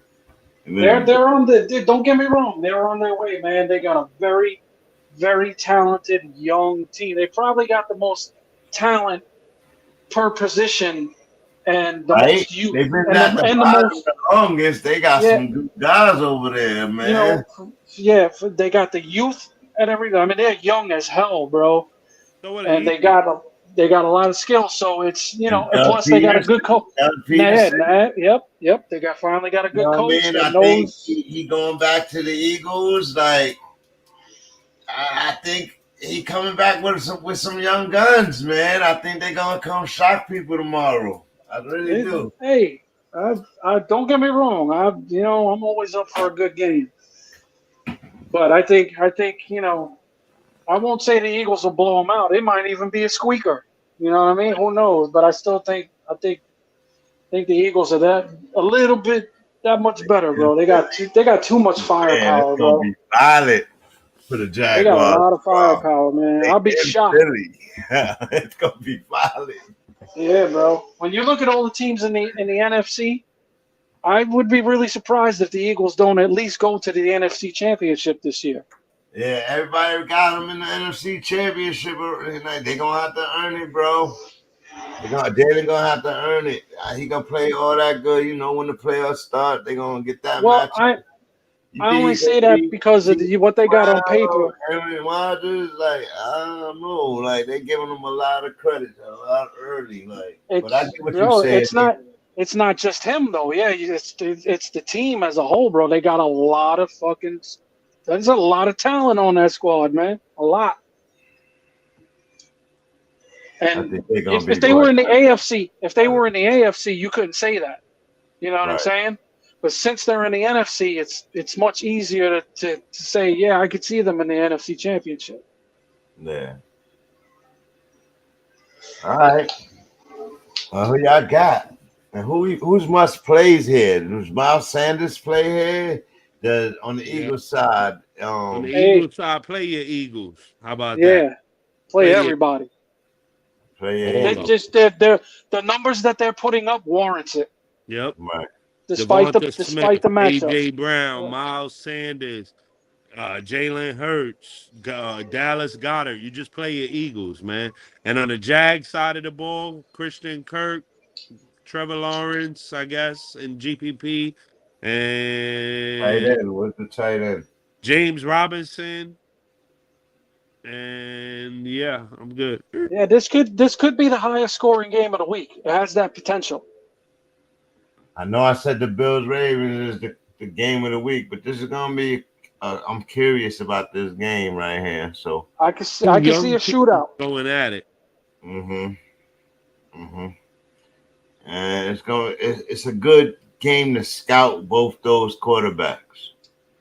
They're on the. Don't get me wrong. They're on their way, man. They got a very, very talented young team. They probably got the most talent per position and the most youth. They've been and the most the longest. They got some good guys over there, man. They got the youth and everything. I mean, they're young as hell, bro. So and they got a lot of skill. So it's and plus they got a good coach. Yep. They finally got a good coach. I think he going back to the Eagles. Like I think he coming back with some young guns, man. I think they're gonna come shock people tomorrow. I really do. Hey, I don't get me wrong. I'm always up for a good game. But I think I won't say the Eagles will blow them out. It might even be a squeaker. You know what I mean? Who knows? But I think the Eagles are that much better, bro. They got too much firepower, it's bro. Gonna be violent for the Jaguars. They got a lot of firepower, man. I'll be shocked. It's gonna be violent. Yeah, bro. When you look at all the teams in the NFC, I would be really surprised if the Eagles don't at least go to the NFC Championship this year. Yeah, everybody got them in the NFC Championship. They're gonna have to earn it, bro. They're gonna have to earn it. He gonna play all that good. When the playoffs start, they're gonna get that match. I only say that because of what they got on paper. Rodgers, I don't know, they're giving them a lot of credit, a lot early, But I get what you said. It's not just him though. Yeah, it's the team as a whole, bro. They got a lot of there's a lot of talent on that squad, man. A lot. And if they were in the AFC, you couldn't say that. You know what I'm saying? But since they're in the NFC, it's much easier to say, yeah, I could see them in the NFC Championship. Yeah. All right. Well, who y'all got? And who's must plays here? Does Miles Sanders play here? On the Eagles side. On the Eagles side, play your Eagles. How about that? Yeah. Play everybody. The numbers that they're putting up warrants it. Yep. Right. Despite the matchup. AJ Brown, Miles Sanders, Jalen Hurts, Dallas Goedert. You just play your Eagles, man. And on the Jags side of the ball, Christian Kirk, Trevor Lawrence, I guess, and GPP, and tight end. What's the tight end? James Robinson. And yeah, I'm good. Yeah, this could be the highest scoring game of the week. It has that potential. I know I said the Bills-Ravens is the game of the week, but this is gonna be. I'm curious about this game right here. So I can see a shootout going at it. And it's a good game to scout both those quarterbacks.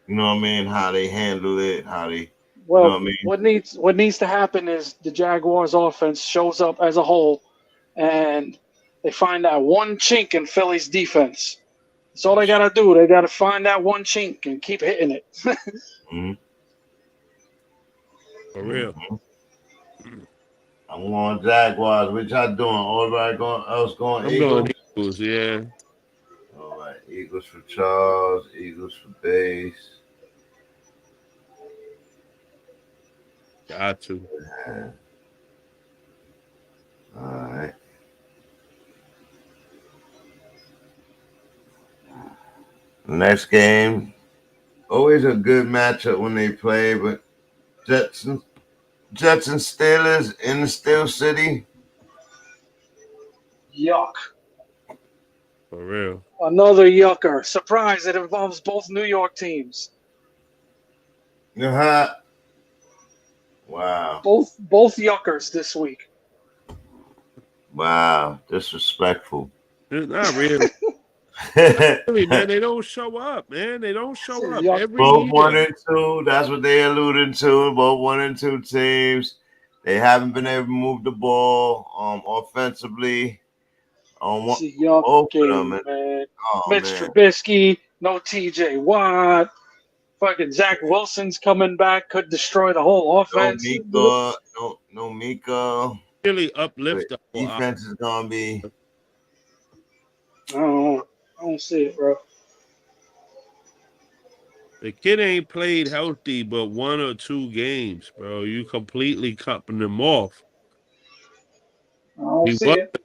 You know what I mean? How they handle it, how they. Well, you know what I mean? what needs to happen is the Jaguars offense shows up as a whole, and they find that one chink in Philly's defense. That's all they gotta do. They gotta find that one chink and keep hitting it. For real. I'm going Jaguars. What y'all doing? Everybody going I'm Eagles? going Eagles, yeah. All right, Eagles for Charles, Eagles for Base. Got to. All right. Next game, Always a good matchup when they play, but Jets and Steelers in the Steel City. Yuck. For real. Another yucker. Surprise, it involves both New York teams. Uh-huh. Wow. Both yuckers this week. Wow. Disrespectful. It's not really. Really, man, they don't show up, man. They don't show up every Both year. 1 and 2. That's what they alluding to. Both 1 and 2 teams. They haven't been able to move the ball offensively. It's a yuck game, man. Mitch Trubisky, no TJ Watt. Fucking Zach Wilson's coming back, could destroy the whole offense. No Mika. Really uplift the defense is gonna be. I don't see it, bro. The kid ain't played healthy but 1 or 2 games, bro. You completely cutting him off. I don't see it.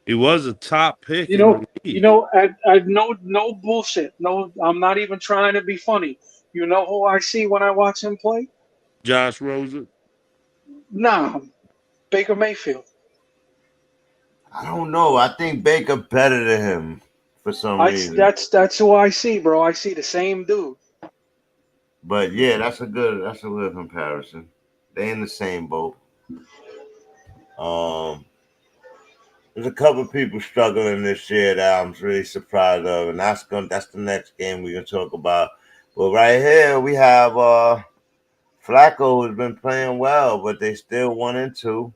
He was a top pick. I no bullshit. No, I'm not even trying to be funny. You know who I see when I watch him play? Josh Rosen? Nah, Baker Mayfield. I don't know. I think Baker better than him for some reason. That's who I see, bro. I see the same dude. But yeah, that's a good comparison. They in the same boat. There's a couple of people struggling this year that I'm really surprised of, and that's the next game we're gonna talk about. But right here we have Flacco, who's been playing well, but they still 1 and 2.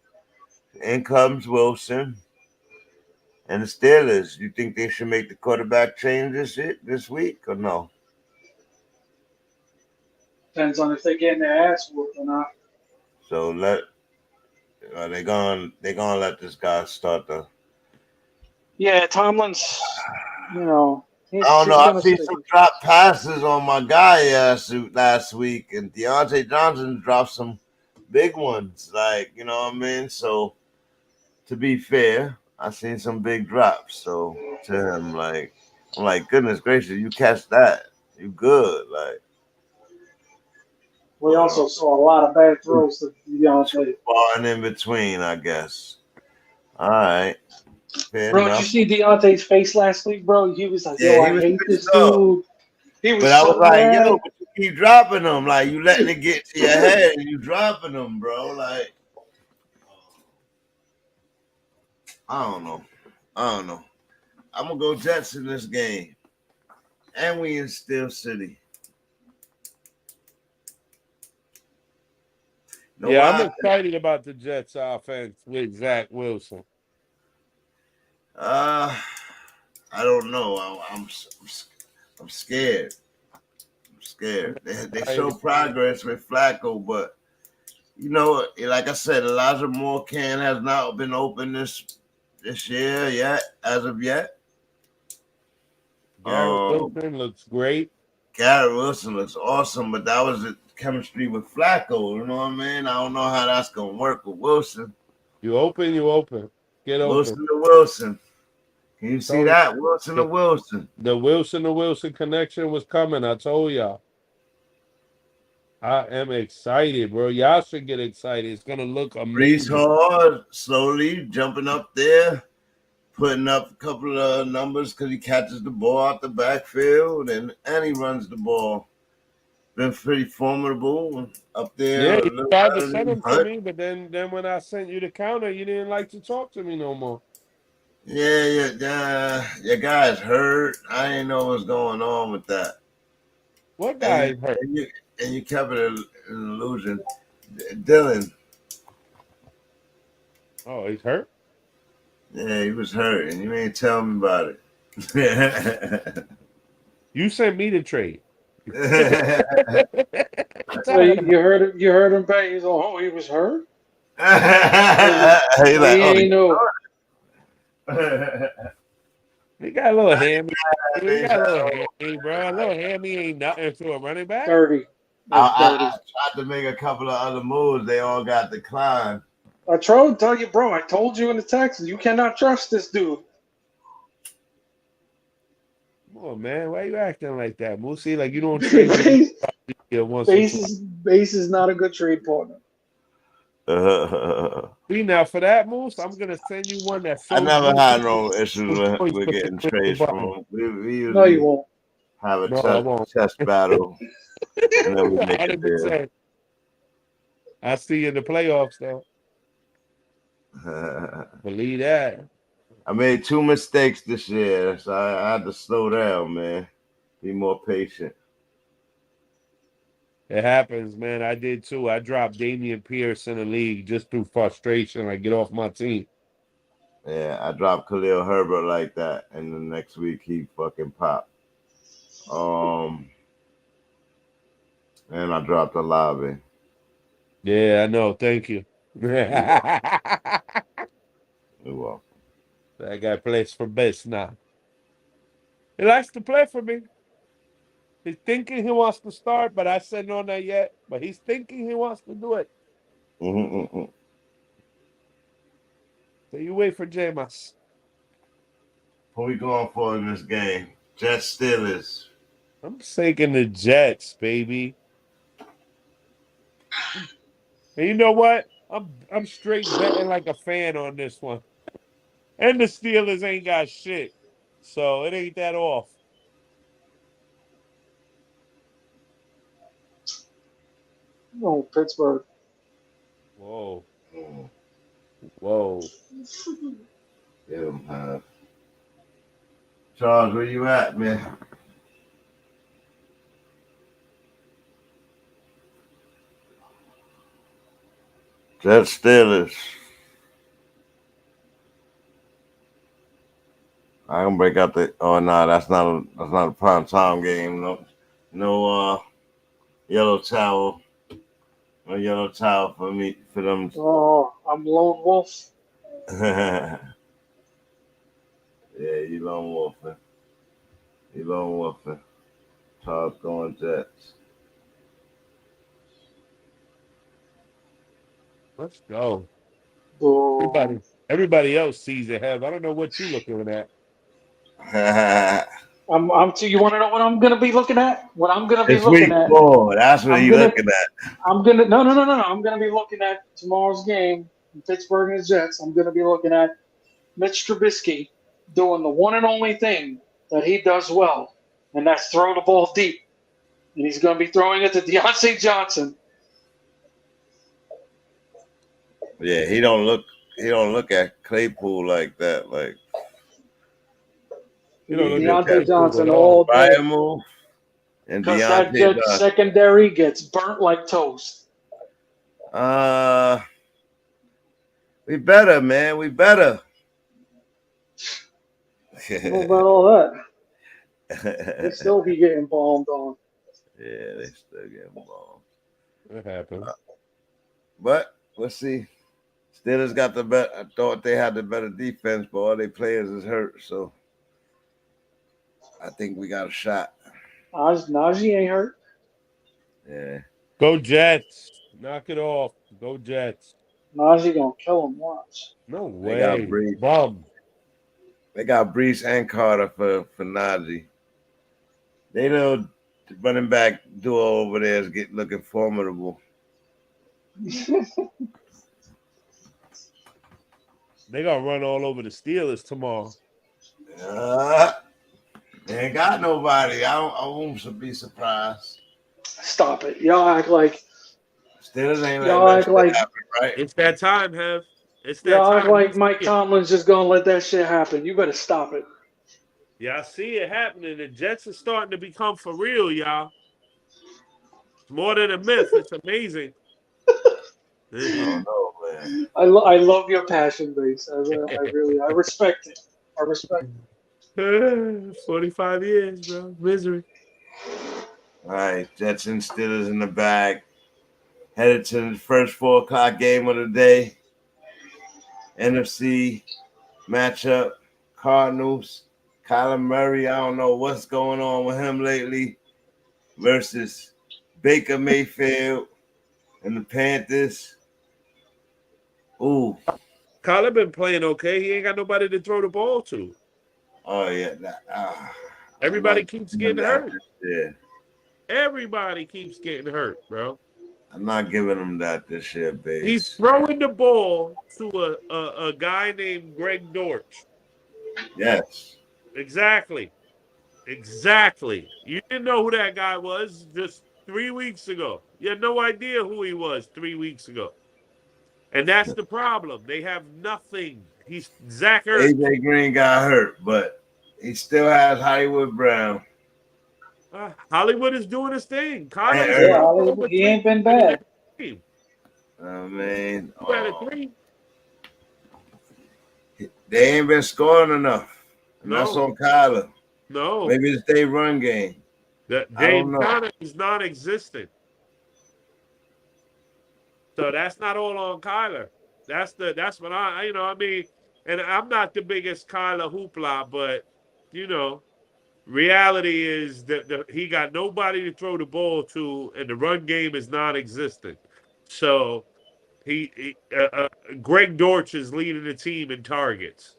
In comes Wilson and the Steelers. You think they should make the quarterback change this week or no? Depends on if they're getting their ass whooped or not. So they're gonna let this guy start the. Yeah, Tomlin's. You know. I don't know. I see some drop passes on my guy last week, and Deontay Johnson dropped some big ones. Like, you know what I mean? So, to be fair, I seen some big drops. So to him, like, I'm like, goodness gracious, you catch that, you good. Like, we also saw a lot of bad throws to Deontay. Far and in between, I guess. All right. Fair bro, enough. Did you see Deontay's face last week, bro? He was like, yo, I hate this dude. He was but I was like, yo, but you keep dropping them. Like, you letting it get to your head and you dropping them, bro. Like, I don't know. I'm going to go Jets in this game. And we in Steel City. I'm excited about the Jets offense with Zach Wilson. I don't know. I'm scared. I'm scared. They show progress with Flacco, but you know, like I said, Elijah Moore has not been open this year yet, as of yet. Garrett Wilson looks great. Garrett Wilson looks awesome, but that was the chemistry with Flacco. You know what I mean? I don't know how that's gonna work with Wilson. You open. Get open. Wilson to Wilson. Can you see that? Wilson to Wilson. The Wilson to Wilson connection was coming. I told y'all. I am excited, bro. Y'all should get excited. It's gonna look amazing. Brees Hall slowly jumping up there, putting up a couple of numbers because he catches the ball out the backfield and he runs the ball. Been pretty formidable up there. Yeah, you tried to send him to me, but then when I sent you the counter, you didn't like to talk to me no more. Yeah. Your guy's hurt. I didn't know what was going on with that. What guy is hurt? And you kept it an illusion. Dylan. Oh, he's hurt? Yeah, he was hurt, and you ain't tell me about it. You sent me the trade. So you heard him back. He's like, oh, he was hurt. He ain't know. He got a little hammy. He got a little hammy, bro. A little hammy ain't nothing to a running back. 30. I tried to make a couple of other moves. They all got declined. I tried to tell you, bro. I told you in the text, you cannot trust this dude. on, man. Why you acting like that, Moosey? Like you don't trade with me once or twice. Base is not a good trade partner. See, now for that, Moose, I'm gonna send you one that's I so never juicy. had no issues with Put getting the trades button. from him. We No, you usually won't. have a No, I won't. chess battle, and then we make a deal. 100%. I see you in the playoffs, though. Believe that. I made 2 mistakes this year, so I had to slow down, man. Be more patient. It happens, man. I did too. I dropped Damian Pierce in the league just through frustration. I get off my team. Yeah, I dropped Khalil Herbert like that, and the next week he fucking popped. And I dropped a lobby. Yeah, I know. Thank you. That You're welcome. guy plays for best now. He likes to play for me. He's thinking he wants to start, but I said no, not yet. But he's thinking he wants to do it. So you wait for Jameis. What we going for in this game? Jets Steelers. I'm taking the Jets, baby. And you know what? I'm straight betting like a fan on this one. And the Steelers ain't got shit. So it ain't that off. No, Pittsburgh. Whoa. Whoa. Get him, Charles, where you at, man? Jets Steelers. I can break out the. Oh no, that's not a prime time game. No yellow towel. No yellow towel for me for them. Oh, I'm lone wolf. Yeah, you lone wolfing. You lone wolfing. Charles going Jets. Let's go. Oh. Everybody else sees it. I don't know what you looking at. You want to know what I'm gonna be looking at? What I'm gonna be It's looking week at? 4. That's what you looking at. I'm gonna no. I'm gonna be looking at tomorrow's game, Pittsburgh and the Jets. I'm gonna be looking at Mitch Trubisky doing the one and only thing that he does well, and that's throw the ball deep. And he's gonna be throwing it to Deontay Johnson. Yeah, he don't look at Claypool like that. Like Deontay Johnson all day. Fire move. And Because that Deontay Jets secondary gets burnt like toast. We better, man. We better. What about all that? They still be getting bombed on. Yeah, they still getting bombed. What happened? But we'll see. Steelers got the better. I thought they had the better defense, but all their players is hurt. So I think we got a shot. Najee ain't hurt. Yeah. Go Jets. Knock it off. Go Jets. Najee gonna kill him. Watch. No They got way. Brees. Bum. They got Brees and Carter for Najee. They know the running back duo over there is looking formidable. They gonna run all over the Steelers tomorrow. They ain't got nobody. I won't be surprised. Stop it. Y'all act like Steelers ain't y'all act like happen, right? It's that time, Hev. It's that y'all time. act like Mike Tomlin's just gonna let that shit happen. You better stop it. Yeah, I see it happening. The Jets are starting to become for real, y'all. It's more than a myth. It's amazing. Oh no, man. I love your passion base. I respect it. I respect it. 45 years, bro. Misery. All right, Jets and Steelers in the bag. Headed to the first 4 o'clock game of the day. NFC matchup. Cardinals. Kyler Murray, I don't know what's going on with him lately. Versus Baker Mayfield and the Panthers. Ooh. Kyler been playing okay. He ain't got nobody to throw the ball to. Oh, yeah. Everybody keeps getting hurt. Yeah. Everybody keeps getting hurt, bro. I'm not giving him that this year, He's base. throwing the ball to a guy named Greg Dortch. Yes. Exactly. Exactly. You didn't know who that guy was just 3 weeks ago. You had no idea who he was 3 weeks ago. And that's the problem. They have nothing. He's Zach Ertz. AJ Green got hurt, but he still has Hollywood Brown. Hollywood is doing his thing. Yeah, he ain't been bad. I mean, Three. They ain't been scoring enough. And that's No. on Kyler. No. Maybe it's their run game. James Conner is non-existent. So that's not all on Kyler. That's what I mean, and I'm not the biggest Kyler hoopla, but reality is that he got nobody to throw the ball to, and the run game is non-existent. So Greg Dortch is leading the team in targets.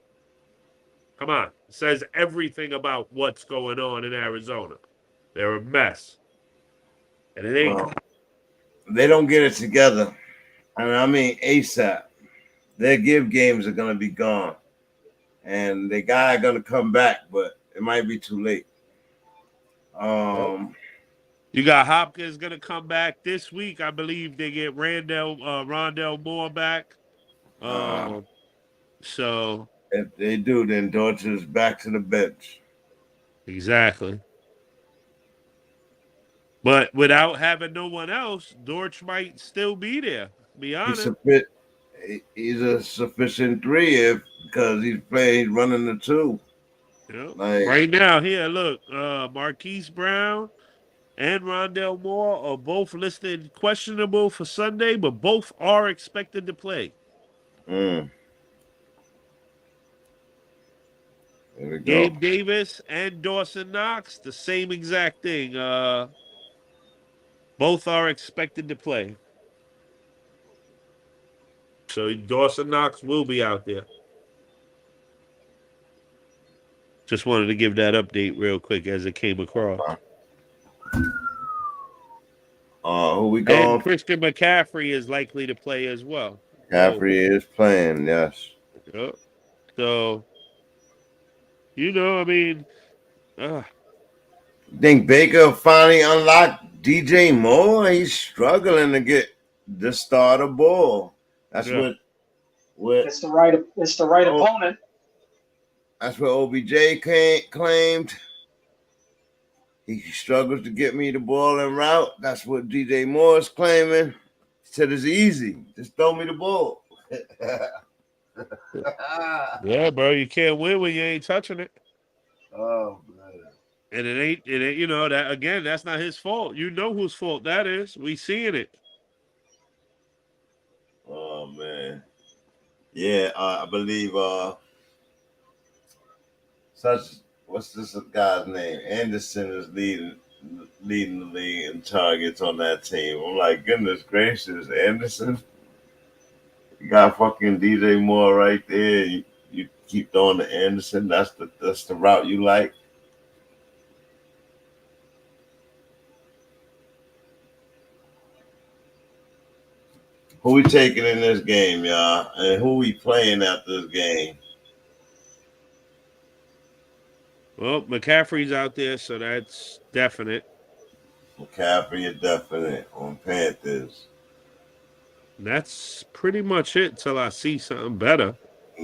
Come on, says everything about what's going on in Arizona. They're a mess, and it ain't. Well, they don't get it together. I mean ASAP. Their give games are gonna be gone, and the guy gonna come back, but it might be too late. You got Hopkins gonna come back this week. I believe they get Rondell Moore back. So if they do, then Dortch is back to the bench. Exactly. But without having no one else, Dortch might still be there. Be honest. He's a sufficient three because he's running the two. Yep. Right now, here, look, Marquise Brown and Rondell Moore are both listed questionable for Sunday, but both are expected to play. There we go. Gabe Davis and Dawson Knox, the same exact thing. Both are expected to play. So Dawson Knox will be out there. Just wanted to give that update real quick as it came across. Who we going? And Christian McCaffrey is likely to play as well. McCaffrey is playing, yes. Yep. So, I mean, think Baker finally unlocked DJ Moore? He's struggling to get the starter ball. That's what it's the right opponent. That's what OBJ claimed. He struggles to get me the ball en route. That's what DJ Moore is claiming. He said it's easy. Just throw me the ball. Yeah, bro, you can't win when you ain't touching it. Oh, man. And it ain't, that again, that's not his fault. You know whose fault that is. We seeing it. Oh, man. Yeah, I believe what's this guy's name? Anderson is leading the league in targets on that team. I'm like, goodness gracious, Anderson. You got fucking DJ Moore right there. You keep throwing to Anderson. That's the route you like. Who we taking in this game, y'all? And who we playing after this game? Well, McCaffrey's out there, so that's definite. McCaffrey is definite on Panthers. And that's pretty much it till I see something better.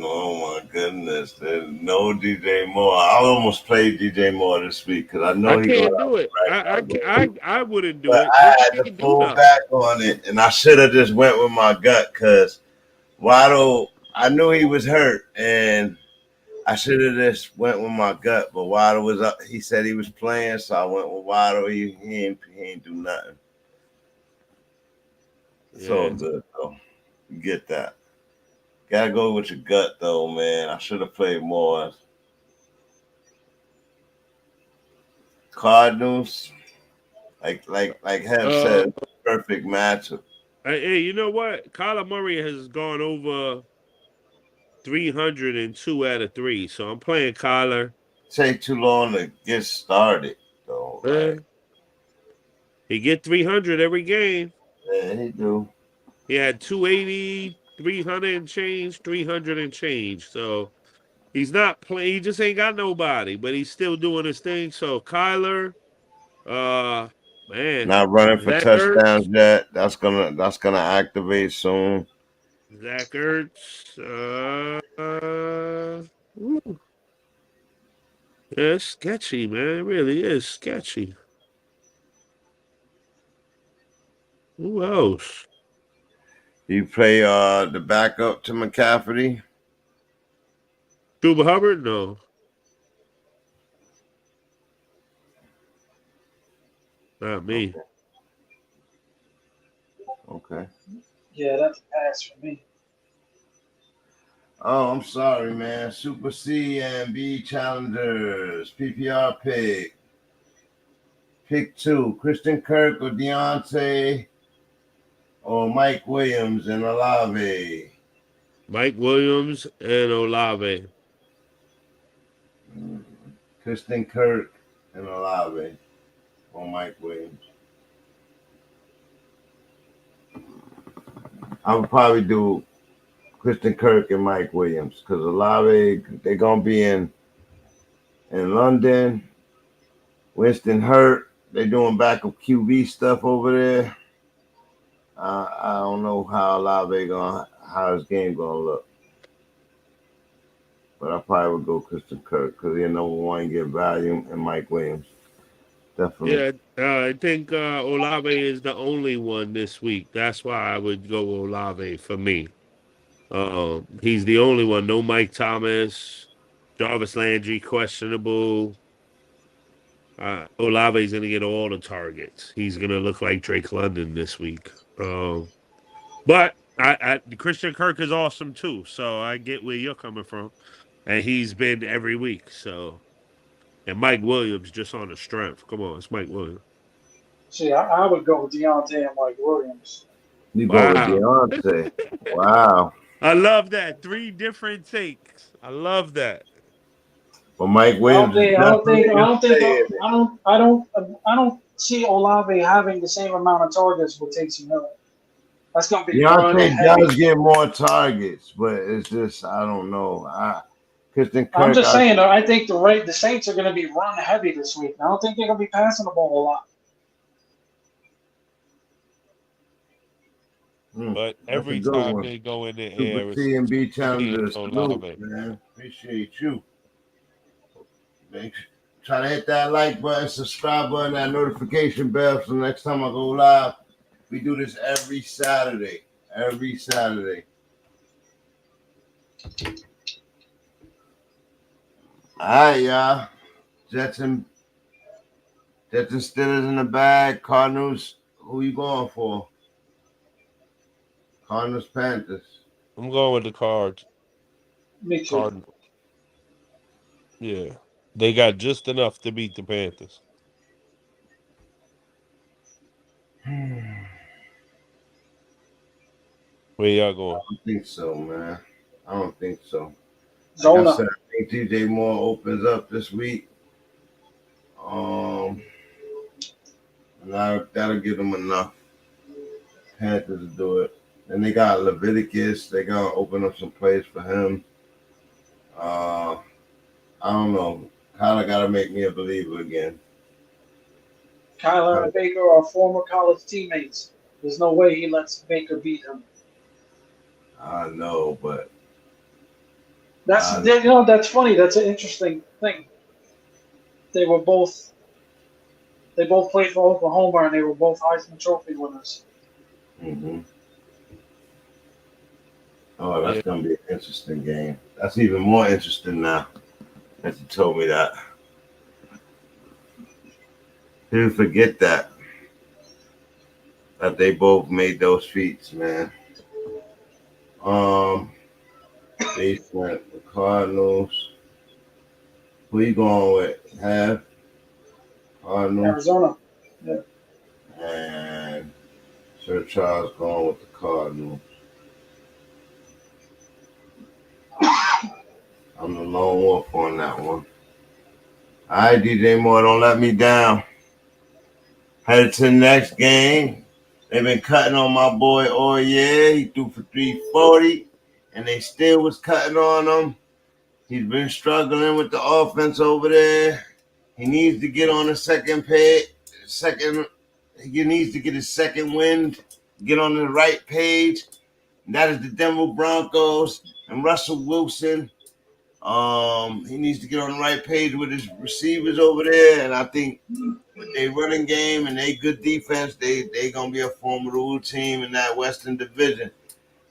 Oh, my goodness. There's no DJ Moore. I almost played DJ Moore this week because I know I can't do it. I wouldn't do it. I had to pull back on it, and I should have just went with my gut because Waddle, I knew he was hurt, and I should have just went with my gut, but Waddle was up. He said he was playing, so I went with Waddle. He ain't do nothing. It's all good, though. You get that. Gotta go with your gut, though, man. I should have played more. Cardinals, like Heb said, perfect matchup. Hey, you know what? Kyler Murray has gone over 302 out of 3, so I'm playing Kyler. take too long to get started, though. Like, He get 300 every game. yeah, he do. He had 280, 300 and change, 300 and change. So he's not playing. He just ain't got nobody, but he's still doing his thing. So Kyler, man, Not running for Zach touchdowns Ertz, yet. That's gonna activate soon. Zach Ertz, ooh, yeah, it's sketchy, man. It really is sketchy. Who else? You play the backup to McCaffrey. Chuba Hubbard? No. Not me. Okay. Yeah, that's a pass for me. Oh, I'm sorry, man. Super C and B challengers. PPR pick. Pick 2. Christian Kirk or Deontay or Mike Williams and Olave. Mike Williams and Olave. Christian Kirk and Olave or Mike Williams. I would probably do Christian Kirk and Mike Williams because Olave, they're going to be in London. Winston Hurt, they're doing backup QB stuff over there. I don't know how how his game gonna look, but I probably would go Christian Kirk because he's number one, get value, and Mike Williams definitely. Yeah, I think Olave is the only one this week. That's why I would go Olave for me. He's the only one. No Mike Thomas, Jarvis Landry questionable. Olave's gonna get all the targets. He's gonna look like Drake London this week. But Christian Kirk is awesome too. So I get where you're coming from, and he's been every week. So and Mike Williams just on the strength. Come on, it's Mike Williams. See, I would go with Deontay and Mike Williams. You go with Wow. Deontay. Wow. I love that. 3 different takes. I love that. But Mike Williams. I don't see Olave having the same amount of targets with Taysom Hill. That's gonna be Deontay does get more targets, but it's just I don't know. Christian Kirk, I'm just saying though, I think the Saints are gonna be run heavy this week. I don't think they're gonna be passing the ball a lot. But every time they go in the air, Super T and B challengers, Olave. man. Appreciate you. Try to hit that like button, subscribe button, that notification bell. So next time I go live, we do this every Saturday. Every Saturday. All right, y'all. Jets and Steelers in the bag. Cardinals, who you going for? Cardinals, Panthers. I'm going with the Cards. Me too. Cardinals. Yeah. They got just enough to beat the Panthers. Where y'all going? I don't think so, man. I don't think so. Zona. Like I said, I think TJ Moore opens up this week. And that'll give them enough. Panthers to do it. And they got Leviticus. They gonna open up some plays for him. I don't know. Kyler gotta make me a believer again. Kyler and Baker are former college teammates. There's no way he lets Baker beat him. I know, but that's that's funny. That's an interesting thing. They both played for Oklahoma, and they were both Heisman Trophy winners. Mm-hmm. Oh, that's gonna be an interesting game. That's even more interesting now that you told me that. Didn't forget that they both made those feats, man. They went the Cardinals. Who you going with? Have Cardinals, Arizona. Yeah. And Sir Charles going with the Cardinals. I'm the lone wolf on that one. All right, DJ Moore, don't let me down. Headed to the next game. They've been cutting on my boy all year. He threw for 340, and they still was cutting on him. He's been struggling with the offense over there. He needs to get on a second page. He needs to get his second wind, get on the right page. And that is the Denver Broncos and Russell Wilson. He needs to get on the right page with his receivers over there, and I think with their running game and their good defense, they gonna be a formidable team in that Western Division.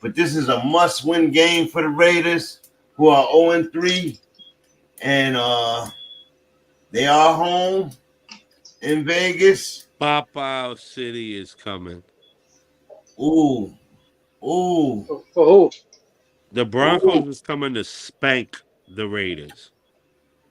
But this is a must-win game for the Raiders, who are 0-3, and they are home in Vegas. Pop-Out City is coming. Ooh. For who? The Broncos is coming to spank the Raiders.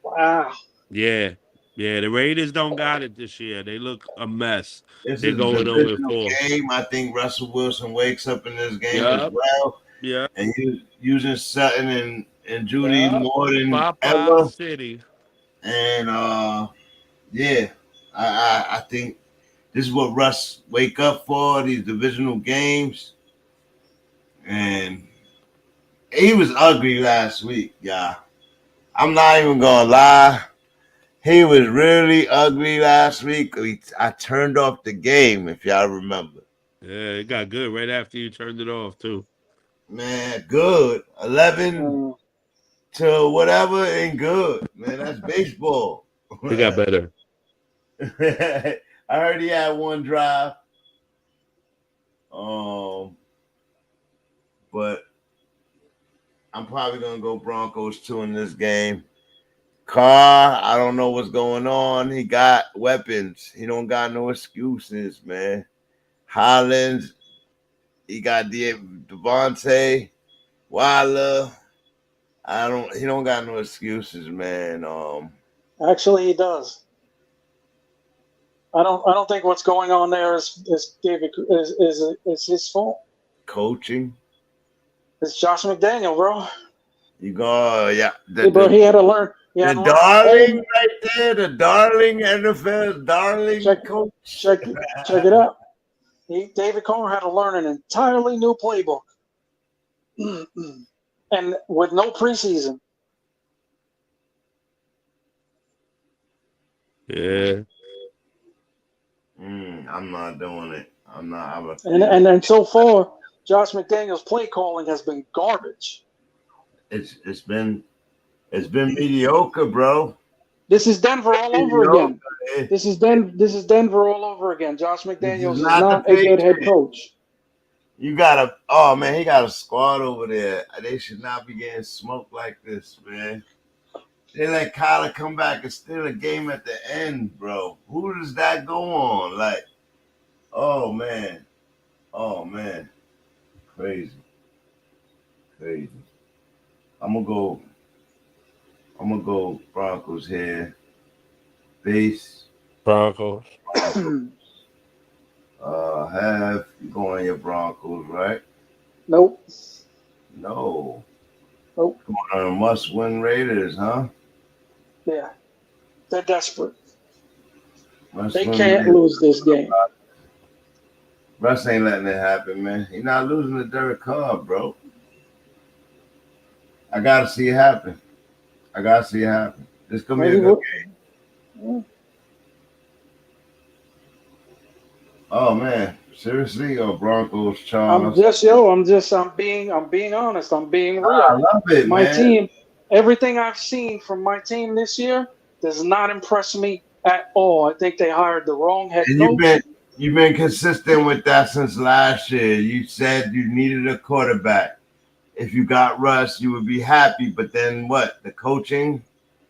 Wow. Yeah. The Raiders don't got it this year. They look a mess. This They're is a going divisional 0-4. game. I think Russell Wilson wakes up in this game as well. Yeah. And he's using Sutton and Judy more than Pop-Out ever. City. And yeah, I think this is what Russ wake up for, these divisional games. And he was ugly last week, y'all. I'm not even gonna lie. He was really ugly last week. I turned off the game, if y'all remember. Yeah, it got good right after you turned it off, too. Man, good. 11 to whatever ain't good. Man, that's baseball. It got better. I heard he had one drive. But I'm probably gonna go Broncos 2 in this game. Carr, I don't know what's going on. He got weapons. He don't got no excuses, man. Hollins, he got Devontae, Wilder. He don't got no excuses, man. Actually, he does. I don't think what's going on there is David is his fault. Coaching. It's Josh McDaniel, bro. You go, yeah. Bro, he had to learn. The darling right there, the darling NFL, darling coach. Check it out. David Comer had to learn an entirely new playbook, and with no preseason. Yeah. I'm not doing it. I'm not. And then so far, Josh McDaniel's play calling has been garbage. It's been mediocre, bro. This is Denver all over again. This is Denver all over again. Josh McDaniels is not a good head coach. You got he got a squad over there. They should not be getting smoked like this, man. They let Kyler come back and steal a game at the end, bro. Who does that go on? Like, oh man. Crazy. I'm gonna go Broncos here. Base. Broncos. Have you going your Broncos, right? Nope. No. Nope. Going on a must-win Raiders, huh? Yeah. They're desperate. Must-win they can't Raiders. lose this game. Russ ain't letting it happen, man. He's not losing to Derek Carr, bro. I gotta see it happen. This could be a good game. Yeah. Oh man, seriously? Or Broncos, Charles? I'm being honest. I'm being real. I love it, my man. team, everything I've seen from my team this year does not impress me at all. I think they hired the wrong head coach. You've been consistent with that since last year. You said you needed a quarterback. If you got Russ, you would be happy. But then what? The coaching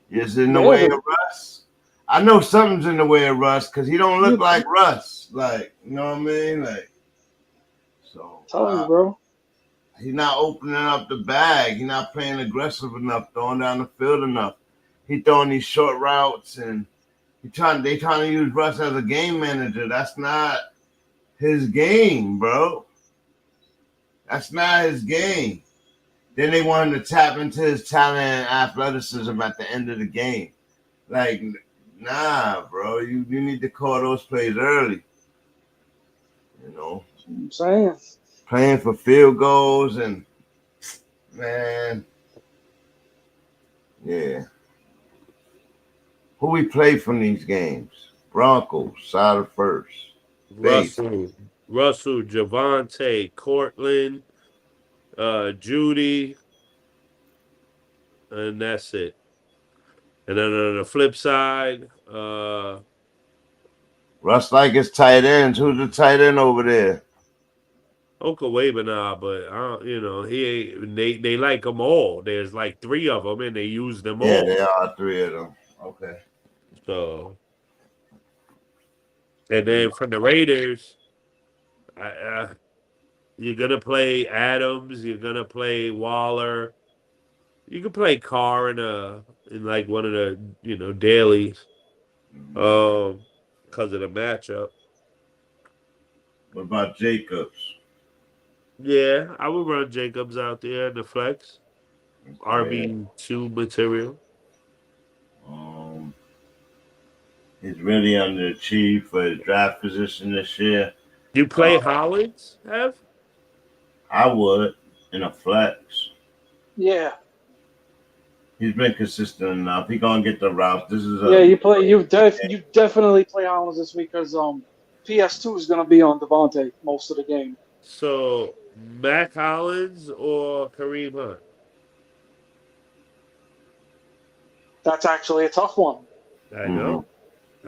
is in the way of Russ? I know something's in the way of Russ because he don't look like Russ. Like, you know what I mean? Like, so. Tell you, bro. He's not opening up the bag. He's not playing aggressive enough, throwing down the field enough. He throwing these short routes and they trying to use Russ as a game manager. That's not his game, bro. That's not his game. Then they want him to tap into his talent and athleticism at the end of the game. Like, Nah, bro. You need to call those plays early. You know, I'm saying. playing for field goals and man, yeah. Who we play from these games? Broncos, side of first. Base. Russell, Javante, Cortland, Judy, and that's it. And then on the flip side, Russ like his tight ends. Who's the tight end over there? Okawabana, but you know, he ain't. They like them all. There's like 3 of them, and they use them Yeah, all. there are 3 of them. Okay. So, and then from the Raiders, you're gonna play Adams. You're gonna play Waller. You can play Carr in like one of the dailies, because of the matchup. What about Jacobs? Yeah, I would run Jacobs out there in the flex. Okay. RB2 material. He's really underachieved for his draft position this year. You play Hollins, Have? I would in a flex. Yeah. He's been consistent enough. He gonna get the routes. This is you definitely play Hollins this week because PS2 is gonna be on Devontae most of the game. So Mac Hollins or Kareem Hunt? That's actually a tough one. I know.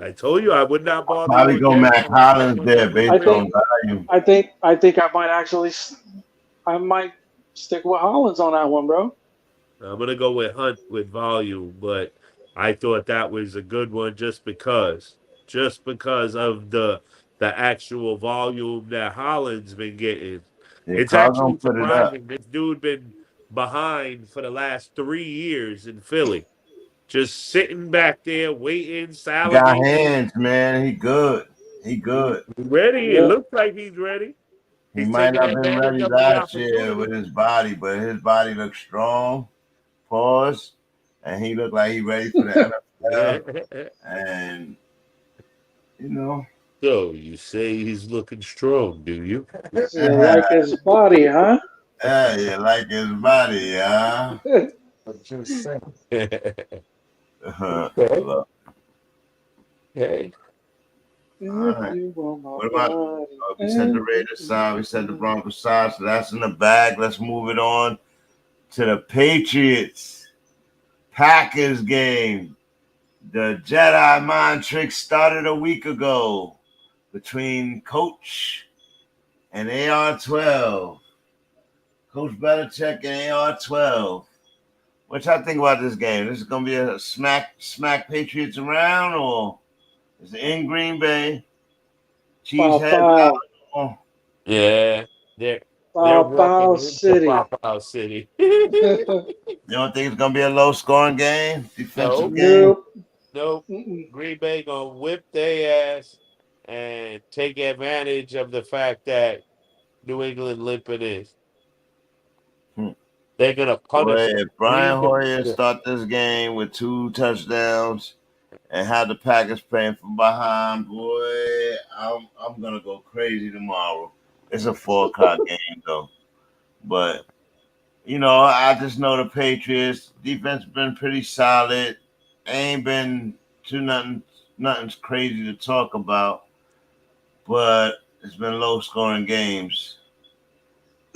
I told you I would not bother. Probably go Mac Hollins there based on value. I think I might stick with Hollins on that one, bro. I'm gonna go with Hunt with volume, but I thought that was a good one just because of the actual volume that Hollins been getting. Yeah, It's Carl actually gonna put it up. surprising. This dude been behind for the last 3 years in Philly, just sitting back there waiting, He got salivating. hands, man. He good. He good. Ready? Yeah. It looks like he's ready. He He's might taking not have been advantage ready of the last year with opportunity. his body, but his body looks strong. Pause. And he looked like he ready for the NFL. And you know. So you say he's looking strong, do you? You like his body, huh? Yeah, you like his body, huh? I'm just saying. Okay. All right. What about we said the Raiders side, we said the Broncos side, so that's in the bag. Let's move it on to the Patriots Packers game. The Jedi mind trick started a week ago between Coach and AR-12. Coach Belichick and AR-12. What y'all think about this game? This is gonna be a smack Patriots around, or is it in Green Bay? Cheesehead. Yeah, they're Bow walking City. into Bow City. You don't think it's gonna be a low scoring game? Defensive game? Nope. Green Bay gonna whip their ass and take advantage of the fact that New England limping is. They're gonna punish Boy, if Brian Hoyer start this game with 2 touchdowns and have the Packers playing from behind, boy, I'm gonna go crazy tomorrow. It's a 4 o'clock game though, but you know, I just know the Patriots defense been pretty solid. Ain't been too nothing's crazy to talk about, but it's been low scoring games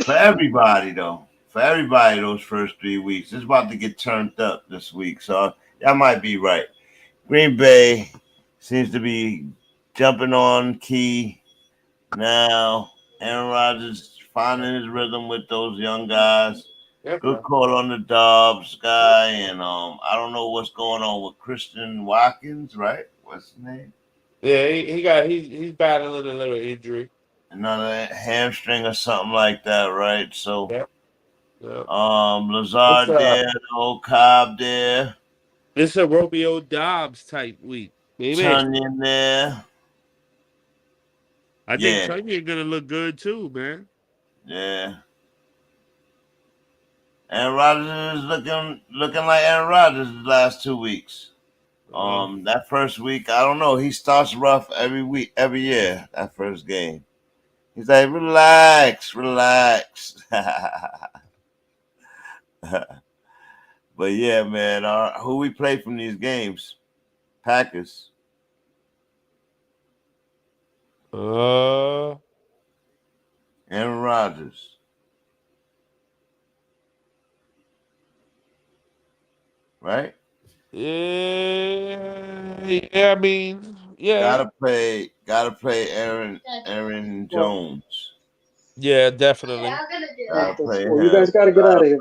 for everybody though. For everybody, those first 3 weeks, it's about to get turned up this week. So that might be right. Green Bay seems to be jumping on key now. Aaron Rodgers finding his rhythm with those young guys. Good call on the Dobbs guy, and I don't know what's going on with Christian Watkins, right? What's his name? Yeah, he's battling a little injury. Another hamstring or something like that, right? So, Yep. Lazard there, old Cobb there. It's a Romeo Dobbs type week, baby. Tunyon there. I think Tunyon gonna look good too, man. Yeah. Aaron Rodgers is looking like Aaron Rodgers the last 2 weeks. That first week, I don't know. He starts rough every week, every year. That first game, he's like, relax, relax. But yeah, man. Who we play from these games? Packers. Aaron Rodgers. Right? Yeah, I mean, yeah. Gotta play Aaron Well, Jones. Yeah, definitely. Gotta play well, you him. guys got to get out of here.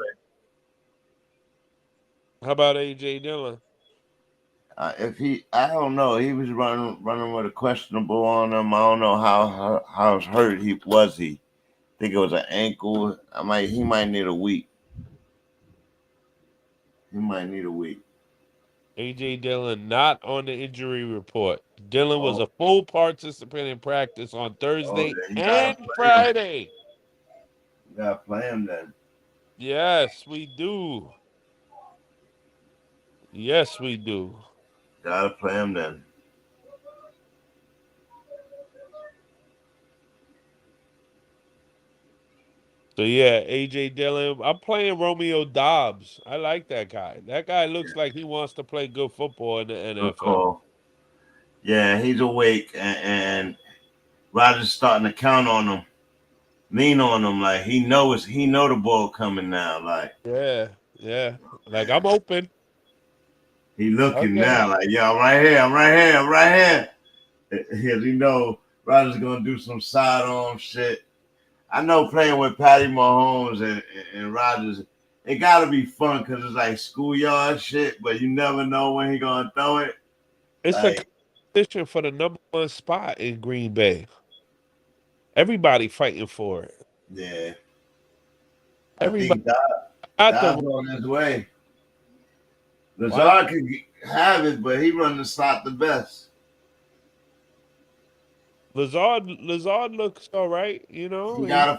How about AJ Dillon? I don't know. He was running with a questionable on him. I don't know how hurt was. He think it was an ankle. He might need a week. He might need a week. AJ Dillon not on the injury report. Dillon was Oh, a full participant in practice on Thursday then you gotta and play him. Friday. You gotta play him then. Yes, we do. Yes, we do. Gotta play him then. So yeah, AJ Dillon. I'm playing Romeo Dobbs. I like that guy. That guy looks like he wants to play good football in the Good NFL. call. Yeah, he's awake, and Rodgers starting to count on him, lean on him. Like he know the ball coming now. Like Yeah. Like I'm open. he looking Okay. now. Like yo, I'm right here. I'm right here. I'm right here. Because he know Rodgers gonna do some sidearm shit. I know playing with Patty Mahomes and Rodgers, it gotta be fun because it's like schoolyard shit, but you never know when he gonna throw it. It's a Like, competition for the #1 spot in Green Bay. Everybody fighting for it. yeah, I Everybody think got Dobbs the on his way. why Lazard could have it, but he run the slot the best. Lazard looks all right, He gotta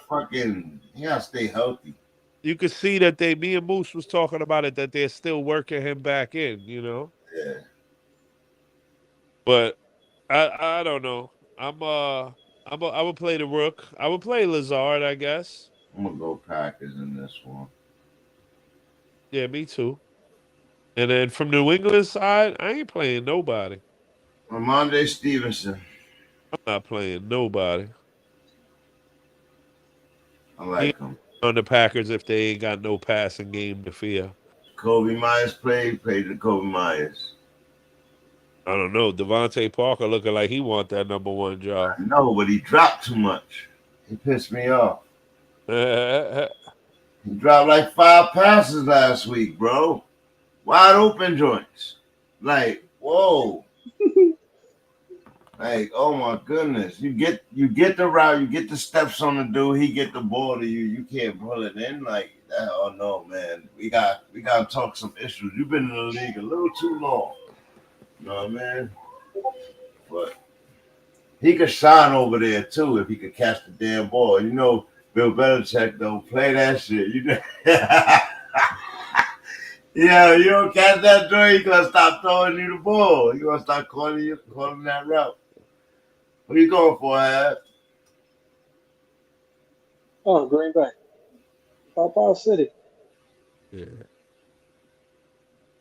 stay healthy. you could see that me and Moose was talking about it, that they're still working him back in. Yeah, But I don't know. I would play the Rook. I would play Lazard, I guess. I'm gonna go Packers in this one. Yeah, me too. And then from New England side, I ain't playing nobody. Ramondre Stevenson. I'm not playing nobody. I He like ain't him. on the Packers if they ain't got no passing game to fear. Kobe Myers played to Kobe Myers. I don't know. Devontae Parker looking like he want that #1 job. I know, but he dropped too much. He pissed me off. Yeah, He dropped like 5 passes last week, bro. Wide open joints. Like, whoa. Like, oh my goodness. You get the route, you get the steps on the dude, he get the ball to you. You can't pull it in like that. Oh no, man. We gotta talk some issues. You've been in the league a little too long. You know what I mean? But he could shine over there too if he could catch the damn ball. Bill Belichick don't play that shit. Yeah, you don't catch that joint, he's gonna stop throwing you the ball. He's gonna start calling that route. What are you going for, Ad? Oh, Green Bay. Pow City. yeah.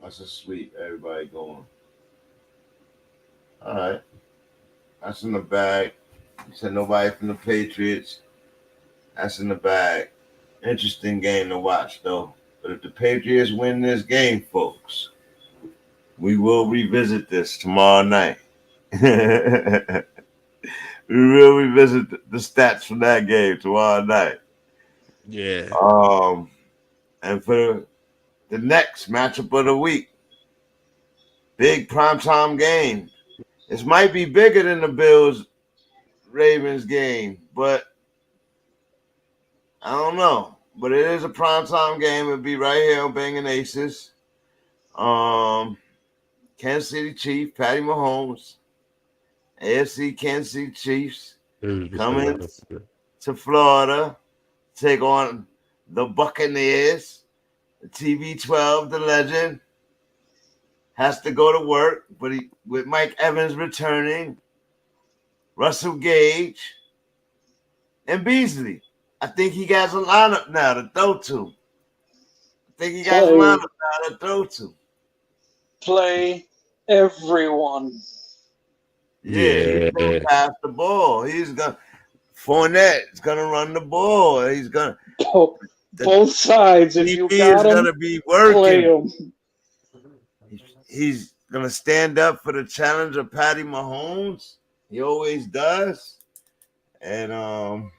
That's a sweep. Everybody going. All right. That's in the bag. You said nobody from the Patriots. That's in the bag. Interesting game to watch, though. But if the Patriots win this game, folks, we will revisit this tomorrow night. We will revisit the stats from that game tomorrow night. Yeah. And for the next matchup of the week, big primetime game. This might be bigger than the Bills-Ravens game, but I don't know. But it is a primetime game. It'll be right here on BANGnACES. Kansas City Chiefs, Patty Mahomes, AFC Kansas City Chiefs coming to Florida, take on the Buccaneers, the TB12, the legend, has to go to work, but with Mike Evans returning, Russell Gage, and Beasley. I think he got a lineup now to throw to. Play everyone. Yeah, he's gonna pass the ball. Fournette's gonna run the ball. He's gonna both sides. If you got him, gonna be working. Play him. He's gonna stand up for the challenge of Patty Mahomes. He always does. And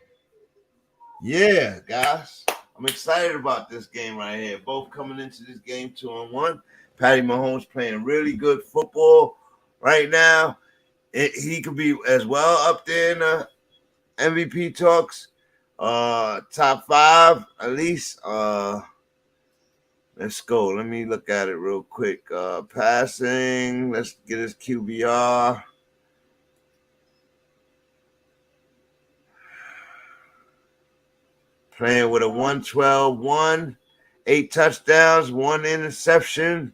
yeah, guys, I'm excited about this game right here. Both coming into this game 2-on-1. Patty Mahomes playing really good football right now. He could be as well up there in the MVP talks. Top 5 at least. Let's go. Let me look at it real quick. Passing. Let's get his QBR. Playing with a 112-1, 8 touchdowns, 1 interception,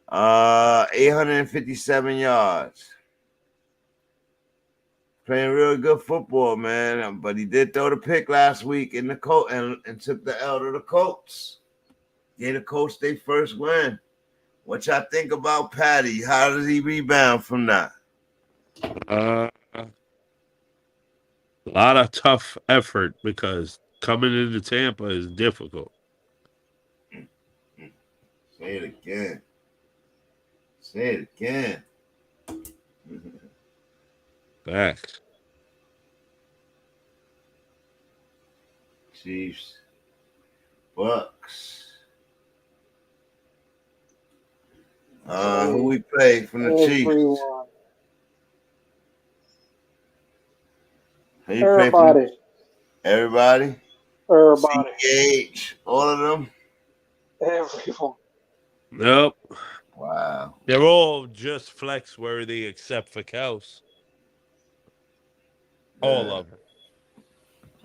857 yards. Playing really good football, man. But he did throw the pick last week in the Colts and took the L to the Colts. Gave the Colts their first win. What y'all think about Patty? How does he rebound from that? A lot of tough effort because coming into Tampa is difficult. Say it again. Facts. Chiefs, Bucks. Who we play from the Chiefs? Everybody. Everybody? Everybody. CH, all of them? Everyone. Nope. Wow. They're all just flex worthy except for Kels. All of them.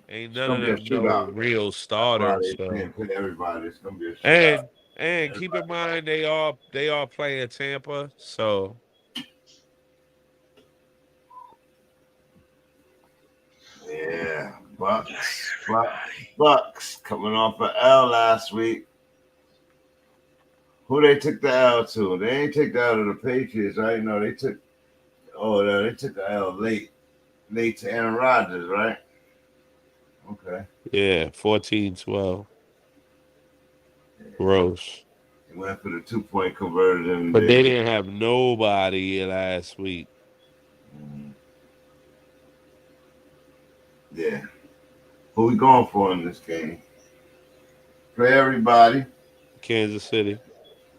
Ain't none of them no real starters. So. Everybody. It's gonna be a shootout. And keep in mind they are playing Tampa, so yeah, Bucks coming off an L last week. Who they took the L to? They ain't take the L to the Patriots, right? No, they took the L late to Aaron Rodgers, right? Okay. Yeah, 14-12. Gross. He went for the 2-point conversion. But they didn't have nobody last week. Yeah. Who we going for in this game? Play everybody. Kansas City.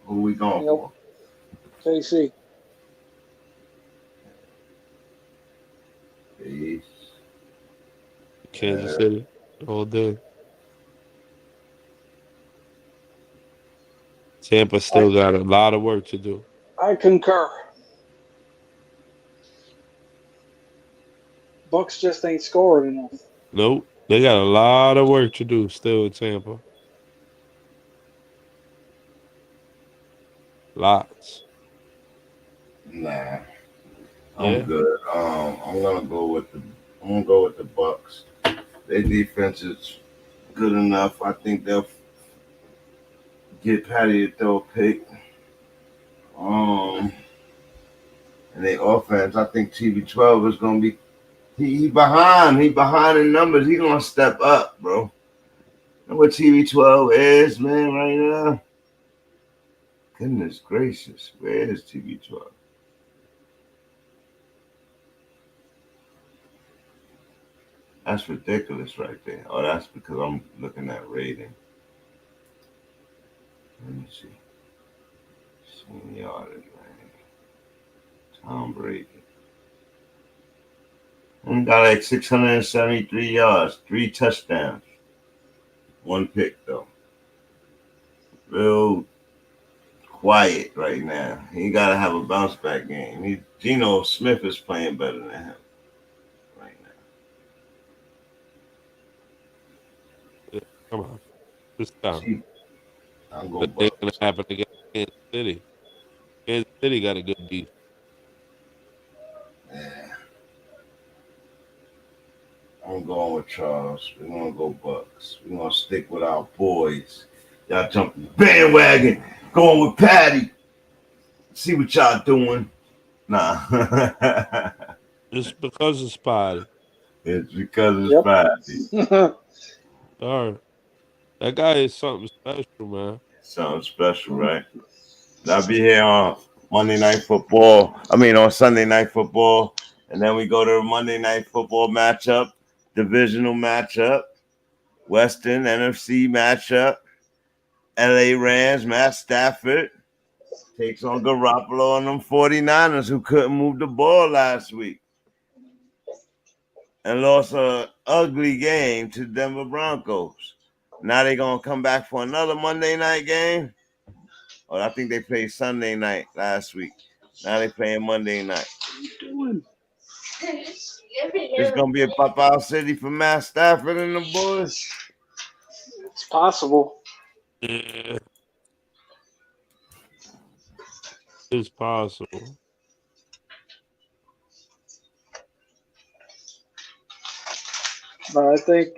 Who we going for? KC. Peace. Kansas City. All day. Tampa still got a lot of work to do. I concur. Bucks just ain't scored enough. Nope. They got a lot of work to do still in Tampa. Lots. Nah. I'm good. I'm gonna go with the Bucks. Their defense is good enough. I think they'll get Patty to throw a pick. And their offense, I think TB12 is gonna be he behind. He behind in numbers. He gonna step up, bro. You know what TB12 is, man, right now? Goodness gracious, where is TB12? That's ridiculous right there. Oh, that's because I'm looking at rating. Let me see. Yardage, man. Tom Brady. He got like 673 yards, 3 touchdowns, 1 pick though. Real quiet right now. He got to have a bounce back game. Geno Smith is playing better than him right now. Come on. Just stop. I'm But they're going to happen against Kansas City. Kansas City got a good defense. Yeah. I'm going with Charles. We're gonna go Bucks. We're gonna stick with our boys. Y'all jumping the bandwagon, going with Patty. See what y'all doing. Nah. Just because it's Spotty. It's because it's Yep. Patty. Sorry. That guy is something special, man. Something special, right? I'll be here on Monday Night Football. On Sunday Night Football. And then we go to a Monday Night Football matchup, divisional matchup, Western NFC matchup, LA Rams, Matt Stafford takes on Garoppolo and them 49ers who couldn't move the ball last week and lost an ugly game to Denver Broncos. Now they're going to come back for another Monday night game. Oh, I think they played Sunday night last week. Now they're playing Monday night. It's going to be a pop-out city for Matt Stafford and the boys. It's possible. Yeah. It's possible. But I think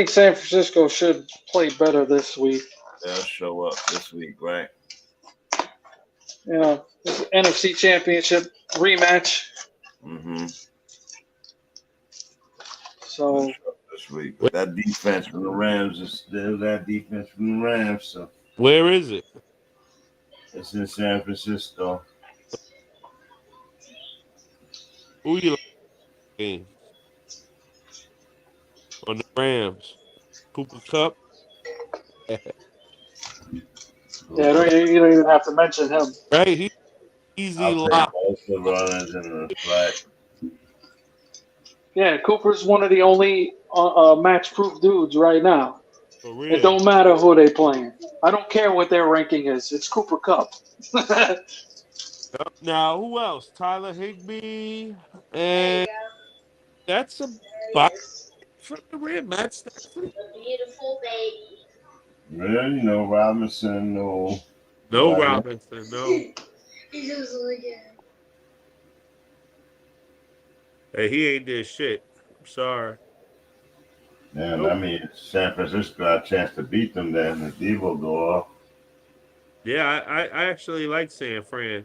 San Francisco should play better this week. They'll show up this week, right? Yeah, it's the NFC Championship rematch. Mm-hmm. So this week, but that defense from the Rams is still that defense from the Rams. So where is it? It's in San Francisco. Who you like on the Rams? Cooper Kupp? Yeah, you don't even have to mention him. Right? He's easy lock. Yeah, Cooper's one of the only match-proof dudes right now. For real. It don't matter who they playing. I don't care what their ranking is. It's Cooper Kupp. Now, who else? Tyler Higbee. And that's a box from the Rams. That's Beautiful baby. Really? No Robinson, no. No Robinson, no. He just looking. Hey, he ain't did shit. I'm sorry. Yeah, nope. San Francisco got a chance to beat them then. The Devo go off. Yeah, I actually like San Fran.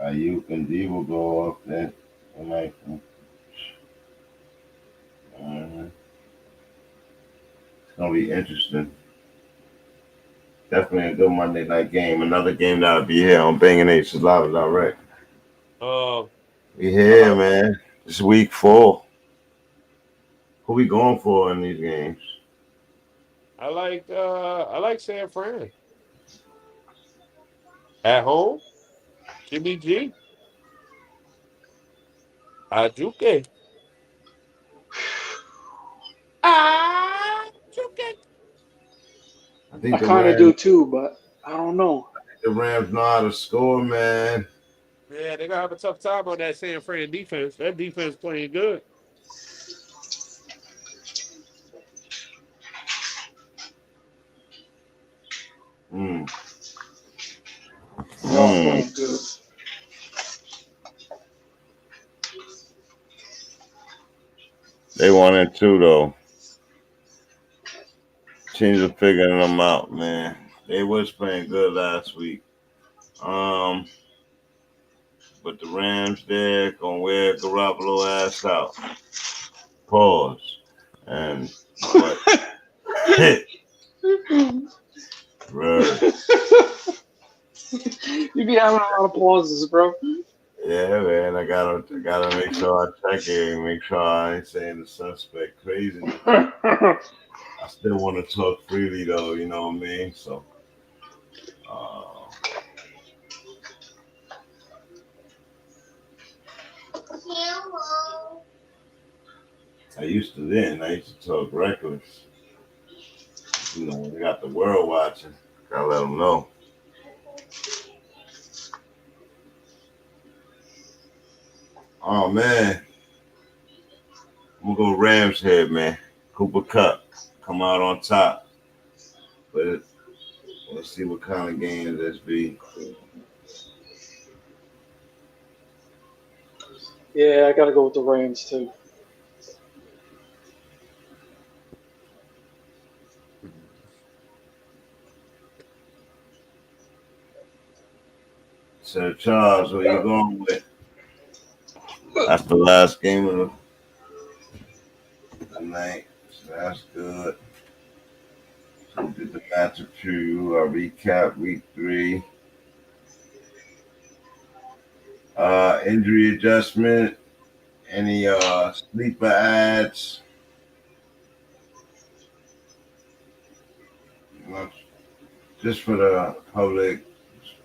Ayuk and Devo go off then. I like them. It's going to be interesting. Definitely a good Monday night game. Another game that'll be here on BANGnACES LivenDirect. We here, man. This week 4. Who we going for in these games? I like San Fran. At home, Jimmy G. Ajuke. Ajuke. I kind of do too, but I don't know. The Rams know how to score, man. Yeah, they're going to have a tough time on that San Fran defense. That defense playing good. They 1-2 though. Teams are figuring them out, man. They was playing good last week. But the Rams there gonna wear Garoppolo ass out. Pause. And what? You be having a lot of pauses, bro. Yeah, man. I gotta make sure I check it and make sure I ain't saying the suspect crazy. I still want to talk freely though, you know what I mean? So I used to talk reckless. You know, when we got the world watching, gotta let them know. Oh, man. I'm going to go Rams here, man. Cooper Kupp come out on top. But let's see what kind of game this be. Yeah, I got to go with the Rams too. So Charles, what you going with? That's the last game of the night. So that's good. So we did the matchup preview, our recap week 3. Injury adjustment, any sleeper ads. Just for the public,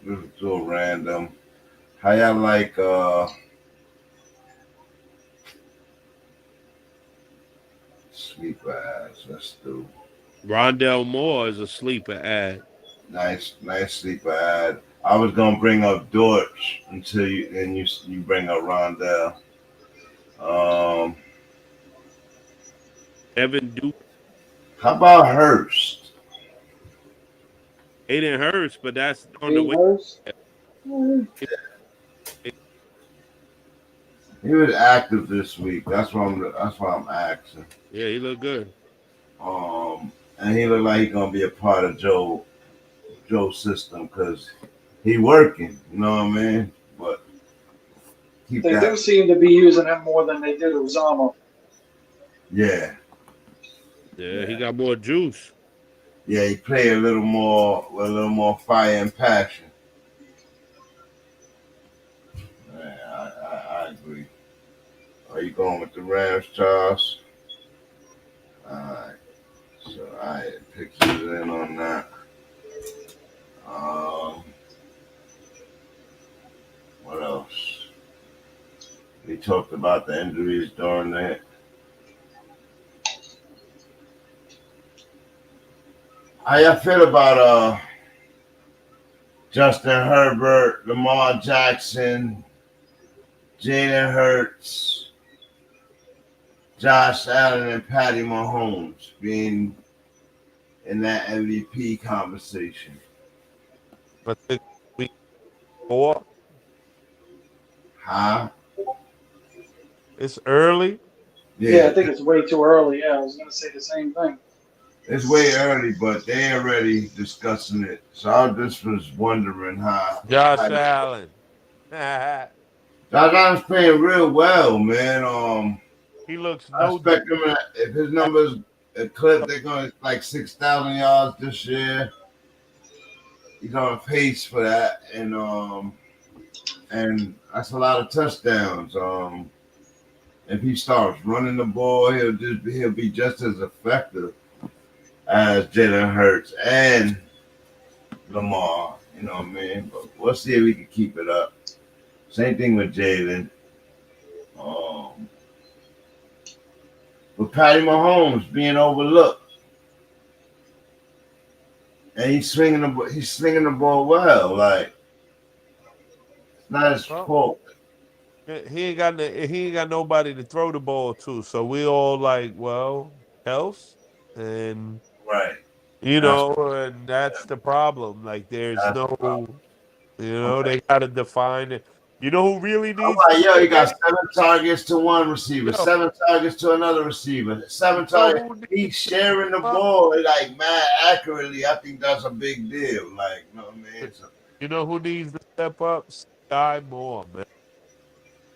just do a random. How y'all like sleeper ads? Let's do. Rondell Moore is a sleeper ad. Nice sleeper ad. I was gonna bring up Dortch until you bring up Rondell. Evan Duke. How about Hurst? Aiden Hurts, but that's on the way. He was active this week. That's why I'm asking. Yeah, he looked good. And he looked like he's gonna be a part of Joe's system because he working. You know what I mean? But they do seem to be using him more than they did Uzama. Yeah. Yeah, he got more juice. Yeah, he played a little more fire and passion. Yeah, I agree. Are you going with the Rams, Charles? All right. So I pictures in on that. What else? We talked about the injuries during that. How y'all feel about Justin Herbert, Lamar Jackson, Jalen Hurts, Josh Allen, and Patty Mahomes being in that MVP conversation? I think week 4. Huh? It's early. Yeah, I think it's way too early. Yeah, I was going to say the same thing. It's way early, but they already discussing it. So I just was wondering how. Josh Allen. Josh Allen's playing real well, man. He looks I expect him if his numbers clip, they're going like 6,000 yards this year. He's on pace for that, and that's a lot of touchdowns. If he starts running the ball, he'll be just as effective as Jalen Hurts and Lamar. You know what I mean? But we'll see if we can keep it up. Same thing with Jalen. But Patty Mahomes being overlooked, and he's slinging the ball well. Like it's not his fault. He ain't got nobody to throw the ball to. So we all like, well, health and right. And that's the problem. Like there's no, they gotta define it. You know who really needs? He got 7 targets to one receiver, 7 targets to another receiver, 7 targets. He's sharing the ball like mad accurately. I think that's a big deal. Like, you know what I mean? You know who needs to step up? Sky Moore, man.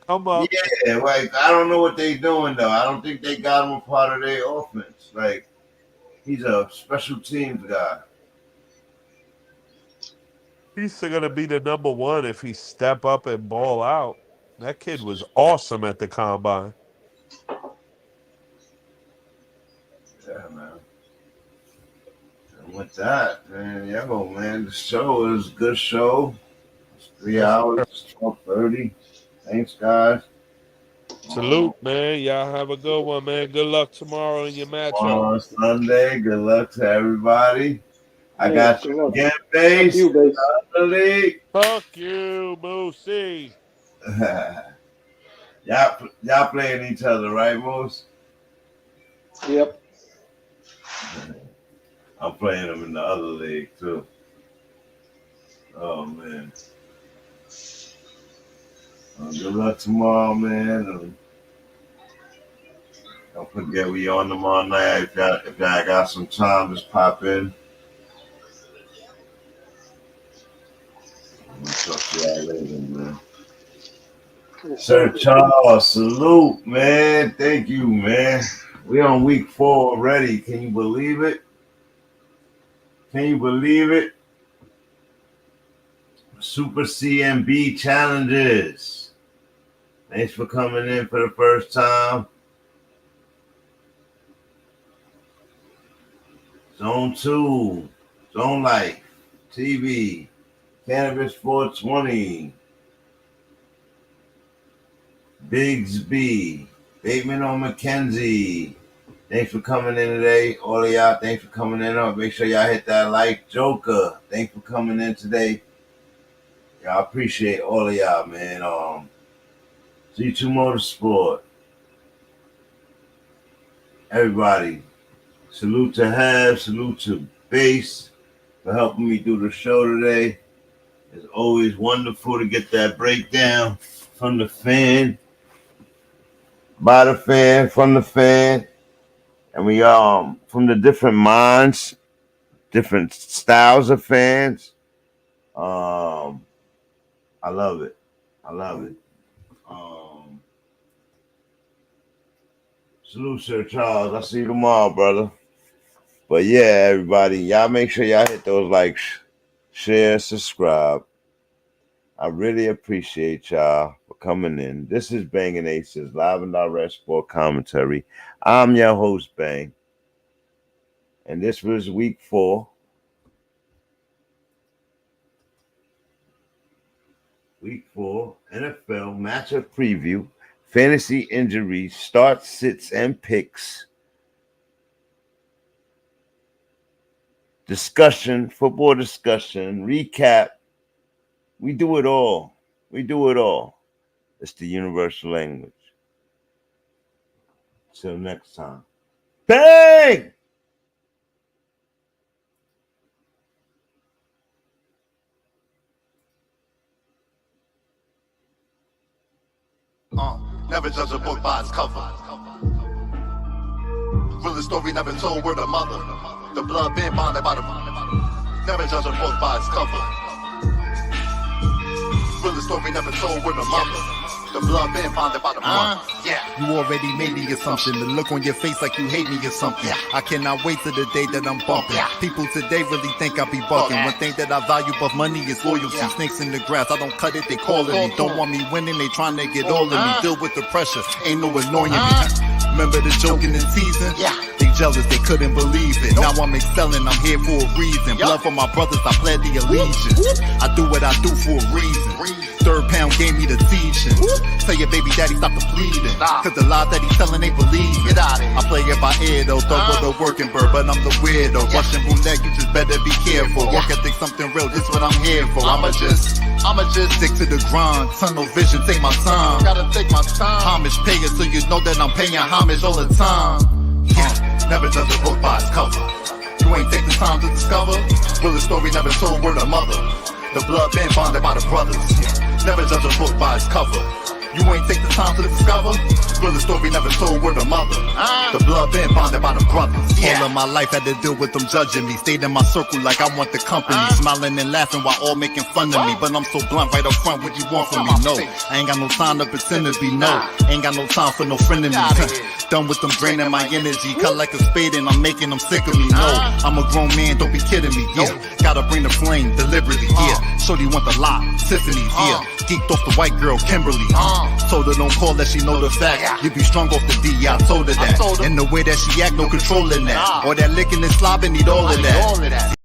Come up. Yeah, like I don't know what they doing though. I don't think they got him a part of their offense. Like he's a special teams guy. He's going to be the number 1 if he step up and ball out. That kid was awesome at the combine. Yeah, man. And with that, man, man, the show is a good show. It's 3 hours, 12:30. Thanks, guys. Salute, man. Y'all have a good one, man. Good luck tomorrow in your matchup. Sunday. Good luck to everybody. I got you again, Base. Fuck you, Moosey. y'all playing each other, right, Moose? Yep. I'm playing them in the other league too. Oh man. Good luck tomorrow, man. Don't forget we on tomorrow night. If y'all got some time, just pop in. I'm gonna talk to y'all later, man. Sir Charles, salute, man. Thank you, man. We on week 4 already. Can you believe it? Can you believe it? Super CMB challenges. Thanks for coming in for the first time. Zone 2, Zone Life, TV, Cannabis 420, Bigsby, Bateman on McKenzie. Thanks for coming in today. All of y'all, thanks for coming in. Make sure y'all hit that like. Joker, thanks for coming in today. Y'all appreciate all of y'all, man. G2 Motorsport. Everybody. Salute to Have, salute to Base for helping me do the show today. It's always wonderful to get that breakdown from the fan, by the fan, from the fan. And we from the different minds, different styles of fans. I love it. I love it. Salute, Sir Charles. I'll see you tomorrow, brother. But yeah, everybody, y'all make sure y'all hit those likes, share, subscribe. I really appreciate y'all for coming in. This is Bangin' Aces, live and direct sport commentary. I'm your host, Bang. And this was week 4. Week 4, NFL matchup preview, fantasy injuries, starts, sits, and picks. Discussion, football discussion, recap. We do it all. We do it all. It's the universal language. Till next time. Bang! Never judge a book by its cover. Really story never told word of mother. The blood been bonded by the. Never judge a book by its cover. Really story never told word of mother. The blood been bonded by the mother. Yeah. You already made the assumption. The look on your face like you hate me or something. I cannot wait till the day that I'm bumping. People today really think I be bugging. One thing that I value above money is loyalty. Snakes in the grass, I don't cut it, they calling me. Don't want me winning, they trying to get all of me. Deal with the pressure, ain't no annoying me. Remember the joke in the season? They jealous, they couldn't believe it. Now I'm excelling, I'm here for a reason. Blood for my brothers, I pledge the allegiance. I do what I do for a reason. Third pound gave me the teaching. Tell your baby daddy stop the pleading. Cause the lies that he's telling they believe it. I play it by ear though, don't go the working bird, but I'm the weirdo. Russian roulette, you just better be careful. Work ethic, something real, this what I'm here for. I'ma just stick to the grind. Tunnel vision, take my time. Gotta take my time. Homage pay it so you know that I'm paying homage all the time. Never judge a book by its cover. You ain't take the time to discover. Will the story never told word of mother. The blood been bonded by the brothers. Never judge a book by its cover. You ain't take the time to discover. Will the story never told word of mother. The blood been bonded by the brothers. All of my life had to deal with them judging me. Stayed in my circle like I want the company. Smiling and laughing while all making fun of me. But I'm so blunt right up front, what you want from me? No, I ain't got no time to pretend to be no. Ain't got no time for no friend in me. Done with them draining my energy. Cut like a spade and I'm making them sick of me. No, I'm a grown man, don't be kidding me. Yeah, gotta bring the flame deliberately. Yeah, shorty want the lot, Tiffany's. Yeah, geeked off the white girl, Kimberly. Told her don't call that she know the fact. You be strong off the D, yeah, I told her that. And the way that she act, no controlling that. Or that licking and slobbing, need all of that.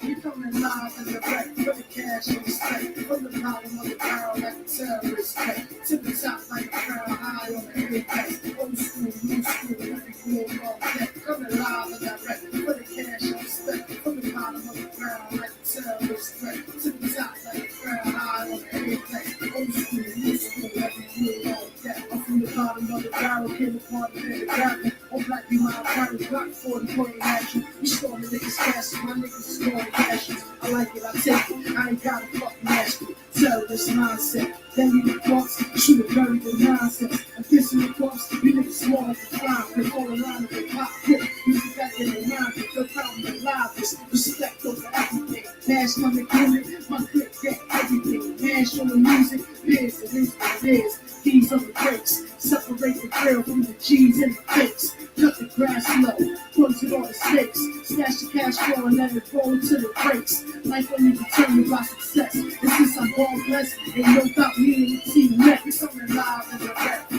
We coming live in the back, for the cash on the stack, from the bottom of the barrel like a terrorist pack, to the top like a crown high on the apex. Old school, new school, every cool all that. Coming live and direct, for the cash on the stack, from the bottom of the barrel like a terrorist pack, to the top like a crown high on the apex. Old school, new school, every cool all that. I'm from the bottom of the barrel, came upon the rapping. like you my private Glock 40 pointing at you. You storming niggas fast, my niggas is going cashes. I like it, I take it, I ain't got a fucking ask you. Terrorist mindset, then you the corpse, shoot it bury the nonsense. I'm kissing the corpse, you niggas small like a fly, they all around and they pop quick. Music back in the mind, they'll count me alive. Respect over everything, cash coming in it, my clip get everything. Man showing music, biz, it is what it is. Keys on the brakes, separate the grill from the G's and the fakes. Cut the grass low, close it on the stakes. Stash the cash flow and let it roll into the brakes. Life only determined by success. And since I'm all blessed, ain't no doubt me and the team next. I'm alive and direct.